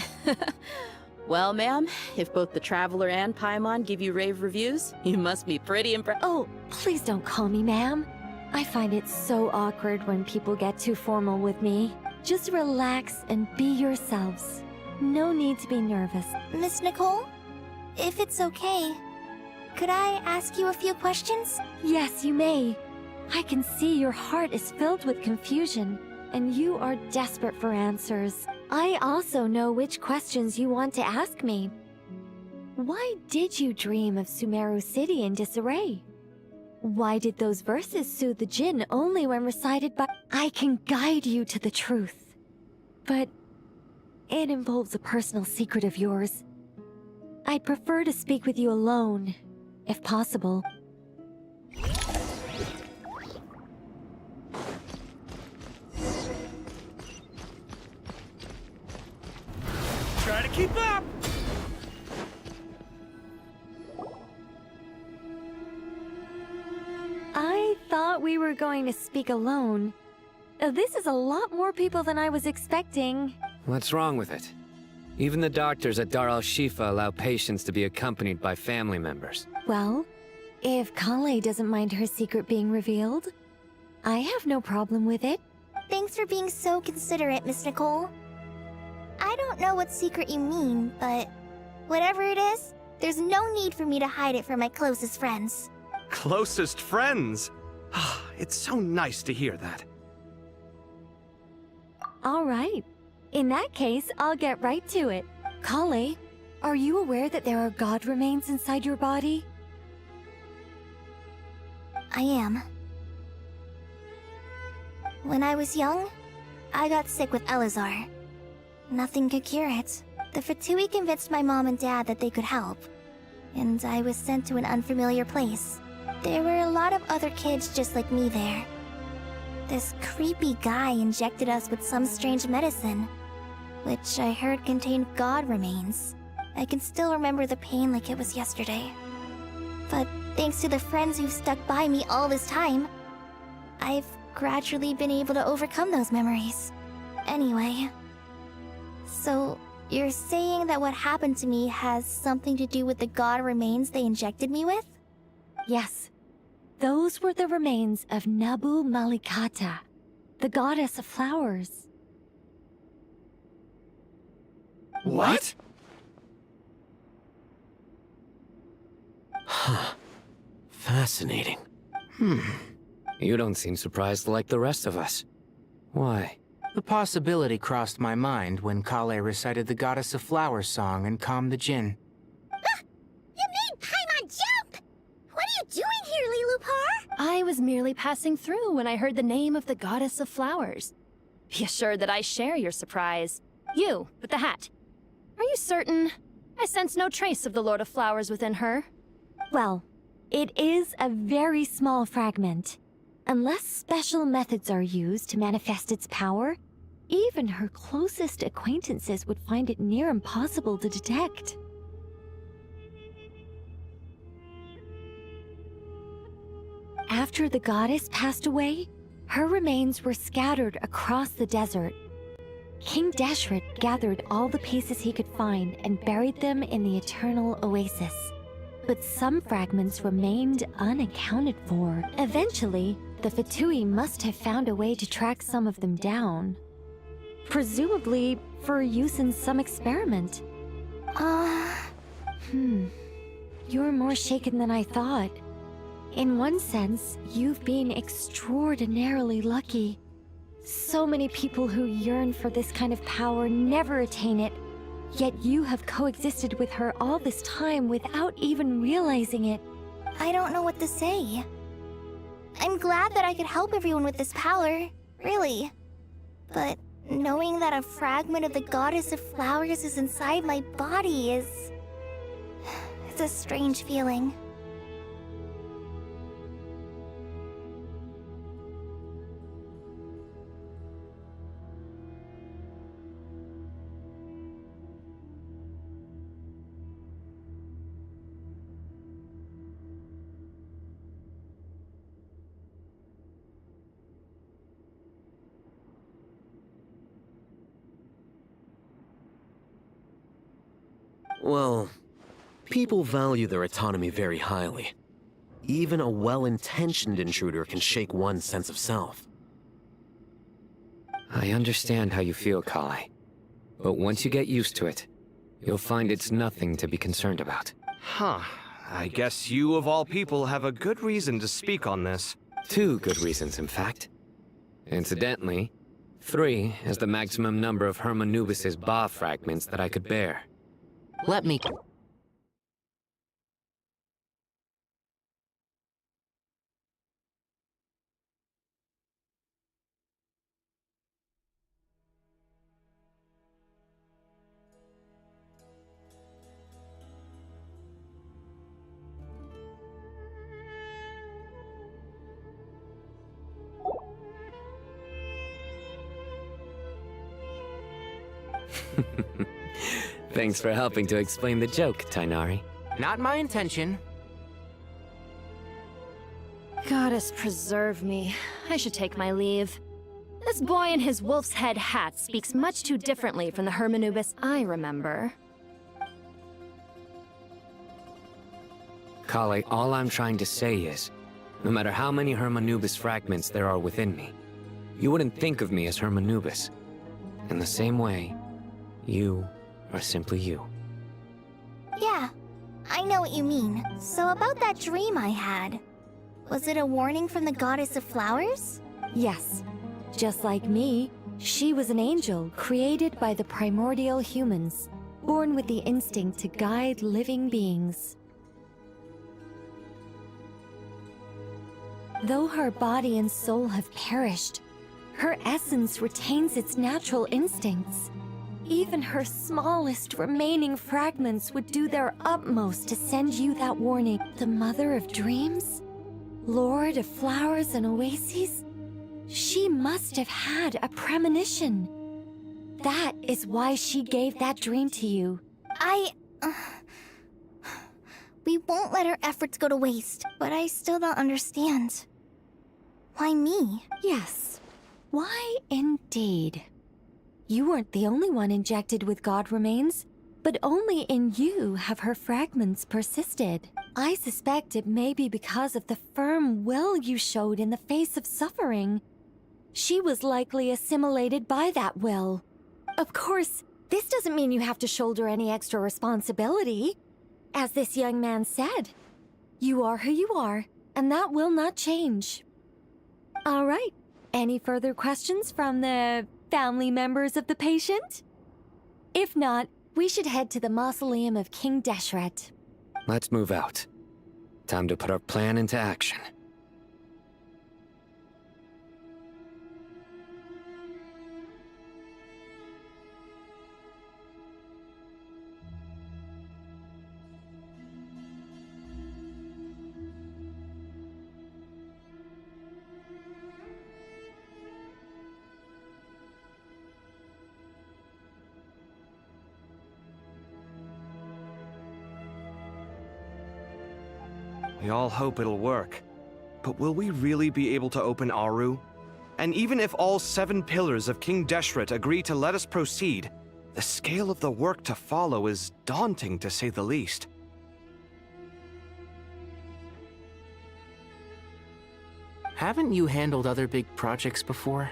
Well, ma'am, if both the Traveler and Paimon give you rave reviews, you must be pretty impressed. Oh, please don't call me ma'am. I find it so awkward when people get too formal with me. Just relax and be yourselves. No need to be nervous. Miss Nicole, if it's okay, could I ask you a few questions? Yes, you may. I can see your heart is filled with confusion, and you are desperate for answers. I also know which questions you want to ask me. Why did you dream of Sumeru City in disarray? Why did those verses soothe the Jinn only when recited by— I can guide you to the truth. But it involves a personal secret of yours. I'd prefer to speak with you alone, if possible. Try to keep up! I thought we were going to speak alone. This is a lot more people than I was expecting. What's wrong with it? Even the doctors at Dar al-Shifa allow patients to be accompanied by family members. Well, if Kale doesn't mind her secret being revealed, I have no problem with it. Thanks for being so considerate, Miss Nicole. I don't know what secret you mean, but whatever it is, there's no need for me to hide it from my closest friends. Closest friends? It's so nice to hear that. All right. In that case, I'll get right to it. Kale, are you aware that there are god remains inside your body? I am. When I was young, I got sick with Elazar. Nothing could cure it. The Fatui convinced my mom and dad that they could help, and I was sent to an unfamiliar place. There were a lot of other kids just like me there. This creepy guy injected us with some strange medicine, which I heard contained god remains. I can still remember the pain like it was yesterday. But thanks to the friends who've stuck by me all this time, I've gradually been able to overcome those memories. Anyway, so you're saying that what happened to me has something to do with the god remains they injected me with? Yes. Those were the remains of Nabu Malikata, the goddess of flowers. What? Huh. Fascinating. You don't seem surprised like the rest of us. Why? The possibility crossed my mind when Kale recited the Goddess of Flowers song and calmed the Jinn. You made Paimon jump! What are you doing here, Lilupar? I was merely passing through when I heard the name of the Goddess of Flowers. Be assured that I share your surprise. You, with the hat. Are you certain? I sense no trace of the Lord of Flowers within her. Well, it is a very small fragment. Unless special methods are used to manifest its power, even her closest acquaintances would find it near impossible to detect. After the goddess passed away, her remains were scattered across the desert. King Deshret gathered all the pieces he could find and buried them in the Eternal Oasis. But some fragments remained unaccounted for. Eventually, the Fatui must have found a way to track some of them down. Presumably for use in some experiment. You're more shaken than I thought. In one sense, you've been extraordinarily lucky. So many people who yearn for this kind of power never attain it, yet you have coexisted with her all this time without even realizing it. I don't know what to say. I'm glad that I could help everyone with this power, really. But knowing that a fragment of the Goddess of Flowers is inside my body is... it's a strange feeling. Well, people value their autonomy very highly. Even a well-intentioned intruder can shake one's sense of self. I understand how you feel, Kale. But once you get used to it, you'll find it's nothing to be concerned about. Huh. I guess you, of all people, have a good reason to speak on this. 2 good reasons, in fact. Incidentally, 3 is the maximum number of Hermanubis's Ba fragments that I could bear. Let me... Thanks for helping to explain the joke, Tainari. Not my intention. Goddess preserve me. I should take my leave. This boy in his wolf's head hat speaks much too differently from the Hermanubis I remember. Kale, all I'm trying to say is, no matter how many Hermanubis fragments there are within me, you wouldn't think of me as Hermanubis. In the same way, you are simply you. Yeah, I know what you mean. So about that dream I had, was it a warning from the goddess of flowers? Yes. Just like me, she was an angel created by the primordial humans, born with the instinct to guide living beings. Though her body and soul have perished, her essence retains its natural instincts. Even her smallest remaining fragments would do their utmost to send you that warning. The Mother of Dreams? Lord of Flowers and Oases? She must have had a premonition. That is why she gave that dream to you. We won't let our efforts go to waste, but I still don't understand. Why me? Yes. Why indeed? You weren't the only one injected with God remains, but only in you have her fragments persisted. I suspect it may be because of the firm will you showed in the face of suffering. She was likely assimilated by that will. Of course, this doesn't mean you have to shoulder any extra responsibility. As this young man said, you are who you are, and that will not change. All right. Any further questions from the family members of the patient? If not, we should head to the mausoleum of King Deshret. Let's move out. Time to put our plan into action. We all hope it'll work. But will we really be able to open Aru? And even if all 7 pillars of King Deshret agree to let us proceed, the scale of the work to follow is daunting to say the least. Haven't you handled other big projects before?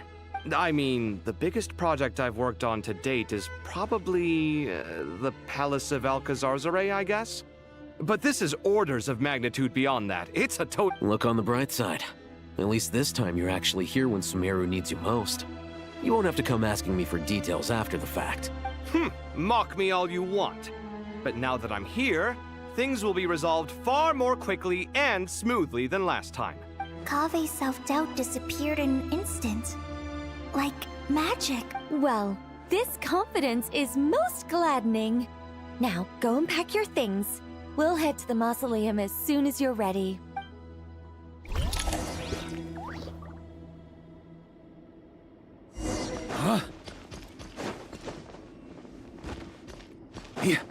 I mean, the biggest project I've worked on to date is probably the Palace of Alcazarzaray, I guess? But this is orders of magnitude beyond that. It's a total— Look on the bright side. At least this time you're actually here when Sumeru needs you most. You won't have to come asking me for details after the fact. Mock me all you want. But now that I'm here, things will be resolved far more quickly and smoothly than last time. Kave's self-doubt disappeared in an instant. Like magic. Well, this confidence is most gladdening. Now, go and pack your things. We'll head to the mausoleum as soon as you're ready. Huh? Here.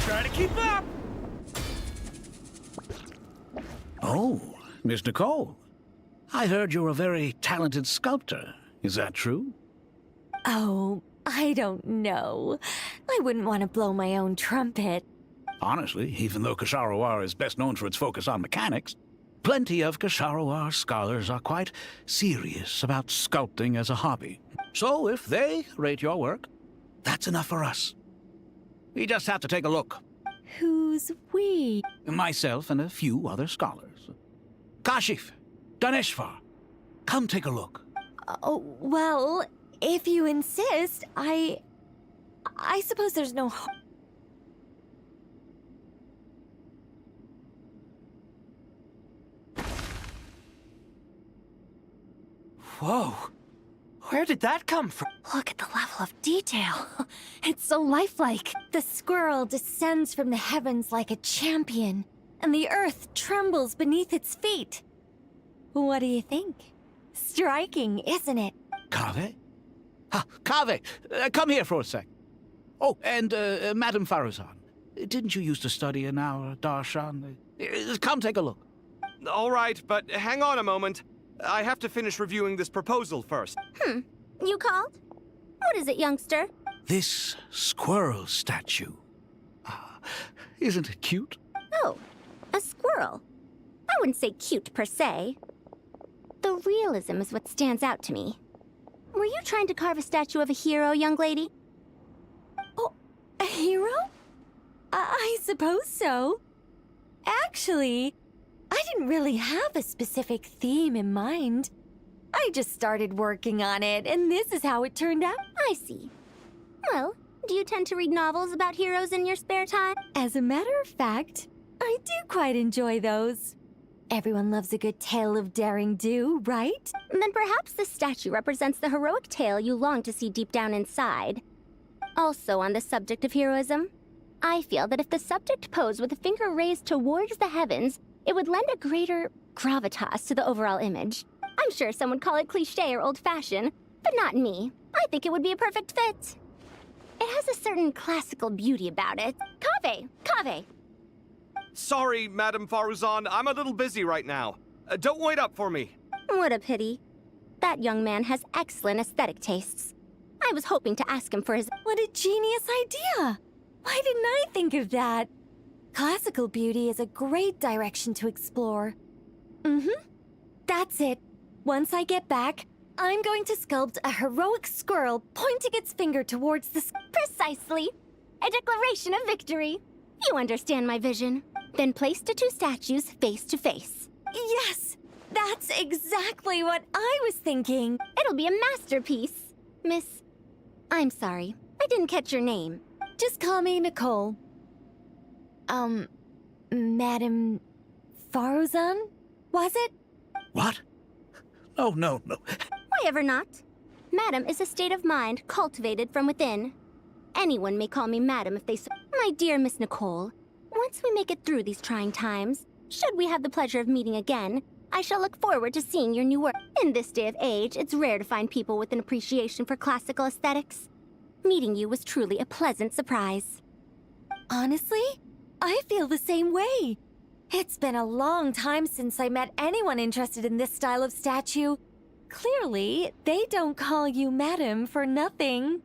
Try to keep up! Oh, Mr. Cole. I heard you're a very talented sculptor. Is that true? Oh, I don't know. I wouldn't want to blow my own trumpet. Honestly, even though Kasharawar is best known for its focus on mechanics, plenty of Kasharawar scholars are quite serious about sculpting as a hobby. So if they rate your work, that's enough for us. We just have to take a look. Who's we? Myself and a few other scholars. Kashif, Daneshvar, come take a look. Oh, well, if you insist, I suppose there's no harm. Whoa! Where did that come from? Look at the level of detail. It's so lifelike. The squirrel descends from the heavens like a champion, and the earth trembles beneath its feet. What do you think? Striking, isn't it? Kaveh? Kaveh, come here for a sec. Oh, and Madame Faruzan, didn't you used to study in our darshan? Come take a look. All right, but hang on a moment. I have to finish reviewing this proposal first. You called? What is it, youngster? This squirrel statue. Isn't it cute? Oh, a squirrel. I wouldn't say cute per se. The realism is what stands out to me. Were you trying to carve a statue of a hero, young lady? Oh, a hero? I suppose so. Actually, I didn't really have a specific theme in mind. I just started working on it, and this is how it turned out. I see. Well, do you tend to read novels about heroes in your spare time? As a matter of fact, I do quite enjoy those. Everyone loves a good tale of daring do, right? Then perhaps this statue represents the heroic tale you long to see deep down inside. Also on the subject of heroism, I feel that if the subject posed with a finger raised towards the heavens, it would lend a greater gravitas to the overall image. I'm sure some would call it cliché or old-fashioned, but not me. I think it would be a perfect fit. It has a certain classical beauty about it. Kaveh! Sorry, Madame Faruzan, I'm a little busy right now. Don't wait up for me. What a pity. That young man has excellent aesthetic tastes. I was hoping to ask him for his— What a genius idea! Why didn't I think of that? Classical beauty is a great direction to explore. That's it. Once I get back, I'm going to sculpt a heroic squirrel pointing its finger towards the sky. Precisely. A declaration of victory. You understand my vision. Then place the two statues face to face. Yes! That's exactly what I was thinking. It'll be a masterpiece. Miss... I'm sorry. I didn't catch your name. Just call me Nicole. Madame Faruzan? Was it? What? Oh, no. Why ever not? Madam is a state of mind cultivated from within. Anyone may call me Madam if they so. My dear Miss Nicole, once we make it through these trying times, should we have the pleasure of meeting again, I shall look forward to seeing your new work. In this day of age, it's rare to find people with an appreciation for classical aesthetics. Meeting you was truly a pleasant surprise. Honestly, I feel the same way. It's been a long time since I met anyone interested in this style of statue. Clearly, they don't call you Madam for nothing.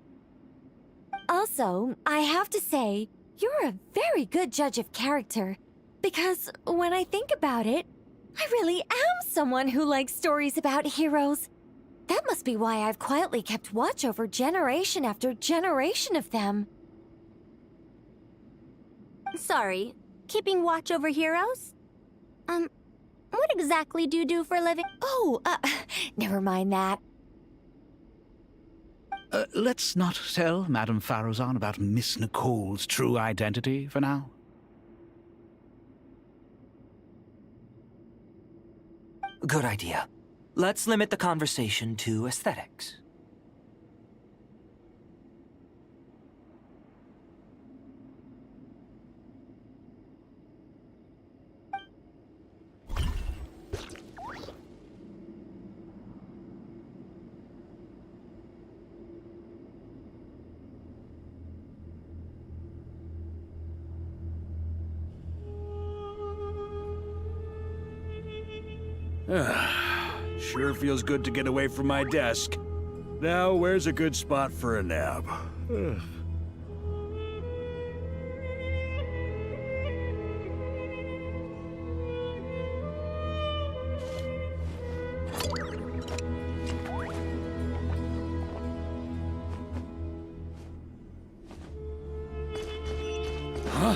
Also, I have to say, you're a very good judge of character. Because when I think about it, I really am someone who likes stories about heroes. That must be why I've quietly kept watch over generation after generation of them. Sorry, keeping watch over heroes? What exactly do you do for a living? Oh, never mind that. Let's not tell Madame Faruzan about Miss Nicole's true identity for now. Good idea. Let's limit the conversation to aesthetics. Sure feels good to get away from my desk. Now, where's a good spot for a nap? Ugh. Huh?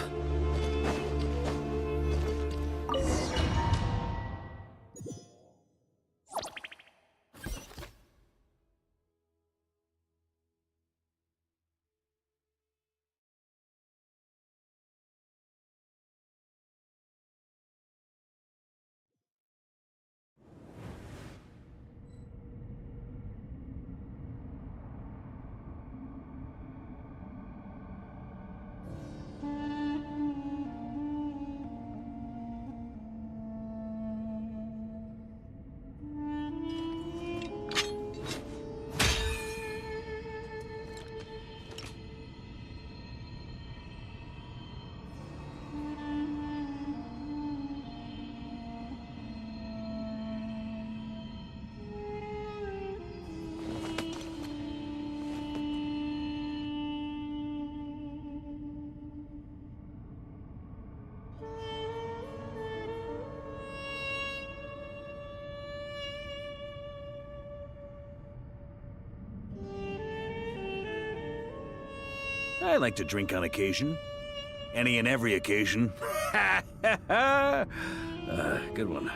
I like to drink on occasion. Any and every occasion. Good one.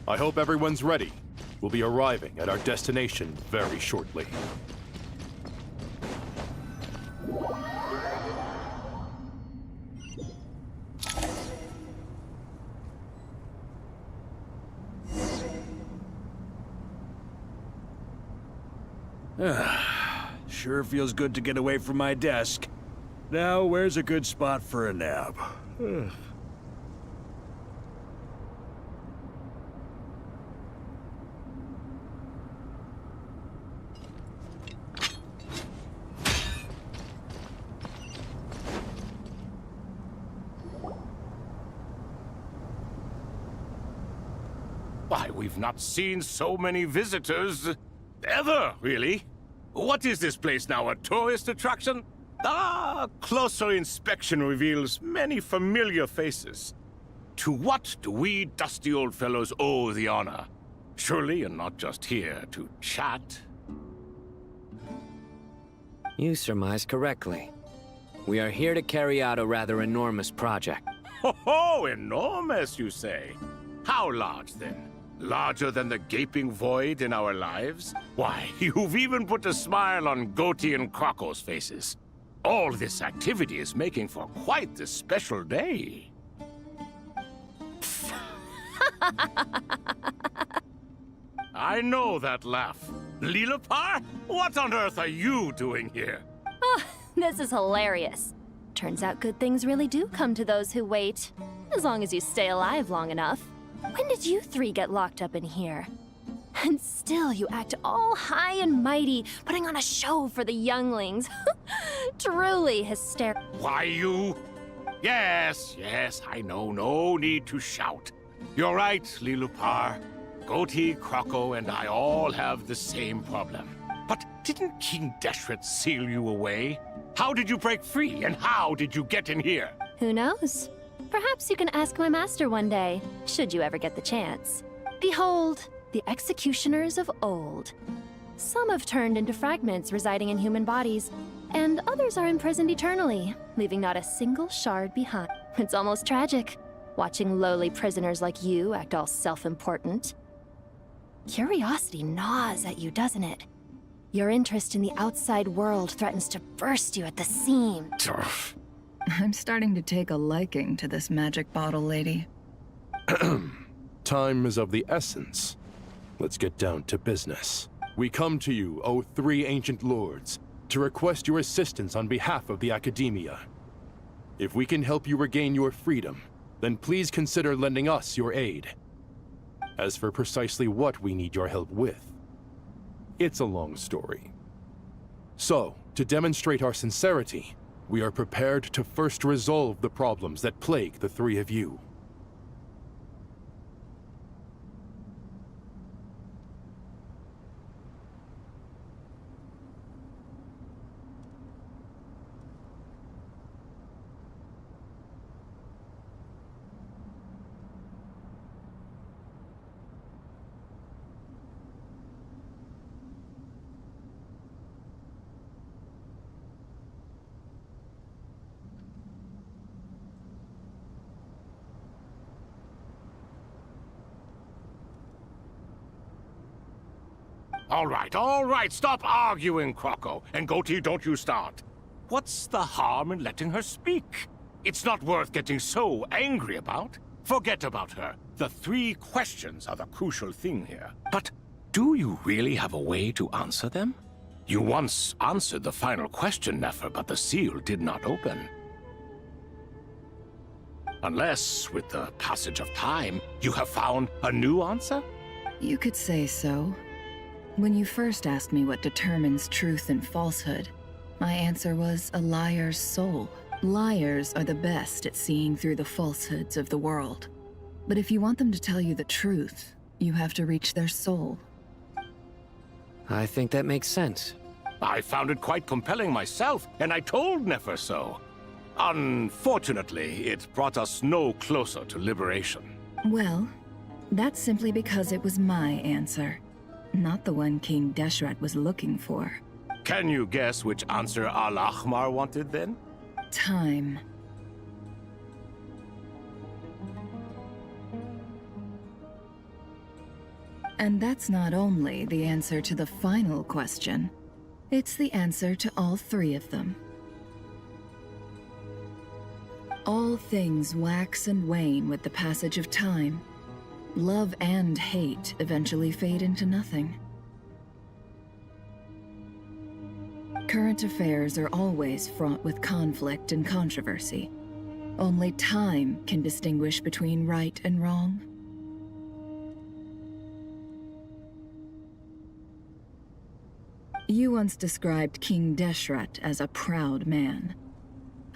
I hope everyone's ready. We'll be arriving at our destination very shortly. Sure feels good to get away from my desk. Now, where's a good spot for a nap? Ugh. Why, we've not seen so many visitors ever, really. What is this place now, a tourist attraction? Ah, closer inspection reveals many familiar faces. To what do we dusty old fellows owe the honor? Surely you're not just here to chat. You surmise correctly. We are here to carry out a rather enormous project. Ho-ho! Enormous, you say? How large, then? Larger than the gaping void in our lives? Why, you've even put a smile on Goatee and Crocco's faces. All this activity is making for quite the special day. I know that laugh. Lilipar? What on earth are you doing here? Oh, this is hilarious. Turns out good things really do come to those who wait. As long as you stay alive long enough. When did you three get locked up in here? And still you act all high and mighty, putting on a show for the younglings. Truly hysterical. Why, you? Yes, I know. No need to shout. You're right, Lilipar. Goatee, Crocco, and I all have the same problem. But didn't King Deshret seal you away? How did you break free, and how did you get in here? Who knows? Perhaps you can ask my master one day, should you ever get the chance. Behold, the executioners of old. Some have turned into fragments residing in human bodies, and others are imprisoned eternally, leaving not a single shard behind. It's almost tragic, watching lowly prisoners like you act all self-important. Curiosity gnaws at you, doesn't it? Your interest in the outside world threatens to burst you at the seam. I'm starting to take a liking to this magic bottle lady. Time is of the essence. Let's get down to business. We come to you, O three ancient lords, to request your assistance on behalf of the Academia. If we can help you regain your freedom, then please consider lending us your aid. As for precisely what we need your help with, it's a long story. So, to demonstrate our sincerity, we are prepared to first resolve the problems that plague the three of you. All right, stop arguing, Croco. And Goatee, don't you start. What's the harm in letting her speak? It's not worth getting so angry about. Forget about her. The three questions are the crucial thing here. But do you really have a way to answer them? You once answered the final question, Nefer, but the seal did not open. Unless, with the passage of time, you have found a new answer? You could say so. When you first asked me what determines truth and falsehood, my answer was a liar's soul. Liars are the best at seeing through the falsehoods of the world. But if you want them to tell you the truth, you have to reach their soul. I think that makes sense. I found it quite compelling myself, and I told Nefer so. Unfortunately, it brought us no closer to liberation. Well, that's simply because it was my answer, not the one King Deshret was looking for. Can you guess which answer Al-Ahmar wanted then? Time. And that's not only the answer to the final question, it's the answer to all three of them. All things wax and wane with the passage of time. Love and hate eventually fade into nothing. Current affairs are always fraught with conflict and controversy. Only time can distinguish between right and wrong. You once described King Deshret as a proud man.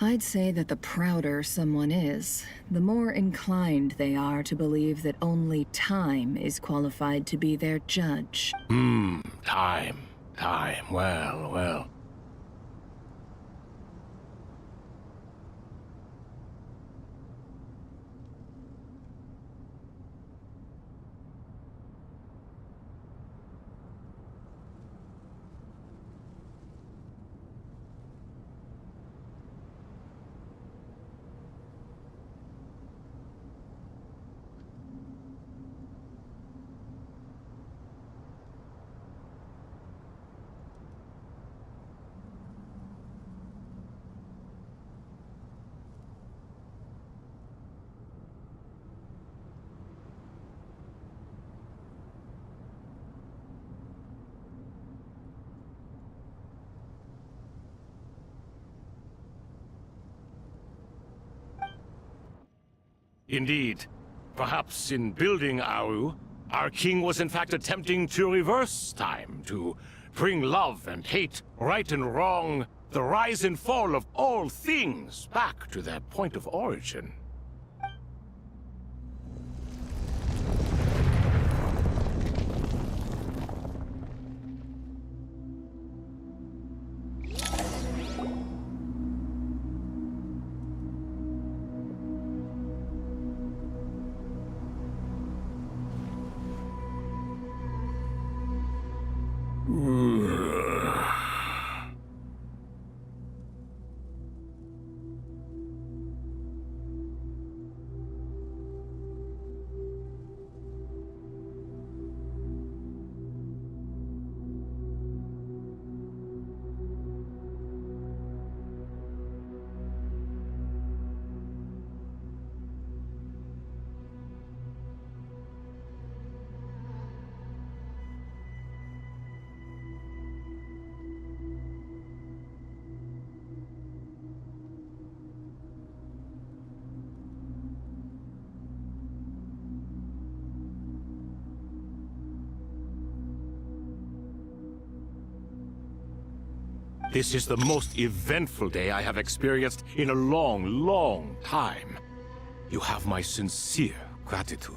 I'd say that the prouder someone is, the more inclined they are to believe that only time is qualified to be their judge. Time. Well. Indeed. Perhaps in building Aru, our king was in fact attempting to reverse time, to bring love and hate, right and wrong, the rise and fall of all things back to their point of origin. This is the most eventful day I have experienced in a long, long time. You have my sincere gratitude.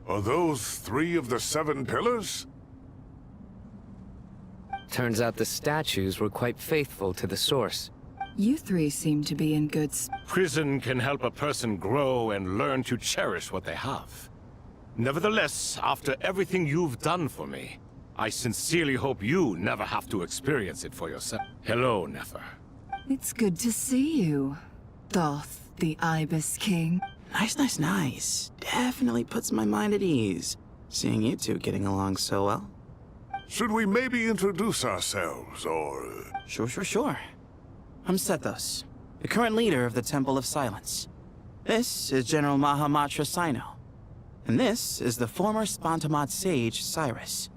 Are those 3 of the 7 pillars? Turns out the statues were quite faithful to the source. You 3 seem to be in good Prison can help a person grow and learn to cherish what they have. Nevertheless, after everything you've done for me, I sincerely hope you never have to experience it for yourself. Hello, Nefer. It's good to see you, Thoth, the Ibis King. Nice. Definitely puts my mind at ease, seeing you two getting along so well. Should we maybe introduce ourselves, or... Sure. I'm Sethos, the current leader of the Temple of Silence. This is General Mahamatra Sino, and this is the former Spantamot sage, Cyrus.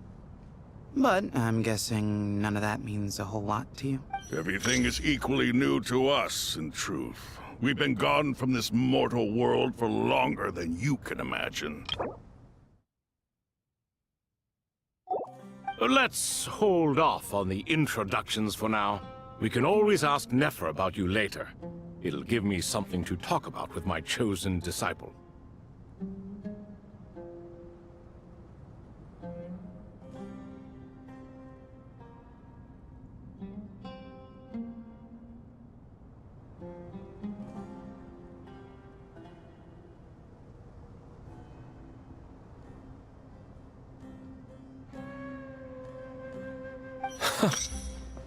But I'm guessing none of that means a whole lot to you. Everything is equally new to us, in truth. We've been gone from this mortal world for longer than you can imagine. Let's hold off on the introductions for now. We can always ask Nefer about you later. It'll give me something to talk about with my chosen disciple.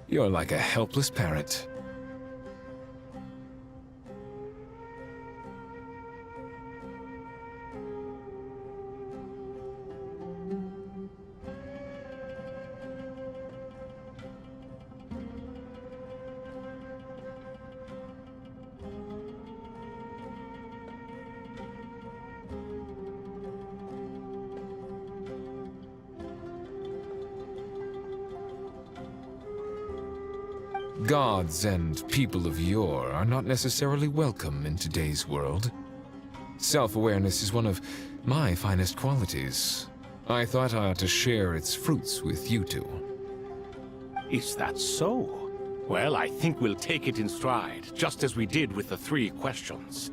You're like a helpless parrot. Gods and people of yore are not necessarily welcome in today's world. Self-awareness is one of my finest qualities. I thought I ought to share its fruits with you two. Is that so? Well, I think we'll take it in stride, just as we did with the 3 questions.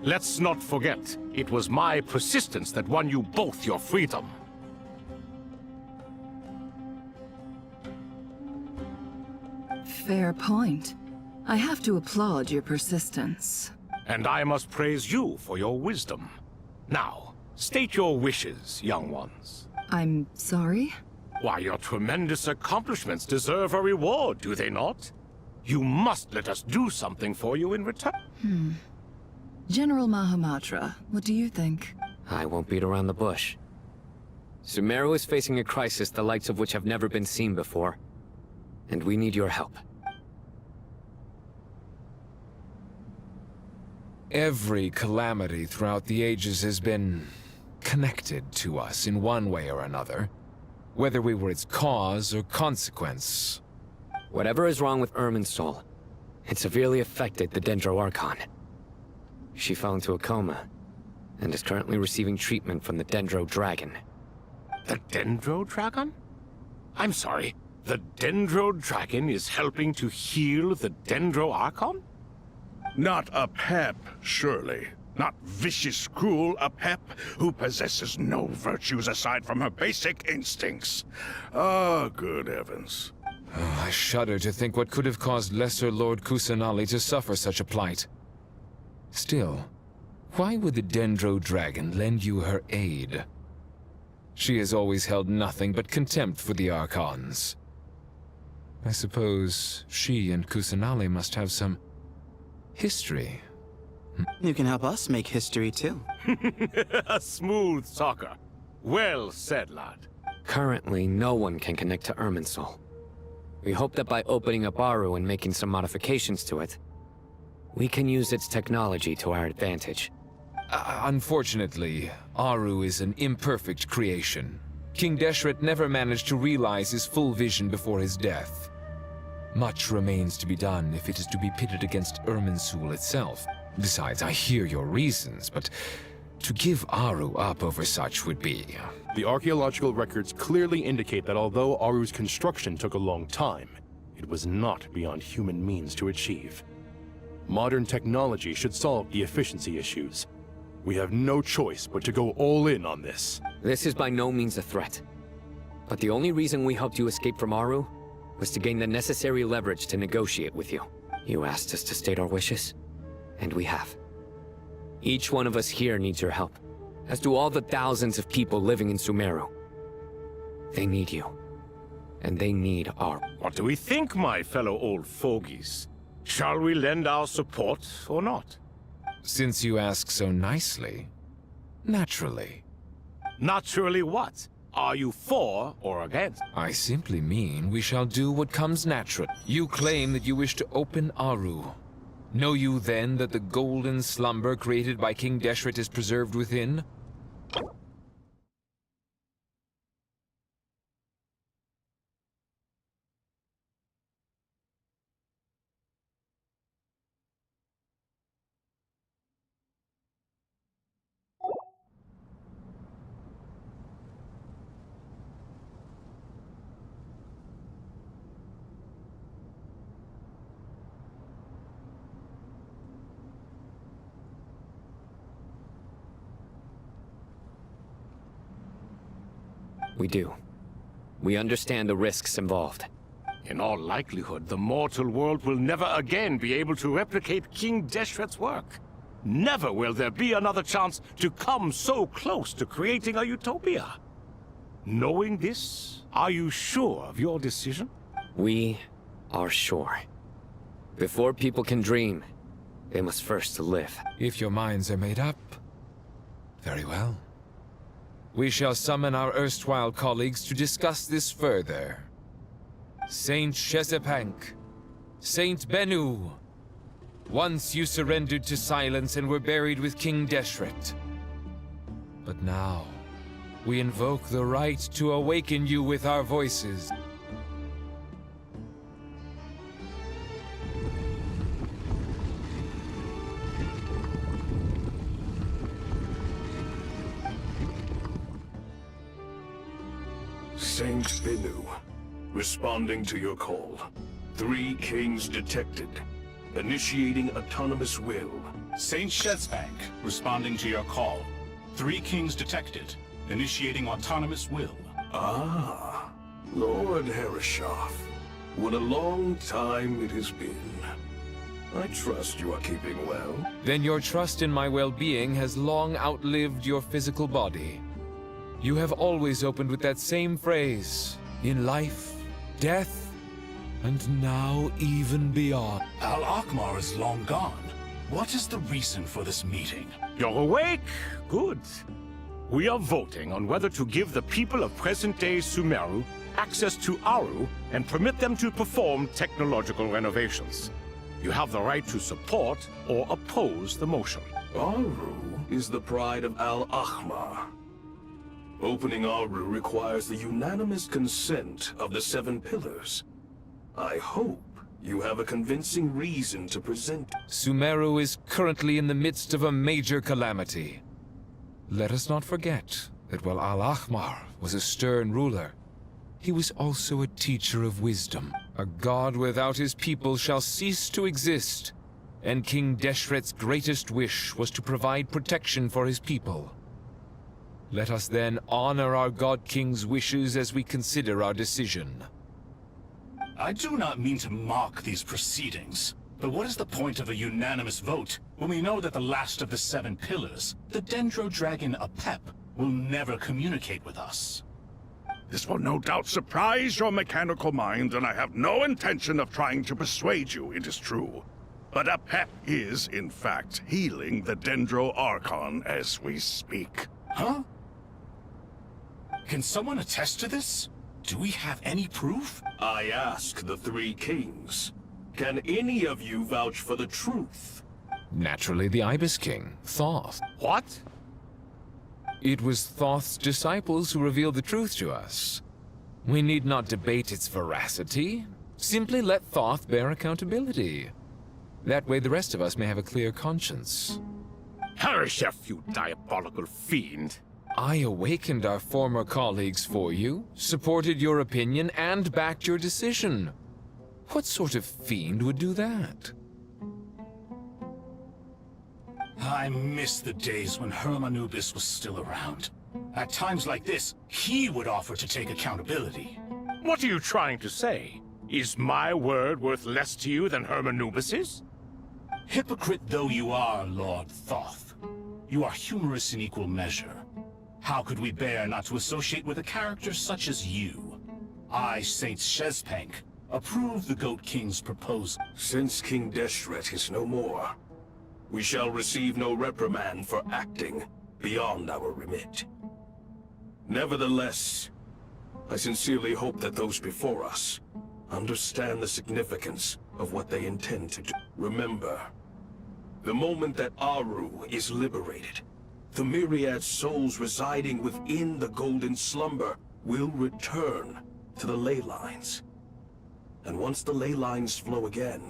Let's not forget, it was my persistence that won you both your freedom. Fair point. I have to applaud your persistence. And I must praise you for your wisdom. Now, state your wishes, young ones. I'm sorry? Why, your tremendous accomplishments deserve a reward, do they not? You must let us do something for you in return. General Mahamatra, what do you think? I won't beat around the bush. Sumeru is facing a crisis the likes of which have never been seen before. And we need your help. Every calamity throughout the ages has been connected to us in one way or another, whether we were its cause or consequence. Whatever is wrong with Irminsul, it severely affected the Dendro Archon. She fell into a coma, and is currently receiving treatment from the Dendro Dragon. The Dendro Dragon? I'm sorry, the Dendro Dragon is helping to heal the Dendro Archon? Not a pep, surely. Not vicious, cruel a pep who possesses no virtues aside from her basic instincts. Ah, good heavens. Oh, I shudder to think what could have caused Lesser Lord Kusanali to suffer such a plight. Still, why would the Dendro Dragon lend you her aid? She has always held nothing but contempt for the Archons. I suppose she and Kusanali must have some history. You can help us make history, too. A smooth talker. Well said, lad. Currently, no one can connect to Irminsul. We hope that by opening up Aru and making some modifications to it, we can use its technology to our advantage. Unfortunately, Aru is an imperfect creation. King Deshret never managed to realize his full vision before his death. Much remains to be done if it is to be pitted against Irminsul itself. Besides, I hear your reasons, but to give Aru up over such would be... The archaeological records clearly indicate that although Aru's construction took a long time, it was not beyond human means to achieve. Modern technology should solve the efficiency issues. We have no choice but to go all in on this. This is by no means a threat. But the only reason we helped you escape from Aru was to gain the necessary leverage to negotiate with you. You asked us to state our wishes, and we have. Each one of us here needs your help, as do all the thousands of people living in Sumeru. They need you, and they need our... What do we think, my fellow old fogies? Shall we lend our support or not? Since you ask so nicely, naturally. Naturally what? Are you for or against? I simply mean we shall do what comes natural. You claim that you wish to open Aru. Know you then that the golden slumber created by King Deshret is preserved within? We do. We understand the risks involved. In all likelihood, the mortal world will never again be able to replicate King Deshret's work. Never will there be another chance to come so close to creating a utopia. Knowing this, are you sure of your decision? We are sure. Before people can dream, they must first live. If your minds are made up, very well. We shall summon our erstwhile colleagues to discuss this further. Saint Shezepank, Saint Bennu, once you surrendered to silence and were buried with King Deshret. But now, we invoke the right to awaken you with our voices. Saint Bennu, responding to your call. 3 kings detected. Initiating autonomous will. Saint Shezepank, responding to your call. 3 kings detected. Initiating autonomous will. Ah, Lord Herreshoff. What a long time it has been. I trust you are keeping well. Then your trust in my well-being has long outlived your physical body. You have always opened with that same phrase, in life, death, and now even beyond. Al-Akmar is long gone. What is the reason for this meeting? You're awake? Good. We are voting on whether to give the people of present-day Sumeru access to Aru and permit them to perform technological renovations. You have the right to support or oppose the motion. Aru is the pride of Al-Akmar. Opening Aru requires the unanimous consent of the 7 pillars. I hope you have a convincing reason to present. Sumeru is currently in the midst of a major calamity. Let us not forget that while Al-Akmar was a stern ruler, he was also a teacher of wisdom. A god without his people shall cease to exist, and King Deshret's greatest wish was to provide protection for his people. Let us then honor our God King's wishes as we consider our decision. I do not mean to mock these proceedings, but what is the point of a unanimous vote when we know that the last of the 7 pillars, the Dendro Dragon Apep, will never communicate with us? This will no doubt surprise your mechanical mind, and I have no intention of trying to persuade you it is true. But Apep is, in fact, healing the Dendro Archon as we speak. Huh? Can someone attest to this? Do we have any proof? I ask the 3 kings. Can any of you vouch for the truth? Naturally, the Ibis King, Thoth. What? It was Thoth's disciples who revealed the truth to us. We need not debate its veracity. Simply let Thoth bear accountability. That way the rest of us may have a clear conscience. Harishef, you diabolical fiend! I awakened our former colleagues for you, supported your opinion, and backed your decision. What sort of fiend would do that? I miss the days when Hermanubis was still around. At times like this, he would offer to take accountability. What are you trying to say? Is my word worth less to you than Hermanubis's? Hypocrite though you are, Lord Thoth, you are humorous in equal measure. How could we bear not to associate with a character such as you? I, Saint Shezpank, approve the Goat King's proposal. Since King Deshret is no more, we shall receive no reprimand for acting beyond our remit. Nevertheless, I sincerely hope that those before us understand the significance of what they intend to do. Remember, the moment that Aru is liberated, the myriad souls residing within the Golden Slumber will return to the ley lines. And once the ley lines flow again,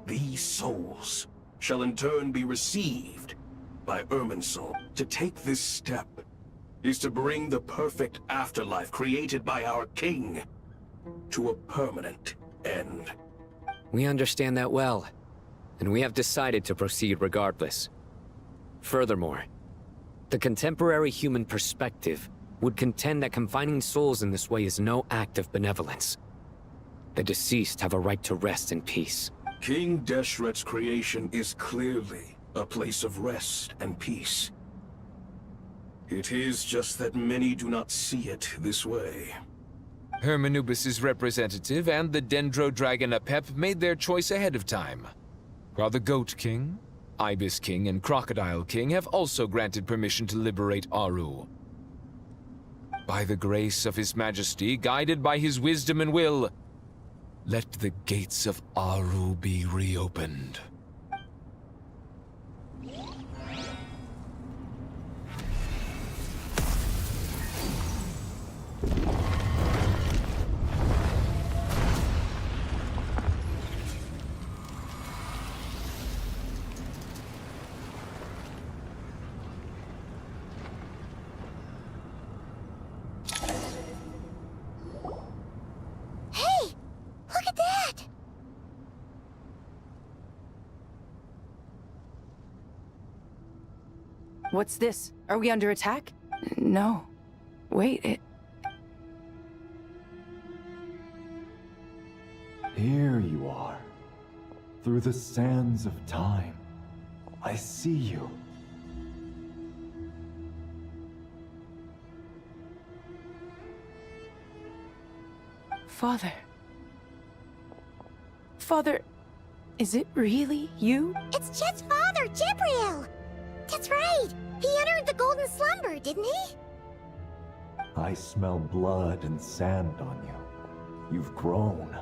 these souls shall in turn be received by Irminsul. To take this step is to bring the perfect afterlife created by our king to a permanent end. We understand that well, and we have decided to proceed regardless. Furthermore, the contemporary human perspective would contend that confining souls in this way is no act of benevolence. The deceased have a right to rest in peace. King Deshret's creation is clearly a place of rest and peace. It is just that many do not see it this way. Hermanubis' representative and the Dendro Dragon Apep made their choice ahead of time, while the Goat King, Ibis King, and Crocodile King have also granted permission to liberate Aru. By the grace of His Majesty, guided by his wisdom and will, let the gates of Aru be reopened. Hey! Look at that! What's this? Are we under attack? No. Wait, Here you are. Through the sands of time. I see you. Father. Father, is it really you? It's Chet's father, Jibril! That's right! He entered the Golden Slumber, didn't he? I smell blood and sand on you. You've grown.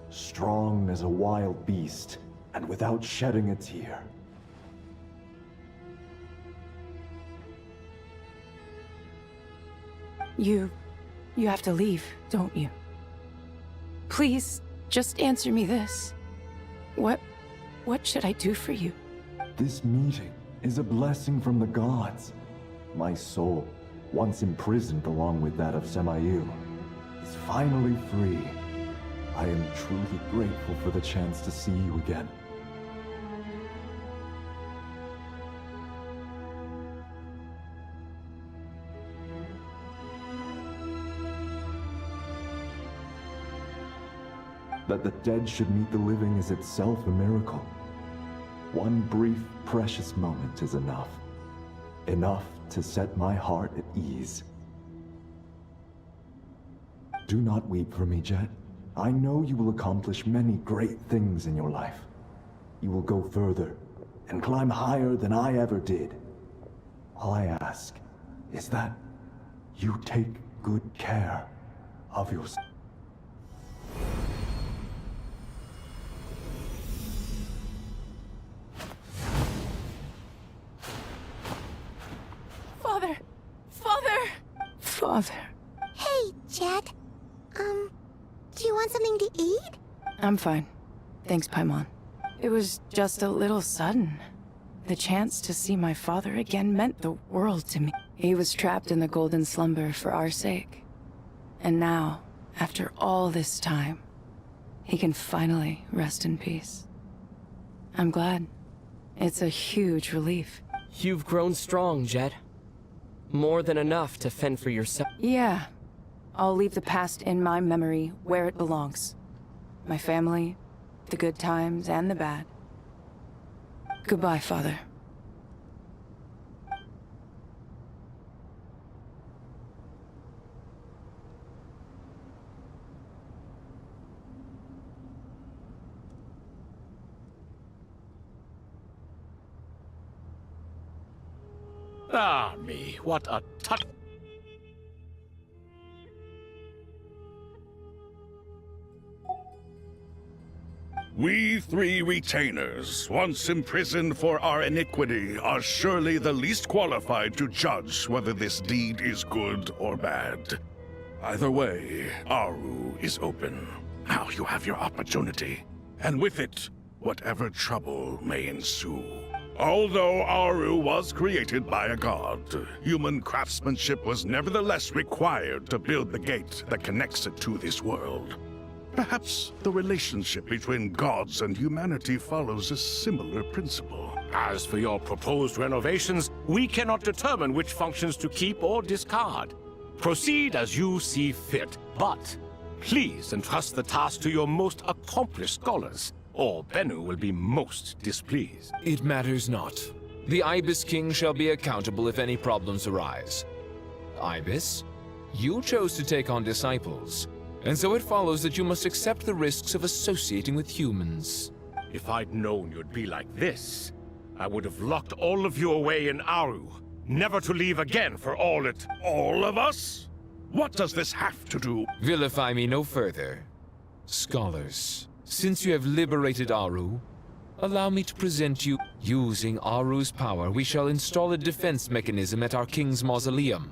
Strong as a wild beast, and without shedding a tear. You have to leave, don't you? Please, just answer me this. What should I do for you? This meeting is a blessing from the gods. My soul, once imprisoned along with that of Semail, is finally free. I am truly grateful for the chance to see you again. That the dead should meet the living is itself a miracle. One brief, precious moment is enough. Enough to set my heart at ease. Do not weep for me, Jet. I know you will accomplish many great things in your life. You will go further and climb higher than I ever did. All I ask is that you take good care of yourself. Do you want something to eat? I'm fine. Thanks, Paimon. It was just a little sudden. The chance to see my father again meant the world to me. He was trapped in the golden slumber for our sake. And now, after all this time, he can finally rest in peace. I'm glad. It's a huge relief. You've grown strong, Jet. More than enough to fend for yourself. Yeah. I'll leave the past in my memory where it belongs. My family, the good times and the bad. Goodbye, Father. Ah, me, what a touch. We three retainers, once imprisoned for our iniquity, are surely the least qualified to judge whether this deed is good or bad. Either way, Aru is open. Now you have your opportunity, and with it, whatever trouble may ensue. Although Aru was created by a god, human craftsmanship was nevertheless required to build the gate that connects it to this world. Perhaps the relationship between gods and humanity follows a similar principle. As for your proposed renovations, we cannot determine which functions to keep or discard. Proceed as you see fit, but please entrust the task to your most accomplished scholars, or Bennu will be most displeased. It matters not. The Ibis King shall be accountable if any problems arise. Ibis, you chose to take on disciples, and so it follows that you must accept the risks of associating with humans. If I'd known you'd be like this, I would have locked all of you away in Aru, never to leave again for all it... All of us? What does this have to do? Vilify me no further. Scholars, since you have liberated Aru, allow me to present you. Using Aru's power, we shall install a defense mechanism at our king's mausoleum.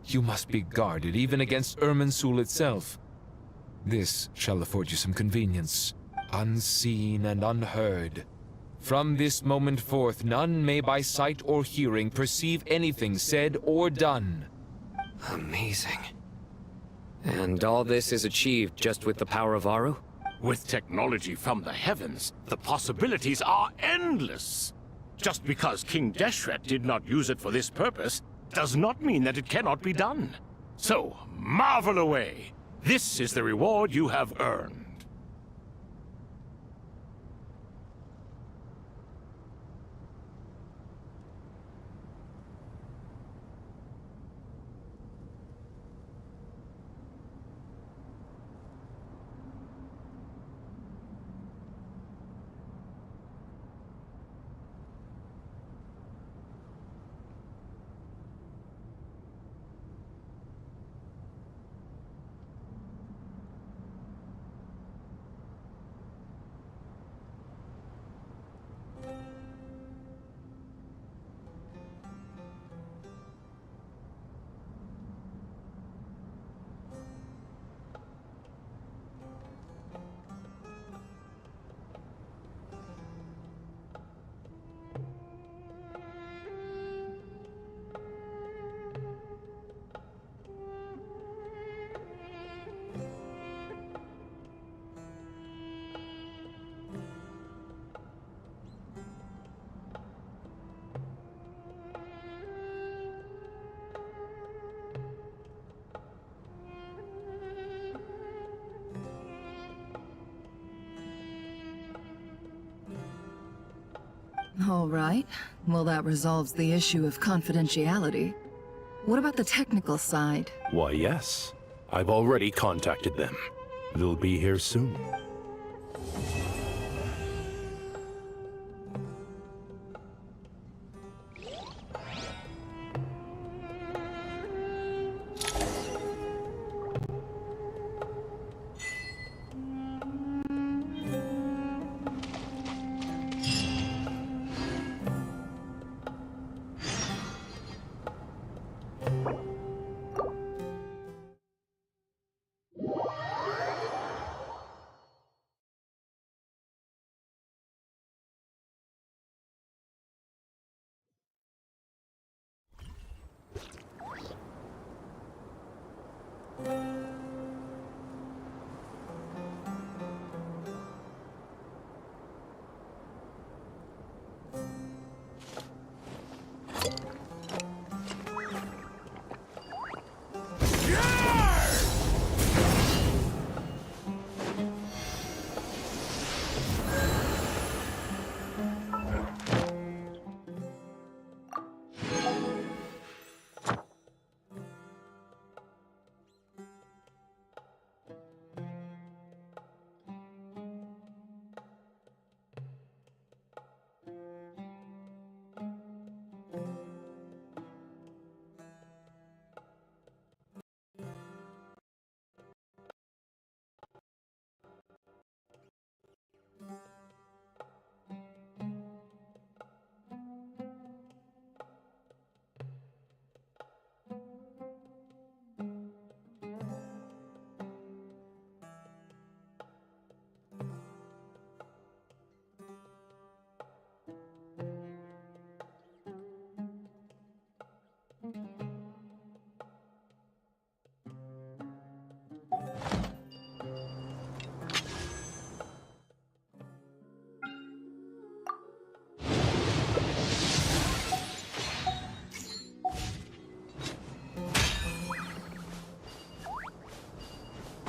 You must be guarded even against Irminsul itself. This shall afford you some convenience, unseen and unheard. From this moment forth, none may by sight or hearing perceive anything said or done. Amazing. And all this is achieved just with the power of Aru? With technology from the heavens, the possibilities are endless. Just because King Deshret did not use it for this purpose, does not mean that it cannot be done. So, marvel away. This is the reward you have earned. All right. Well, that resolves the issue of confidentiality. What about the technical side? Why, yes. I've already contacted them. They'll be here soon.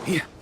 Yeah.